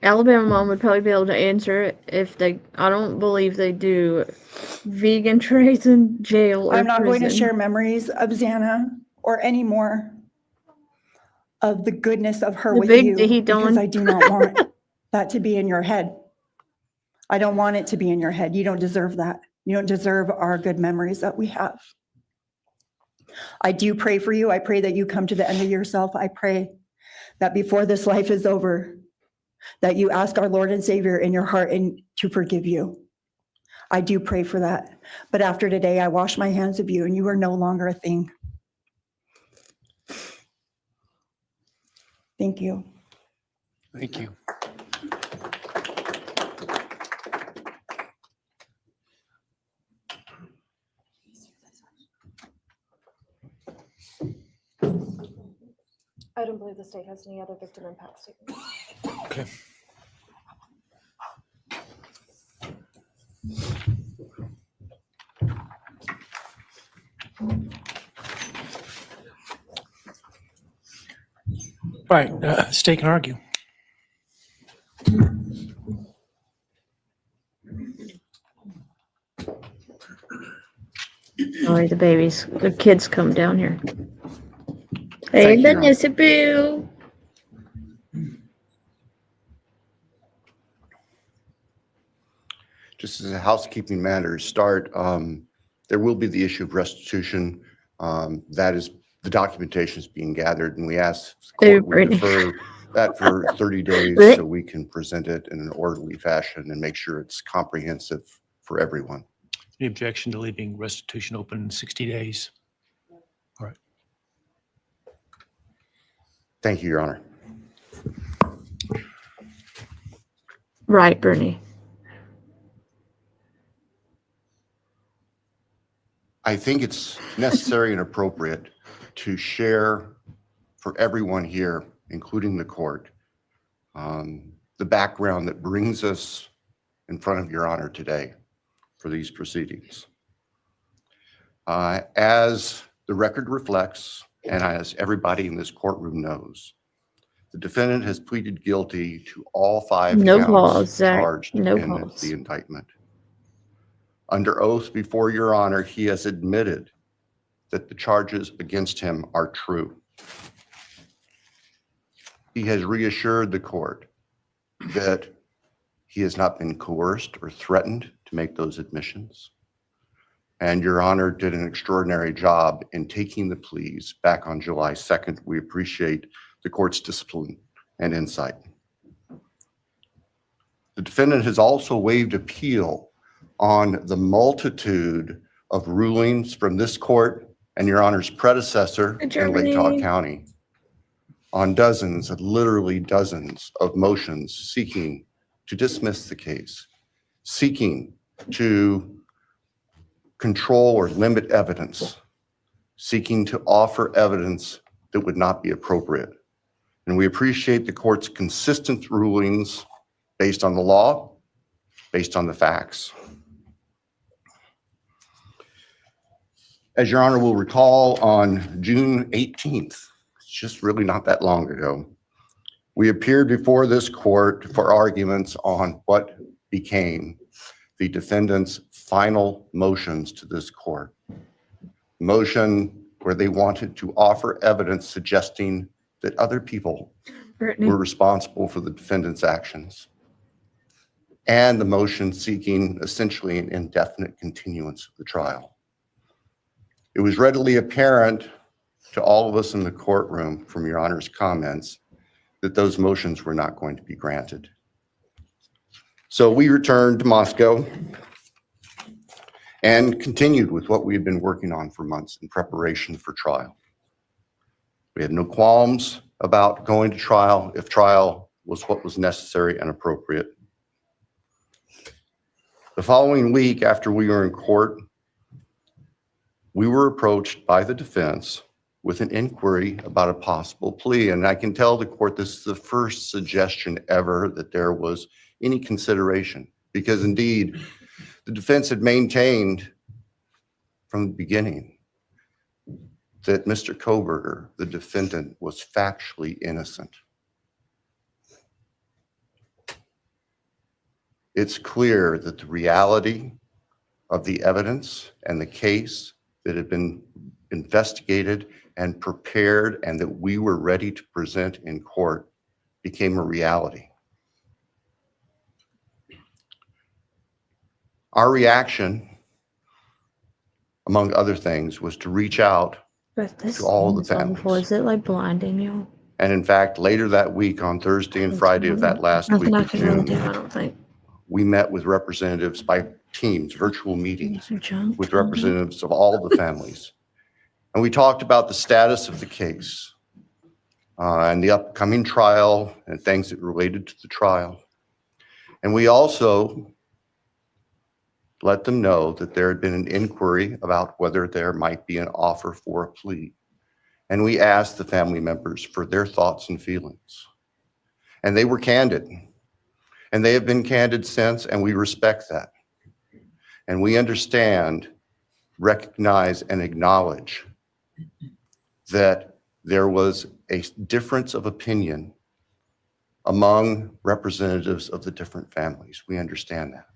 Alabama mom would probably be able to answer it if they. I don't believe they do vegan trays in jail or I'm not going to prison. share memories of Xana or any more of the goodness of her The with big you, D because Dawn. I do not want that to be in your head. I don't want it to be in your head. You don't deserve that. You don't deserve our good memories that we have. I do pray for you. I pray that you come to the end of yourself. I pray that before this life is over, that you ask our Lord and Savior in your heart and to forgive you. I do pray for that. But after today, I wash my hands of you and you are no longer a thing. Thank you. Thank you. I don't believe the state has any other victim impact statements. Okay. All right, state can argue. Sorry, the kids come down here. Hey, Thank you, Your Honor. Vanessa Boo. Just as a housekeeping matter to start, there will be the issue of restitution. That is, the documentation is being gathered, and we ask the court we defer that for 30 days so we can present it in an orderly fashion and make sure it's comprehensive for everyone. Any objection to leaving restitution open 60 days? All right. Thank you, Your Honor. Right, Bernie. I think it's necessary and appropriate to share for everyone here, including the court, the background that brings us in front of Your Honor today. for these proceedings. As the record reflects, and as everybody in this courtroom knows, the defendant has pleaded guilty to all 5 No counts pause, Zach. charged No in pause. the indictment. Under oath before Your Honor, he has admitted that the charges against him are true. He has reassured the court that he has not been coerced or threatened to make those admissions. And Your Honor did an extraordinary job in taking the pleas back on July 2nd. We appreciate the court's discipline and insight. The defendant has also waived appeal on the multitude of rulings from this court and Your Honor's predecessor in Lake Tahoe County on dozens, literally dozens of motions seeking to dismiss the case, seeking to control or limit evidence, seeking to offer evidence that would not be appropriate. And we appreciate the court's consistent rulings based on the law, based on the facts. As Your Honor will recall, on June 18th, it's just really not that long ago, we appeared before this court for arguments on what became the defendant's final motions to this court. Motion where they wanted to offer evidence suggesting that other people were responsible for the defendant's actions, and the motion seeking essentially an indefinite continuance of the trial. It was readily apparent to all of us in the courtroom from Your Honor's comments that those motions were not going to be granted. So we returned to Moscow and continued with what we had been working on for months in preparation for trial. We had no qualms about going to trial if trial was what was necessary and appropriate. The following week after we were in court, we were approached by the defense with an inquiry about a possible plea. And I can tell the court this is the first suggestion ever that there was any consideration, because indeed the defense had maintained from the beginning that Mr. Kohberger, the defendant, was factually innocent. It's clear that the reality of the evidence and the case that had been investigated and prepared and that we were ready to present in court became a reality. Our reaction, among other things, was to reach out to all the families. Is it like blinding you? And in fact, later that week, on Thursday and Friday of that last week of June, I don't think. we met with representatives by teams, virtual meetings, with representatives of all the families. And we talked about the status of the case and the upcoming trial and things that related to the trial. And we also let them know that there had been an inquiry about whether there might be an offer for a plea. And we asked the family members for their thoughts and feelings. And they were candid. And they have been candid since, and we respect that. And we understand, recognize, and acknowledge that there was a difference of opinion among representatives of the different families. We understand that.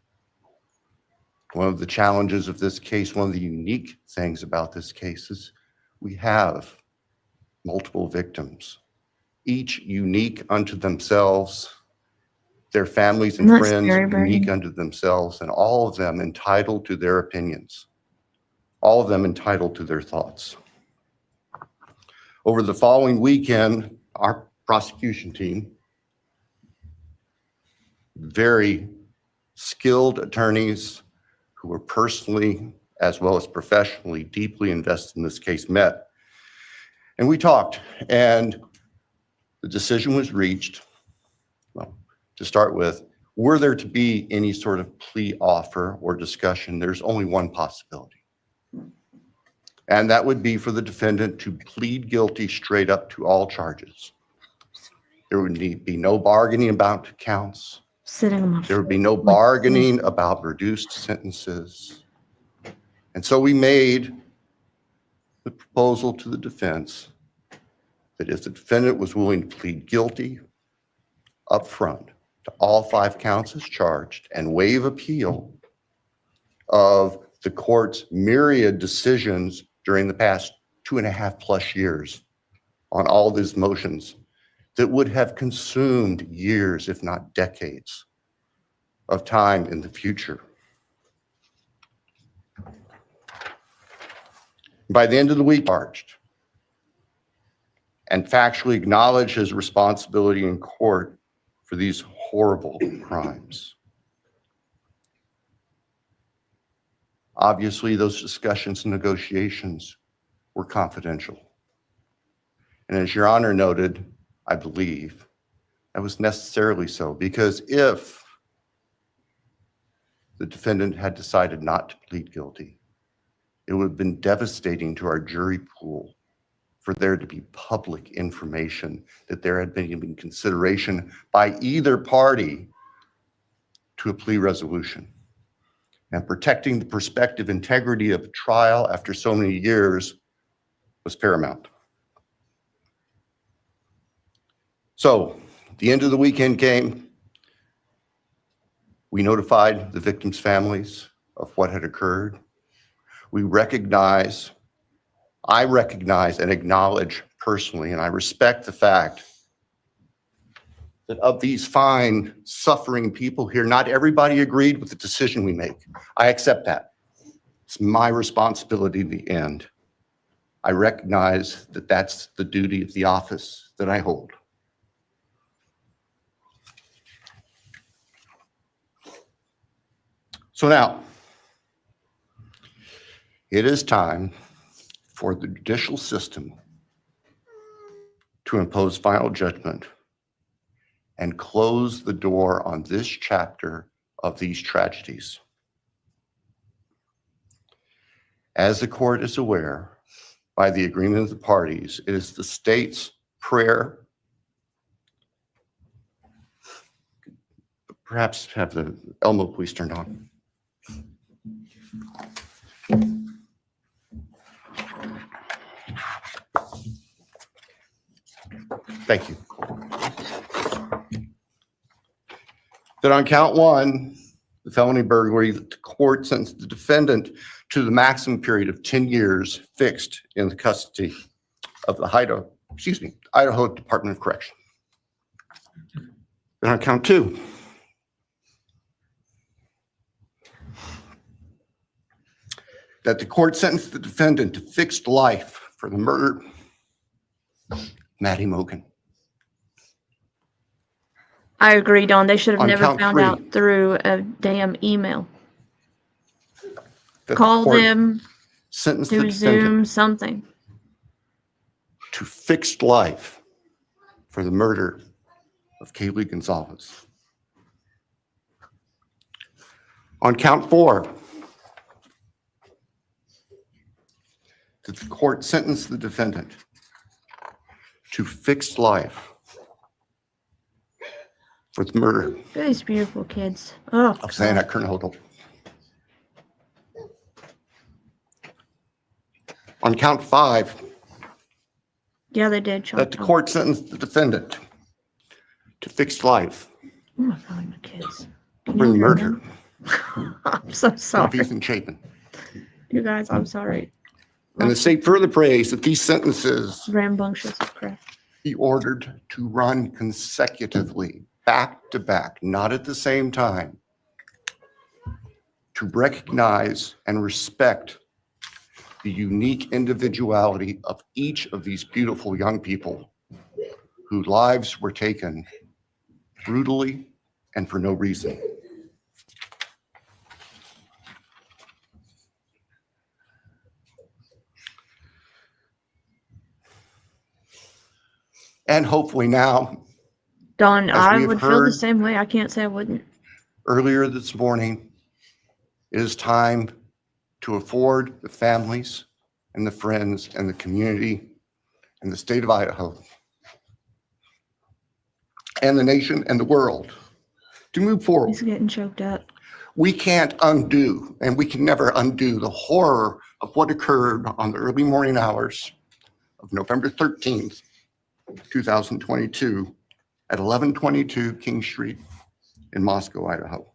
One of the challenges of this case, one of the unique things about this case is we have multiple victims, each unique unto themselves, their families and friends unique unto themselves, and all of them entitled to their opinions, all of them entitled to their thoughts. Over the following weekend, our prosecution team, very skilled attorneys who were personally as well as professionally deeply invested in this case, met. And we talked, and the decision was reached. Well, to start with, were there to be any sort of plea offer or discussion, there's only one possibility. And that would be for the defendant to plead guilty straight up to all charges. There would be no bargaining about counts. Sitting on my There would be no bargaining about reduced sentences. And so we made the proposal to the defense that if the defendant was willing to plead guilty up front to all 5 counts as charged and waive appeal of the court's myriad decisions during the past 2.5+ years on all these motions that would have consumed years, if not decades, of time in the future. By the end of the week, charged and factually acknowledge his responsibility in court for these horrible crimes. Obviously, those discussions and negotiations were confidential. And as Your Honor noted, I believe that was necessarily so, because if the defendant had decided not to plead guilty, it would have been devastating to our jury pool for there to be public information that there had been consideration by either party to a plea resolution. And protecting the prospective integrity of a trial after so many years was paramount. So the end of the weekend came. We notified the victims' families of what had occurred. I recognize and acknowledge personally, and I respect the fact that of these fine, suffering people here, not everybody agreed with the decision we make. I accept that. It's my responsibility in the end. I recognize that that's the duty of the office that I hold. So now, it is time for the judicial system to impose final judgment and close the door on this chapter of these tragedies. As the court is aware, by the agreement of the parties, it is the state's prayer. Perhaps have the Elmo police turned on. Thank you. That on count 1, the felony burglary, the court sentenced the defendant to the maximum period of 10 years fixed in the custody of the Idaho Department of Correction. Then on count 2, that the court sentenced the defendant to fixed life for the murder of Maddie Mogen. I agree, Don. They should have On never count found 3, out through a damn email. that Call the court them, sentenced the do defendant Zoom, something. to fixed life for the murder of Kaylee Gonzalez. On count 4, that the court sentenced the defendant to fixed life for the murder Look at these beautiful kids. Oh, of Xana Kernhodel. On count 5, yeah, they did. that the court sentenced the defendant to fixed life Oh my God, my kids. Can for you the hear murder them? I'm so of sorry. Ethan Chapin. You guys, I'm sorry. And the state further prays that these sentences Rambunctious of crap. be ordered to run consecutively, back to back, not at the same time, to recognize and respect the unique individuality of each of these beautiful young people whose lives were taken brutally and for no reason. And hopefully now, Don, as we I have would feel the heard same way. I can't say I wouldn't. earlier this morning, it is time to afford the families and the friends and the community and the state of Idaho and the nation and the world To move forward, He's getting choked up. we can't undo, and we can never undo the horror of what occurred on the early morning hours of November 13th, 2022 at 1122 King Street in Moscow, Idaho.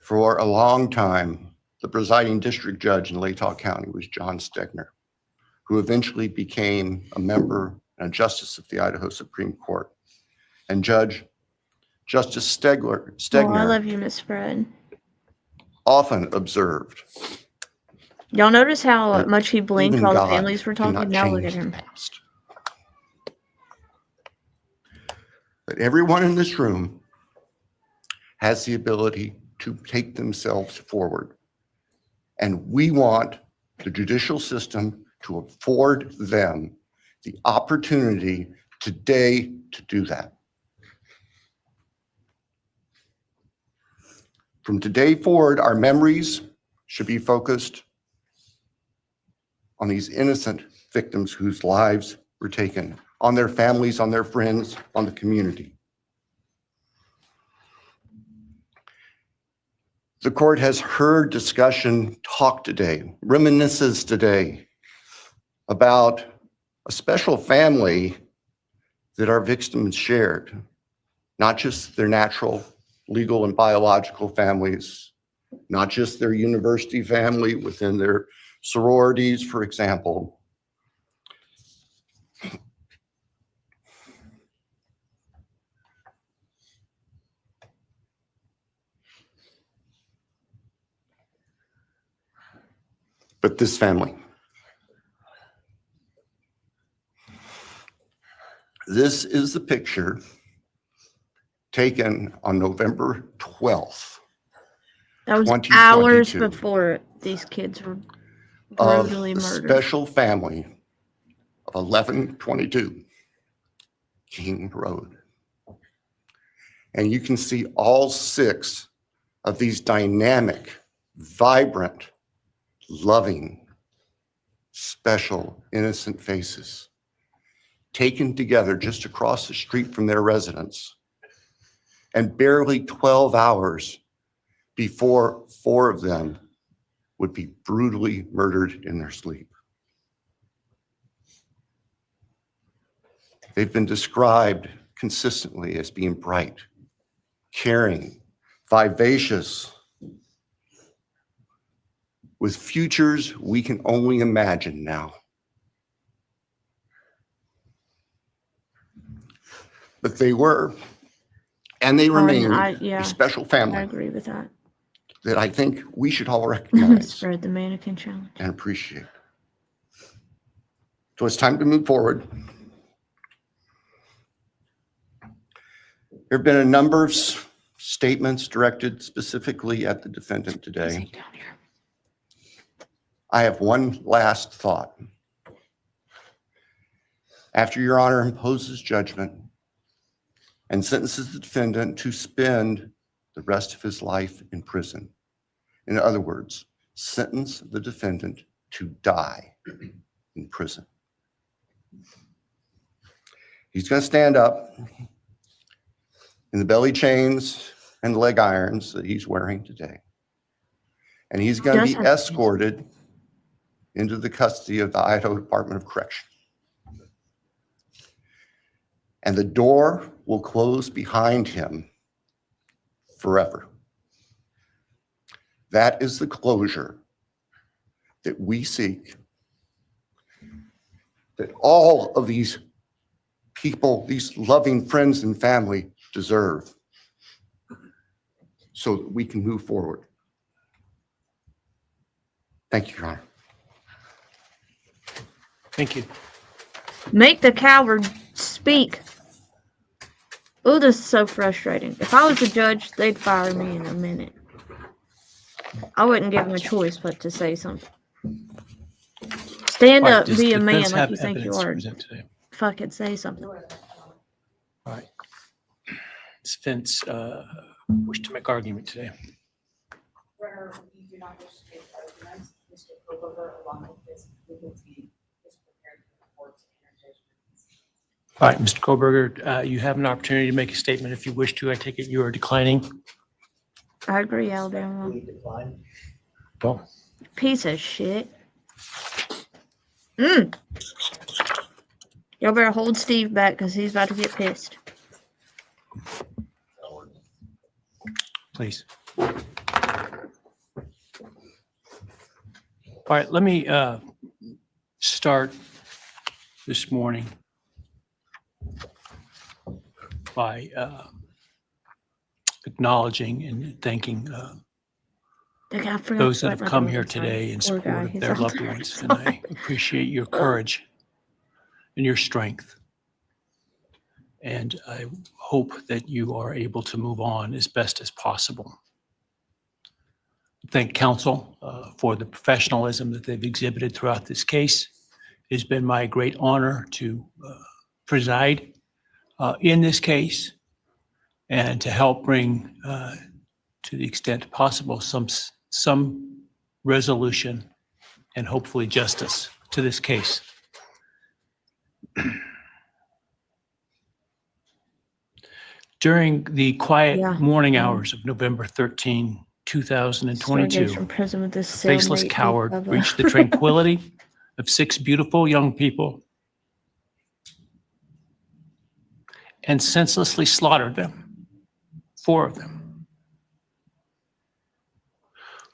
For a long time, the presiding district judge in Latah County was John Stegner, who eventually became a member and a justice of the Idaho Supreme Court. And Justice Stegner Oh, I love you, Miss Fred. often observed Y'all notice how that much he blinked even while the God families were talking? cannot Now look at change him. the past. But everyone in this room has the ability to take themselves forward. And we want the judicial system to afford them the opportunity today to do that. From today forward, our memories should be focused on these innocent victims whose lives were taken, on their families, on their friends, on the community. The court has heard discussion, talk today, reminisces today about a special family that our victims shared, not just their natural, legal, and biological families, not just their university family within their sororities, for example. But this family. This is the picture taken on November 12th, That was hours 2022, before these kids were of brutally the murdered. special family of 1122 King Road. And you can see all 6 of these dynamic, vibrant, loving, special, innocent faces taken together just across the street from their residence. And barely 12 hours before 4 of them would be brutally murdered in their sleep. They've been described consistently as being bright, caring, vivacious, with futures we can only imagine now. But they were, and they remain, a special family. I agree with that. That I think we should all recognize Spread the mannequin challenge. and appreciate. So it's time to move forward. There have been a number of statements directed specifically at the defendant today. I have one last thought. After Your Honor imposes judgment and sentences the defendant to spend the rest of his life in prison. In other words, sentence the defendant to die in prison. He's going to stand up in the belly chains and leg irons that he's wearing today. And he's going to be escorted into the custody of the Idaho Department of Correction. And the door will close behind him forever. That is the closure that we seek, that all of these people, these loving friends and family deserve, so that we can move forward. Thank you, Your Honor. Thank you. Make the coward speak. Oh, this is so frustrating. If I was a judge, they'd fire me in a minute. I wouldn't give them a choice but to say something. Stand All right, up, does be the a man defense like have you think you evidence to are. present today? Fucking say something. All right. Defense wish to make argument today. Runner, we do not wish to make arguments. Mr. Koberger, along with his legal team, is prepared for the court to enter judgment. All right, Mr. Koberger, you have an opportunity to make a statement if you wish to. I take it you are declining. I agree, Alabama. Well, Piece of shit. Y'all better hold Steve back because he's about to get pissed. please. All right, let me start this morning by acknowledging and thanking those that have come here today in support of their loved ones. And I appreciate your courage and your strength. And I hope that you are able to move on as best as possible. Thank counsel for the professionalism that they've exhibited throughout this case. It's been my great honor to preside in this case and to help bring, to the extent possible, some resolution and hopefully justice to this case. During the quiet morning hours of November 13, 2022, from prison with this a faceless cellmate coward of a- breached the tranquility of 6 beautiful young people and senselessly slaughtered them, 4 of them.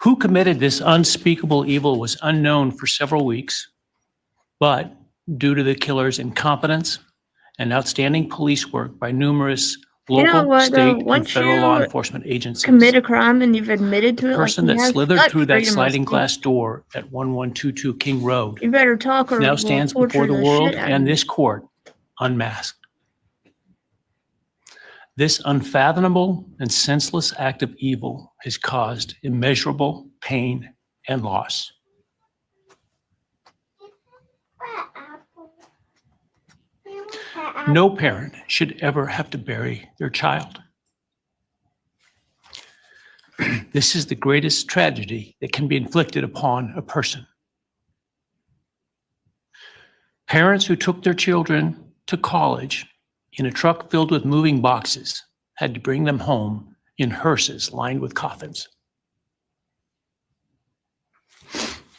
Who committed this unspeakable evil was unknown for several weeks, but due to the killer's incompetence and outstanding police work by numerous You know local, what, state, though? and Once federal law you enforcement agencies, commit a crime and you've admitted to the it, person like, you that have slithered such through that freedom of sliding speech. glass door at 1122 King Road You better talk or now we'll stands torture before the the world shit out and of you. this court unmasked. This unfathomable and senseless act of evil has caused immeasurable pain and loss. No parent should ever have to bury their child. This is the greatest tragedy that can be inflicted upon a person. Parents who took their children to college in a truck filled with moving boxes had to bring them home in hearses lined with coffins.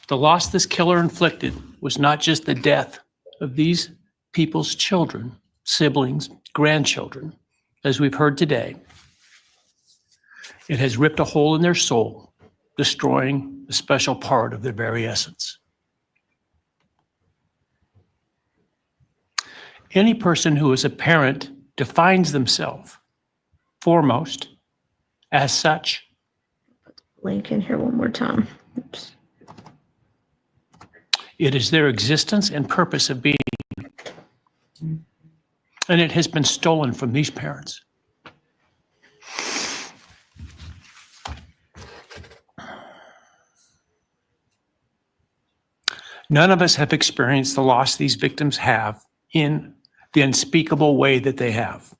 The loss this killer inflicted was not just the death of these people's children, siblings, grandchildren, as we've heard today. It has ripped a hole in their soul, destroying a special part of their very essence. Any person who is a parent defines themselves foremost as such. Link in here one more time. Oops. It is their existence and purpose of being. And it has been stolen from these parents. None of us have experienced the loss these victims have in the unspeakable way that they have.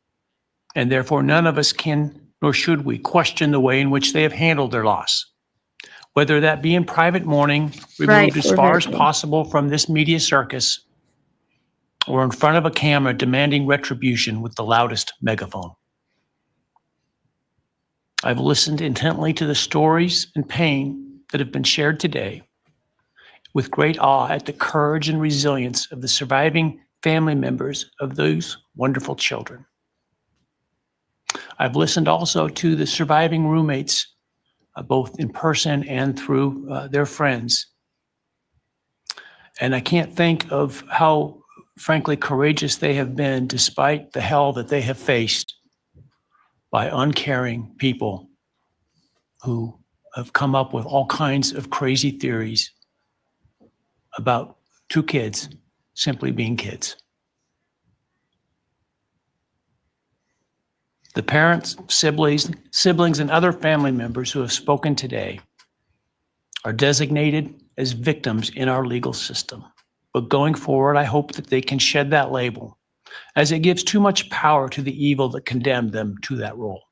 And therefore, none of us can, nor should we, question the way in which they have handled their loss. Whether that be in private mourning, removed as far as possible from this media circus, or in front of a camera demanding retribution with the loudest megaphone. I've listened intently to the stories and pain that have been shared today, with great awe at the courage and resilience of the surviving family members of those wonderful children. I've listened also to the surviving roommates, both in person and through their friends. And I can't think of how, frankly, courageous they have been despite the hell that they have faced by uncaring people who have come up with all kinds of crazy theories about 2 kids simply being kids. The parents, siblings, and other family members who have spoken today are designated as victims in our legal system. But going forward, I hope that they can shed that label, as it gives too much power to the evil that condemned them to that role.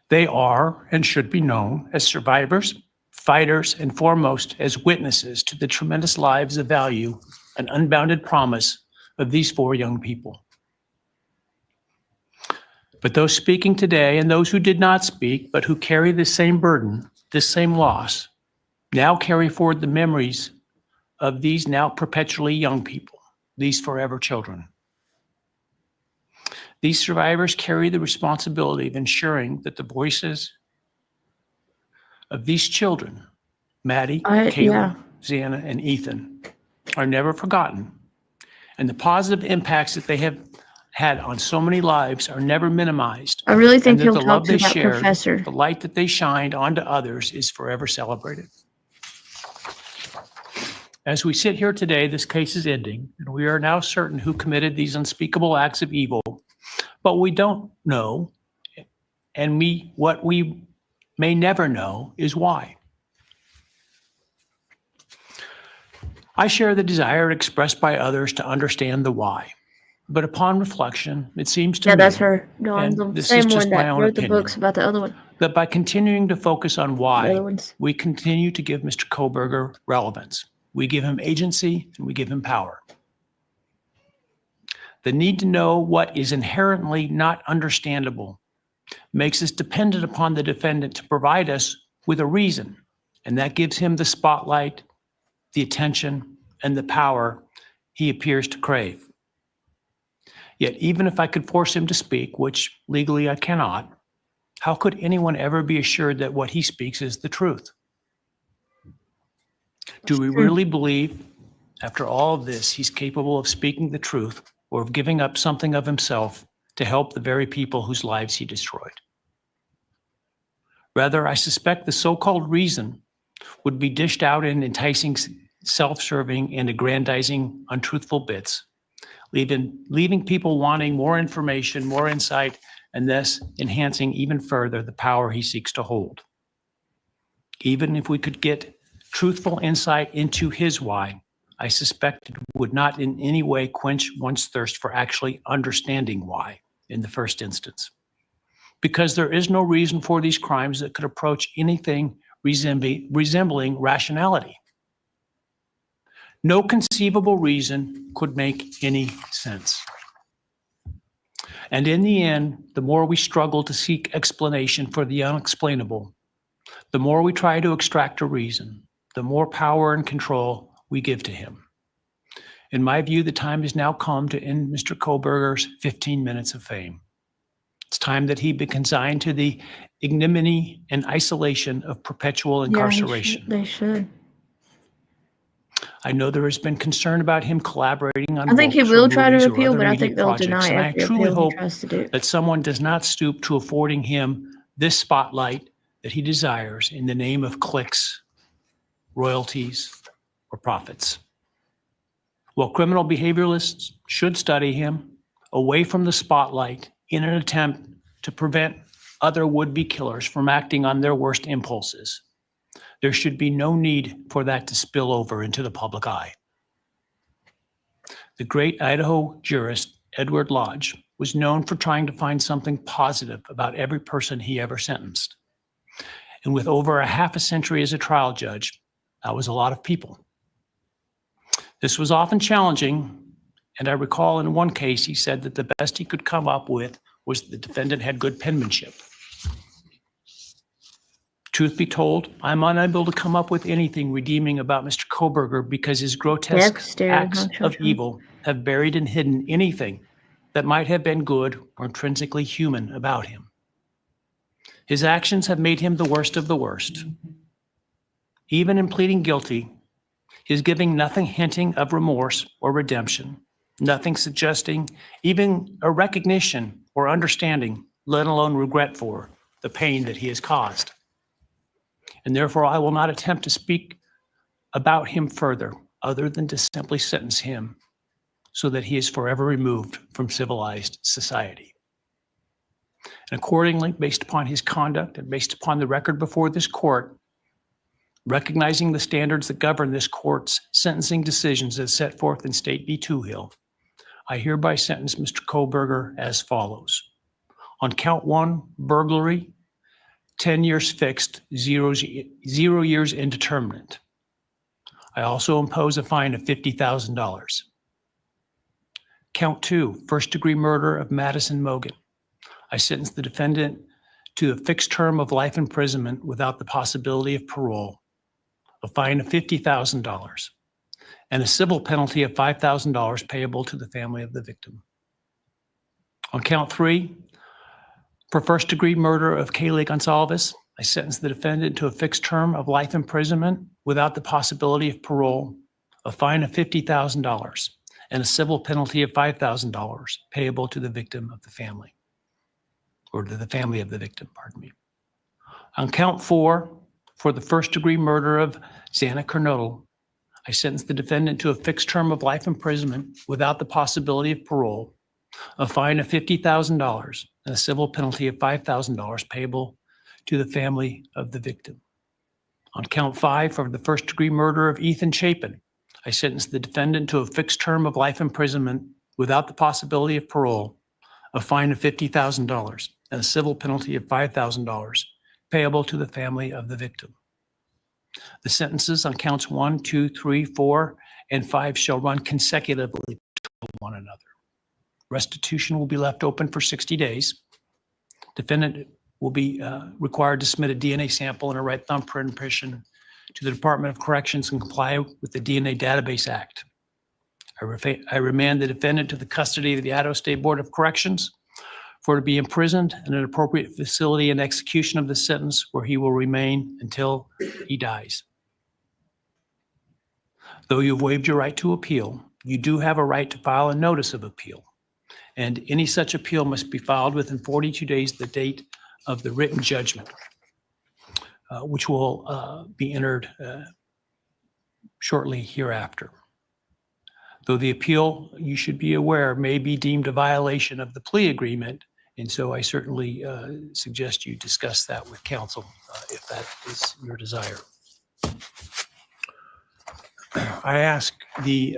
They are and should be known as survivors, fighters, and foremost as witnesses to the tremendous lives of value an unbounded promise of these 4 young people. But those speaking today and those who did not speak, but who carry this same burden, this same loss, now carry forward the memories of these now perpetually young people, these forever children. These survivors carry the responsibility of ensuring that the voices of these children, Maddie, Kayla, Xana, and Ethan, are never forgotten, and the positive impacts that they have had on so many lives are never minimized. I really think and that he'll the talk love to they that shared, professor. the light that they shined onto others is forever celebrated. As we sit here today, this case is ending, and we are now certain who committed these unspeakable acts of evil, but we don't know, and what we may never know is why. I share the desire expressed by others to understand the why, but upon reflection, it seems to me, That's her, Dawn, and the this same is just one my that own wrote the opinion, books about the other one. that by continuing to focus on The why, other ones. we continue to give Mr. Koberger relevance. We give him agency and we give him power. The need to know what is inherently not understandable makes us dependent upon the defendant to provide us with a reason, and that gives him the spotlight, the attention, and the power he appears to crave. Yet even if I could force him to speak, which legally I cannot, how could anyone ever be assured that what he speaks is the truth? Do we really believe, after all of this, he's capable of speaking the truth or of giving up something of himself to help the very people whose lives he destroyed? Rather, I suspect the so-called reason would be dished out in enticing, self-serving, and aggrandizing untruthful bits, leaving people wanting more information, more insight, and thus enhancing even further the power he seeks to hold. Even if we could get truthful insight into his why, I suspect it would not in any way quench one's thirst for actually understanding why in the first instance. Because there is no reason for these crimes that could approach anything resembling rationality. No conceivable reason could make any sense. And in the end, the more we struggle to seek explanation for the unexplainable, the more we try to extract a reason, the more power and control we give to him. In my view, the time has now come to end Mr. Koberger's 15 minutes of fame. It's time that he be consigned to the ignominy and isolation of perpetual incarceration. They should. I know there has been concern about him collaborating on I think he books or will try to movies or appeal, other but I media think they'll projects, deny and I every truly appeal he hope tries to do. that someone does not stoop to affording him this spotlight that he desires in the name of clicks, royalties, or profits. While criminal behavioralists should study him away from the spotlight in an attempt to prevent other would-be killers from acting on their worst impulses, there should be no need for that to spill over into the public eye. The great Idaho jurist Edward Lodge was known for trying to find something positive about every person he ever sentenced. And with over a half a century as a trial judge, that was a lot of people. This was often challenging, and I recall in one case he said that the best he could come up with was the defendant had good penmanship. Truth be told, I'm unable to come up with anything redeeming about Mr. Koberger because his grotesque acts of evil have buried and hidden anything that might have been good or intrinsically human about him. His actions have made him the worst of the worst. Even in pleading guilty, he is giving nothing hinting of remorse or redemption, nothing suggesting even a recognition or understanding, let alone regret for the pain that he has caused. And therefore, I will not attempt to speak about him further, other than to simply sentence him so that he is forever removed from civilized society. And accordingly, based upon his conduct and based upon the record before this court, recognizing the standards that govern this court's sentencing decisions as set forth in State v. Toohill, I hereby sentence Mr. Koberger as follows. On count 1, burglary, 10 years fixed, 0 years indeterminate. I also impose a fine of $50,000. Count 2, first-degree murder of Madison Mogen. I sentence the defendant to a fixed term of life imprisonment without the possibility of parole, a fine of $50,000, and a civil penalty of $5,000 payable to the family of the victim. On count 3, for first-degree murder of Kaylee Gonzalez, I sentence the defendant to a fixed term of life imprisonment without the possibility of parole, a fine of $50,000, and a civil penalty of $5,000 payable to the victim of the family, or to the family of the victim, pardon me. On count 4, for the first-degree murder of Xana Kernodle, I sentence the defendant to a fixed term of life imprisonment without the possibility of parole, a fine of $50,000, and a civil penalty of $5,000 payable to the family of the victim. On count 5, for the first-degree murder of Ethan Chapin, I sentence the defendant to a fixed term of life imprisonment without the possibility of parole, a fine of $50,000, and a civil penalty of $5,000 payable to the family of the victim. The sentences on counts 1, 2, 3, 4, and 5 shall run consecutively to one another. Restitution will be left open for 60 days. Defendant will be required to submit a DNA sample and a right thumbprint impression to the Department of Corrections and comply with the DNA Database Act. I remand the defendant to the custody of the Idaho State Board of Corrections for to be imprisoned in an appropriate facility and execution of the sentence where he will remain until he dies. Though you have waived your right to appeal, you do have a right to file a notice of appeal, and any such appeal must be filed within 42 days of the date of the written judgment, which will be entered shortly hereafter. Though the appeal, you should be aware, may be deemed a violation of the plea agreement, and so I certainly suggest you discuss that with counsel if that is your desire. I ask the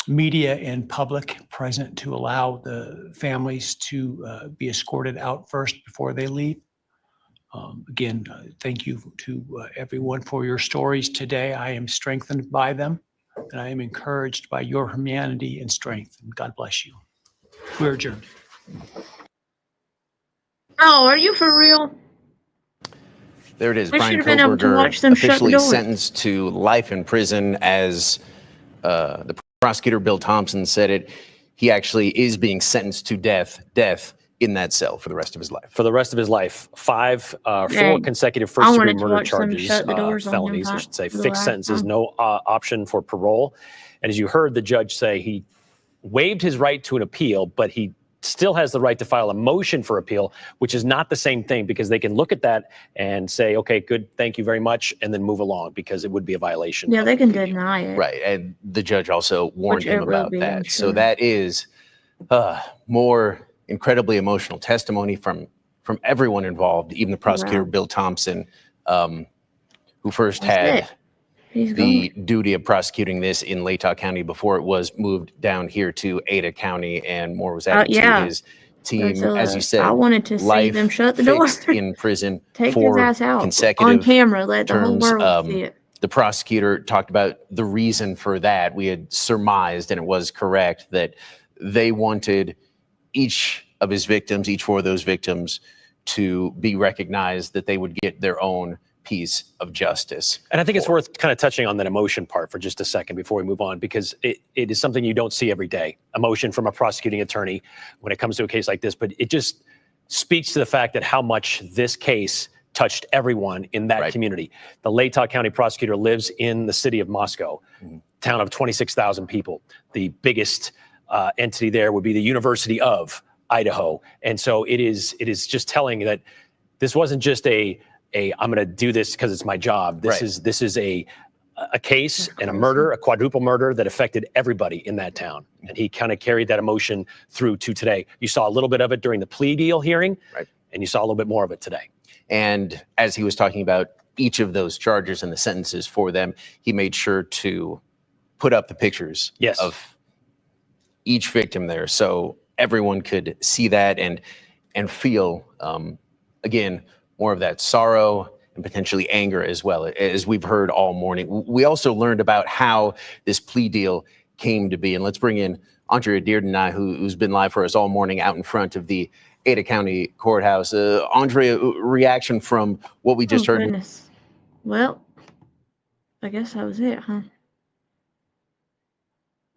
media and public present to allow the families to be escorted out first before they leave. Again, thank you to everyone for your stories today. I am strengthened by them, and I am encouraged by your humanity and strength. And God bless you. We're adjourned. Oh, are you for real? There it is. We Brian should have been able to Koberger watch them shut the officially door. sentenced to life in prison. As the prosecutor, Bill Thompson, said it, he actually is being sentenced to death in that cell for the rest of his life. For the rest of his life, 4 Dang. consecutive I first-degree wanted to murder watch them charges, shut the doors on him felonies, I back should say, for the fixed last sentences, time. no option for parole. And as you heard the judge say, he waived his right to an appeal, but he still has the right to file a motion for appeal, which is not the same thing, because they can look at that and say, okay, good, thank you very much, and then move along, because it would be a violation. Yeah, they can deny it. Right. And the judge also warned Which him it will about be, I'm that. So sure. that is more incredibly emotional testimony from everyone involved, even the prosecutor, Wow. Bill Thompson, who first That's had it. He's the duty of prosecuting this in Latah County before it was moved down here to Ada County, and more was added yeah. to his team. Godzilla. As you said, I wanted to see life them shut the door. fixed in prison Take his for ass out consecutive on camera. Let the whole terms. world see it. The prosecutor talked about the reason for that. We had surmised, and it was correct, that they wanted each of his victims, each 4 of those victims, to be recognized, that they would get their own piece of justice. And I think it's worth kind of touching on that emotion part for just a second before we move on, because it is something you don't see every day, emotion from a prosecuting attorney when it comes to a case like this. But it just speaks to the fact that how much this case touched everyone in that community. The Latah County prosecutor lives in the city of Moscow, town of 26,000 people. The biggest entity there would be the University of Idaho. And so it is just telling that this wasn't just a I'm going to do this because it's my job. This is a case and a murder, a quadruple murder that affected everybody in that town. And he kind of carried that emotion through to today. You saw a little bit of it during the plea deal hearing, and you saw a little bit more of it today. And as he was talking about each of those charges and the sentences for them, he made sure to put up the pictures of each victim there, so everyone could see that and feel, again, more of that sorrow and potentially anger as well, as we've heard all morning. We also learned about how this plea deal came to be. And let's bring in Andrea Dearden, who's been live for us all morning out in front of the Ada County Courthouse. Andrea, reaction from what we just heard. Goodness. Well, I guess that was it, huh?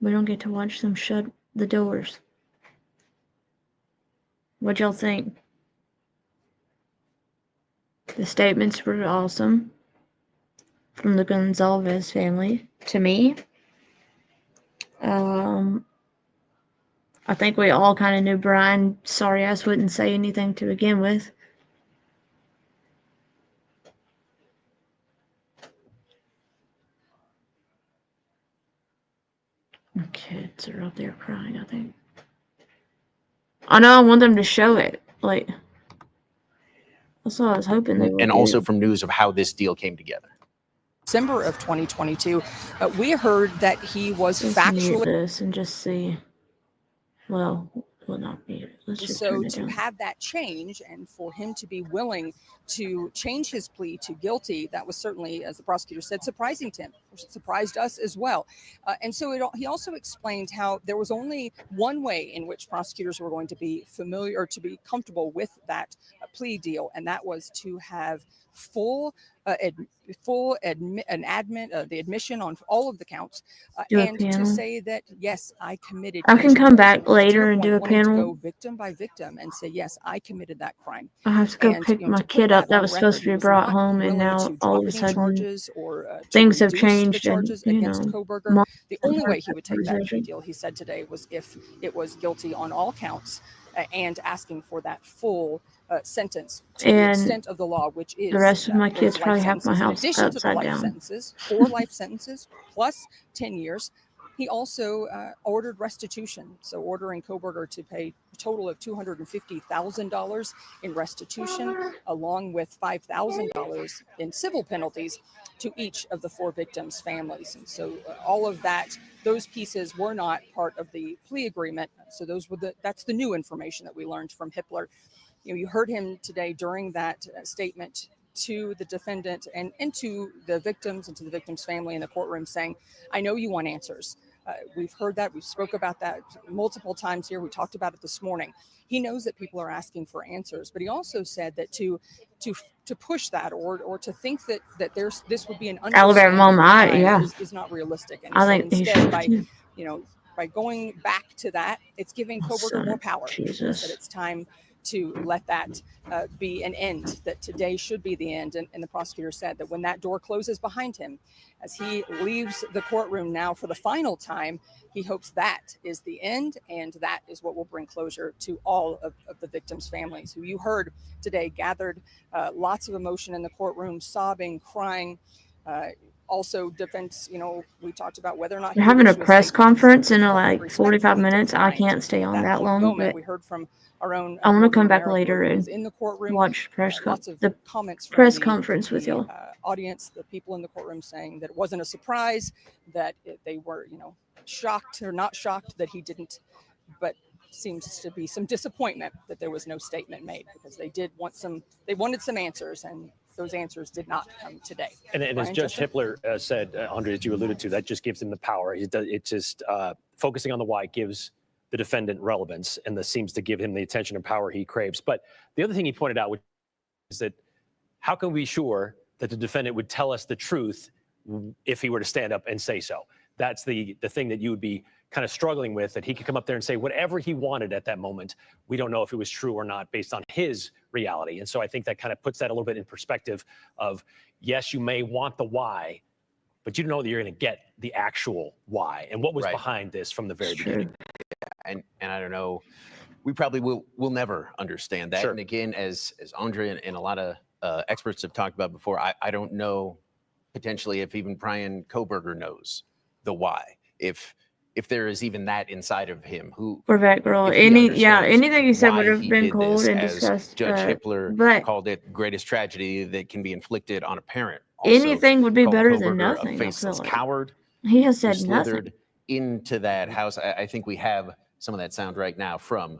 We don't get to watch them shut the doors. What y'all think? The statements were awesome from the Gonzalez family to me. I think we all kind of knew Brian sorry ass wouldn't say anything to begin with. The kids are up there crying, I think. I know I want them to show it. Like, that's what I was hoping they would. And also from news of how this deal came together. December of 2022, we heard that he was Let's factually mute this and just see. Well, we'll not mute it. Let's just so turn it to down. have that change and for him to be willing to change his plea to guilty, that was certainly, as the prosecutor said, surprising to him. It surprised us as well. And so he also explained how there was only one way in which prosecutors were going to be familiar or to be comfortable with that plea deal, and that was to have the admission on all of the counts, Do a and to panel. say that yes, I committed. I can each of come those. back And it was to later your and point, do a wanting to panel. go victim by victim and say yes, I committed that crime. I have to go And, pick you know, my to put kid up. That on was supposed record, to he be was brought not home, and willing now to all drop of a any sudden charges or to things have reduce the changed, and charges you against know, Kohberger. Mom The only had way he that would take that plea conversation. deal, he said today, was if it was guilty on all counts and asking for that full sentence to the And extent of the law, which is the rest of my those kids life probably have my sentences. In house addition to the upside life down. sentences, 4 life sentences plus 10 years, he also ordered restitution. So ordering Kohberger to pay a total of $250,000 in restitution, along with $5,000 in civil penalties to each of the 4 victims' families. And so all of that, those pieces were not part of the plea agreement. So that's the new information that we learned from Hippler. You know, you heard him today during that statement to the defendant and to the victims and to the victim's family in the courtroom saying, I know you want answers. We've heard that. We've spoke about that multiple times here. We talked about it this morning. He knows that people are asking for answers, but he also said that to push that or to think that this would be an Alabama understanding mom, crime yeah. is not realistic. And I he said think he instead should by too. by going back to that, it's giving Kohberger Son more of power. He Jesus. said it's time to let that be an end, that today should be the end. And the prosecutor said that when that door closes behind him, as he leaves the courtroom now for the final time, he hopes that is the end, and that is what will bring closure to all of the victims' families, who you heard today gathered lots of emotion in the courtroom, sobbing, crying. Also, defense, you know, we talked about whether or not They're he would having a issue press statement. He said conference he in felt like 45 respectfully minutes. I declined can't stay on that that long, moment. but We heard from our own I want to Morgan come back Romero, later who and was in the courtroom. watch Lots of the comments from press the conference with y'all. audience, the people in the courtroom, saying that it wasn't a surprise, that they were, you know, shocked or not shocked that he didn't, but seems to be some disappointment that there was no statement made, because they wanted some answers, and those answers did not come today. And as Brian, Judge Jester? Hippler said, Andre, as you alluded to, that just gives him the power. It just focusing on the why gives the defendant relevance, and this seems to give him the attention and power he craves. But the other thing he pointed out is that how can we be sure that the defendant would tell us the truth if he were to stand up and say so? That's the thing that you would be kind of struggling with, that he could come up there and say whatever he wanted at that moment. We don't know if it was true or not based on his reality. And so I think that kind of puts that a little bit in perspective of, yes, you may want the why, but you don't know that you're going to get the actual why and what was behind this from the very beginning. And I don't know, we probably will never understand that. Sure. And again, as Andre and a lot of experts have talked about before, I don't know potentially if even Brian Kohberger knows the why, if there is even that inside of him. We're back, girl. if he understands Anything you said why would have he been did cold this, and as discussed. Judge Hippler But called it greatest tragedy that can be inflicted on a parent. Also anything would be called better than Kohberger nothing, I a feel faceless like. coward He has who said nothing. slithered into that house. I think we have some of that sound right now from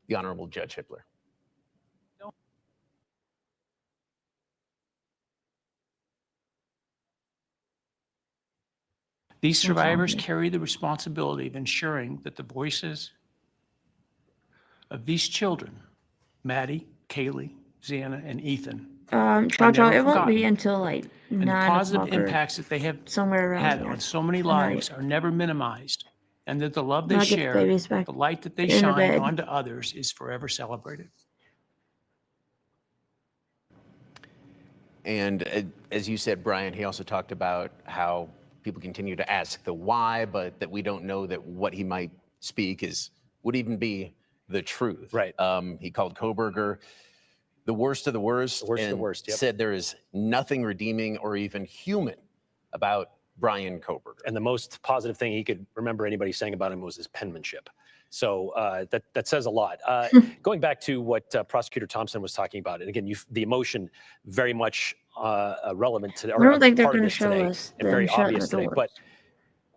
the Honorable Judge Hippler. These survivors Exactly. carry the responsibility of ensuring that the voices of these children, Maddie, Kaylee, Xana, and Ethan, Cha Cha, never it won't be forgotten. until like and the 9 positive o'clock or impacts that they have somewhere around had there on so many tonight. lives are never minimized, and that the love When they I get the share, babies back the light that they in the shine bed. onto others is forever celebrated. And as you said, Brian, he also talked about how people continue to ask the why, but that we don't know that what he might speak would even be the truth. Right. He called Kohberger the worst of the worst, The worst of the and worst, yep. said there is nothing redeeming or even human about Brian Kohberger. And the most positive thing he could remember anybody saying about him was his penmanship. So that says a lot. Going back to what Prosecutor Thompson was talking about, and again, the emotion very much relevant to, I or don't think they're part of going to this show today, us and them very shutting obvious the today. doors. But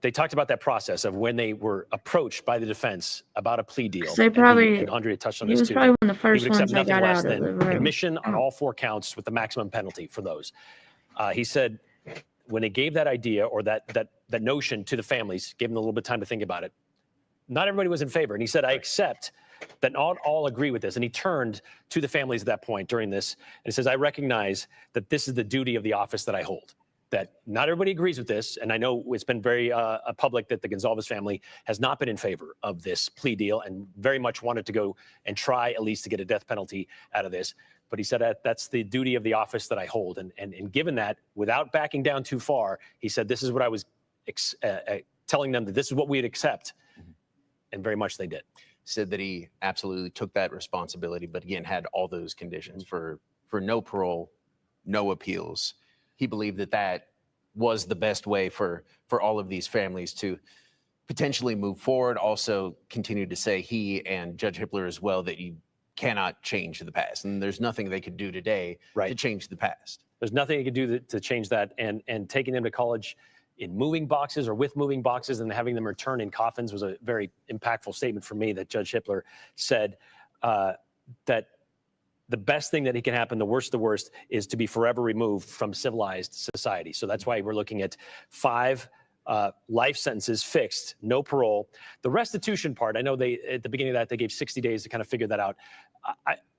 they talked about that process of when they were approached by the defense about a plea deal. 'Cause they And probably- and Andrea touched on he this was too. probably that one of the he first would accept ones that nothing got less out of than the room. admission on all 4 counts with the maximum penalty for those. He said when they gave that idea or that notion to the families, gave them a little bit of time to think about it, not everybody was in favor. And he said, I accept that not all agree with this. And he turned to the families at that point during this, and he says, I recognize that this is the duty of the office that I hold, that not everybody agrees with this. And I know it's been very public that the Gonzalez family has not been in favor of this plea deal and very much wanted to go and try at least to get a death penalty out of this. But he said, that's the duty of the office that I hold. And given that, without backing down too far, he said, this is what I was telling them, that this is what we'd accept. And very much they did. Said that he absolutely took that responsibility, but again, had all those conditions for no parole, no appeals. He believed that was the best way for all of these families to potentially move forward. Also continued to say, he and Judge Hippler as well, that you cannot change the past. And there's nothing they could do today to change the past. There's nothing you can do to change that. And taking them to college in moving boxes or with moving boxes and having them return in coffins was a very impactful statement for me that Judge Hippler said that the best thing that can happen, the worst of the worst, is to be forever removed from civilized society. So that's why we're looking at 5 life sentences fixed, no parole. The restitution part, I know they at the beginning of that, they gave 60 days to kind of figure that out.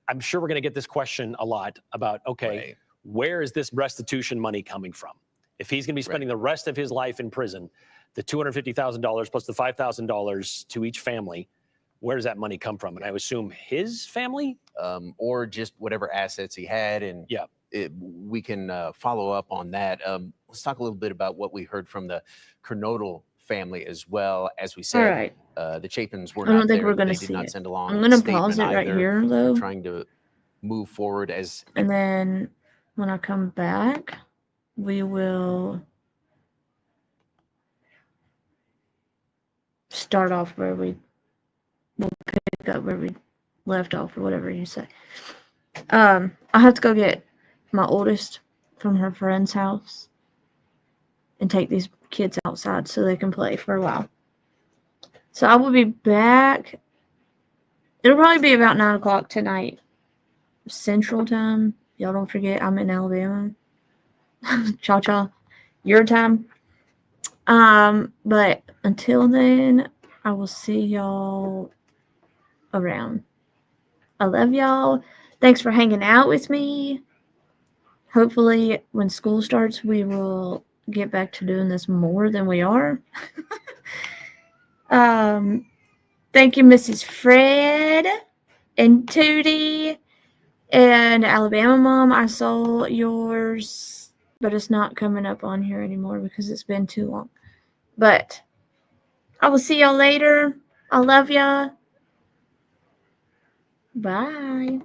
I'm sure we're going to get this question a lot about, okay, where is this restitution money coming from? If he's going to be spending the rest of his life in prison, the $250,000 plus the $5,000 to each family, where does that money come from? And I assume his family? Or just whatever assets he had. And we can follow up on that. Let's talk a little bit about what we heard from the Kernodle family as well. As we said, right. The Chapins were I don't not think there. we're gonna They did see not it. send along I'm gonna a statement pause it right either. here, They're though. trying to move forward as And then when I come back, we will start off where we'll pick up where we left off, or whatever you say. I have to go get my oldest from her friend's house and take these kids outside so they can play for a while. So I will be back. It'll probably be about 9 o'clock tonight, Central Time. Y'all don't forget, I'm in Alabama. Cha cha, your time. But until then, I will see y'all around. I love y'all. Thanks for hanging out with me. Hopefully, when school starts, we will get back to doing this more than we are. Thank you, Mrs. Fred and Tootie and Alabama Mom. I saw yours, but it's not coming up on here anymore because it's been too long. But I will see y'all later. I love ya. Bye.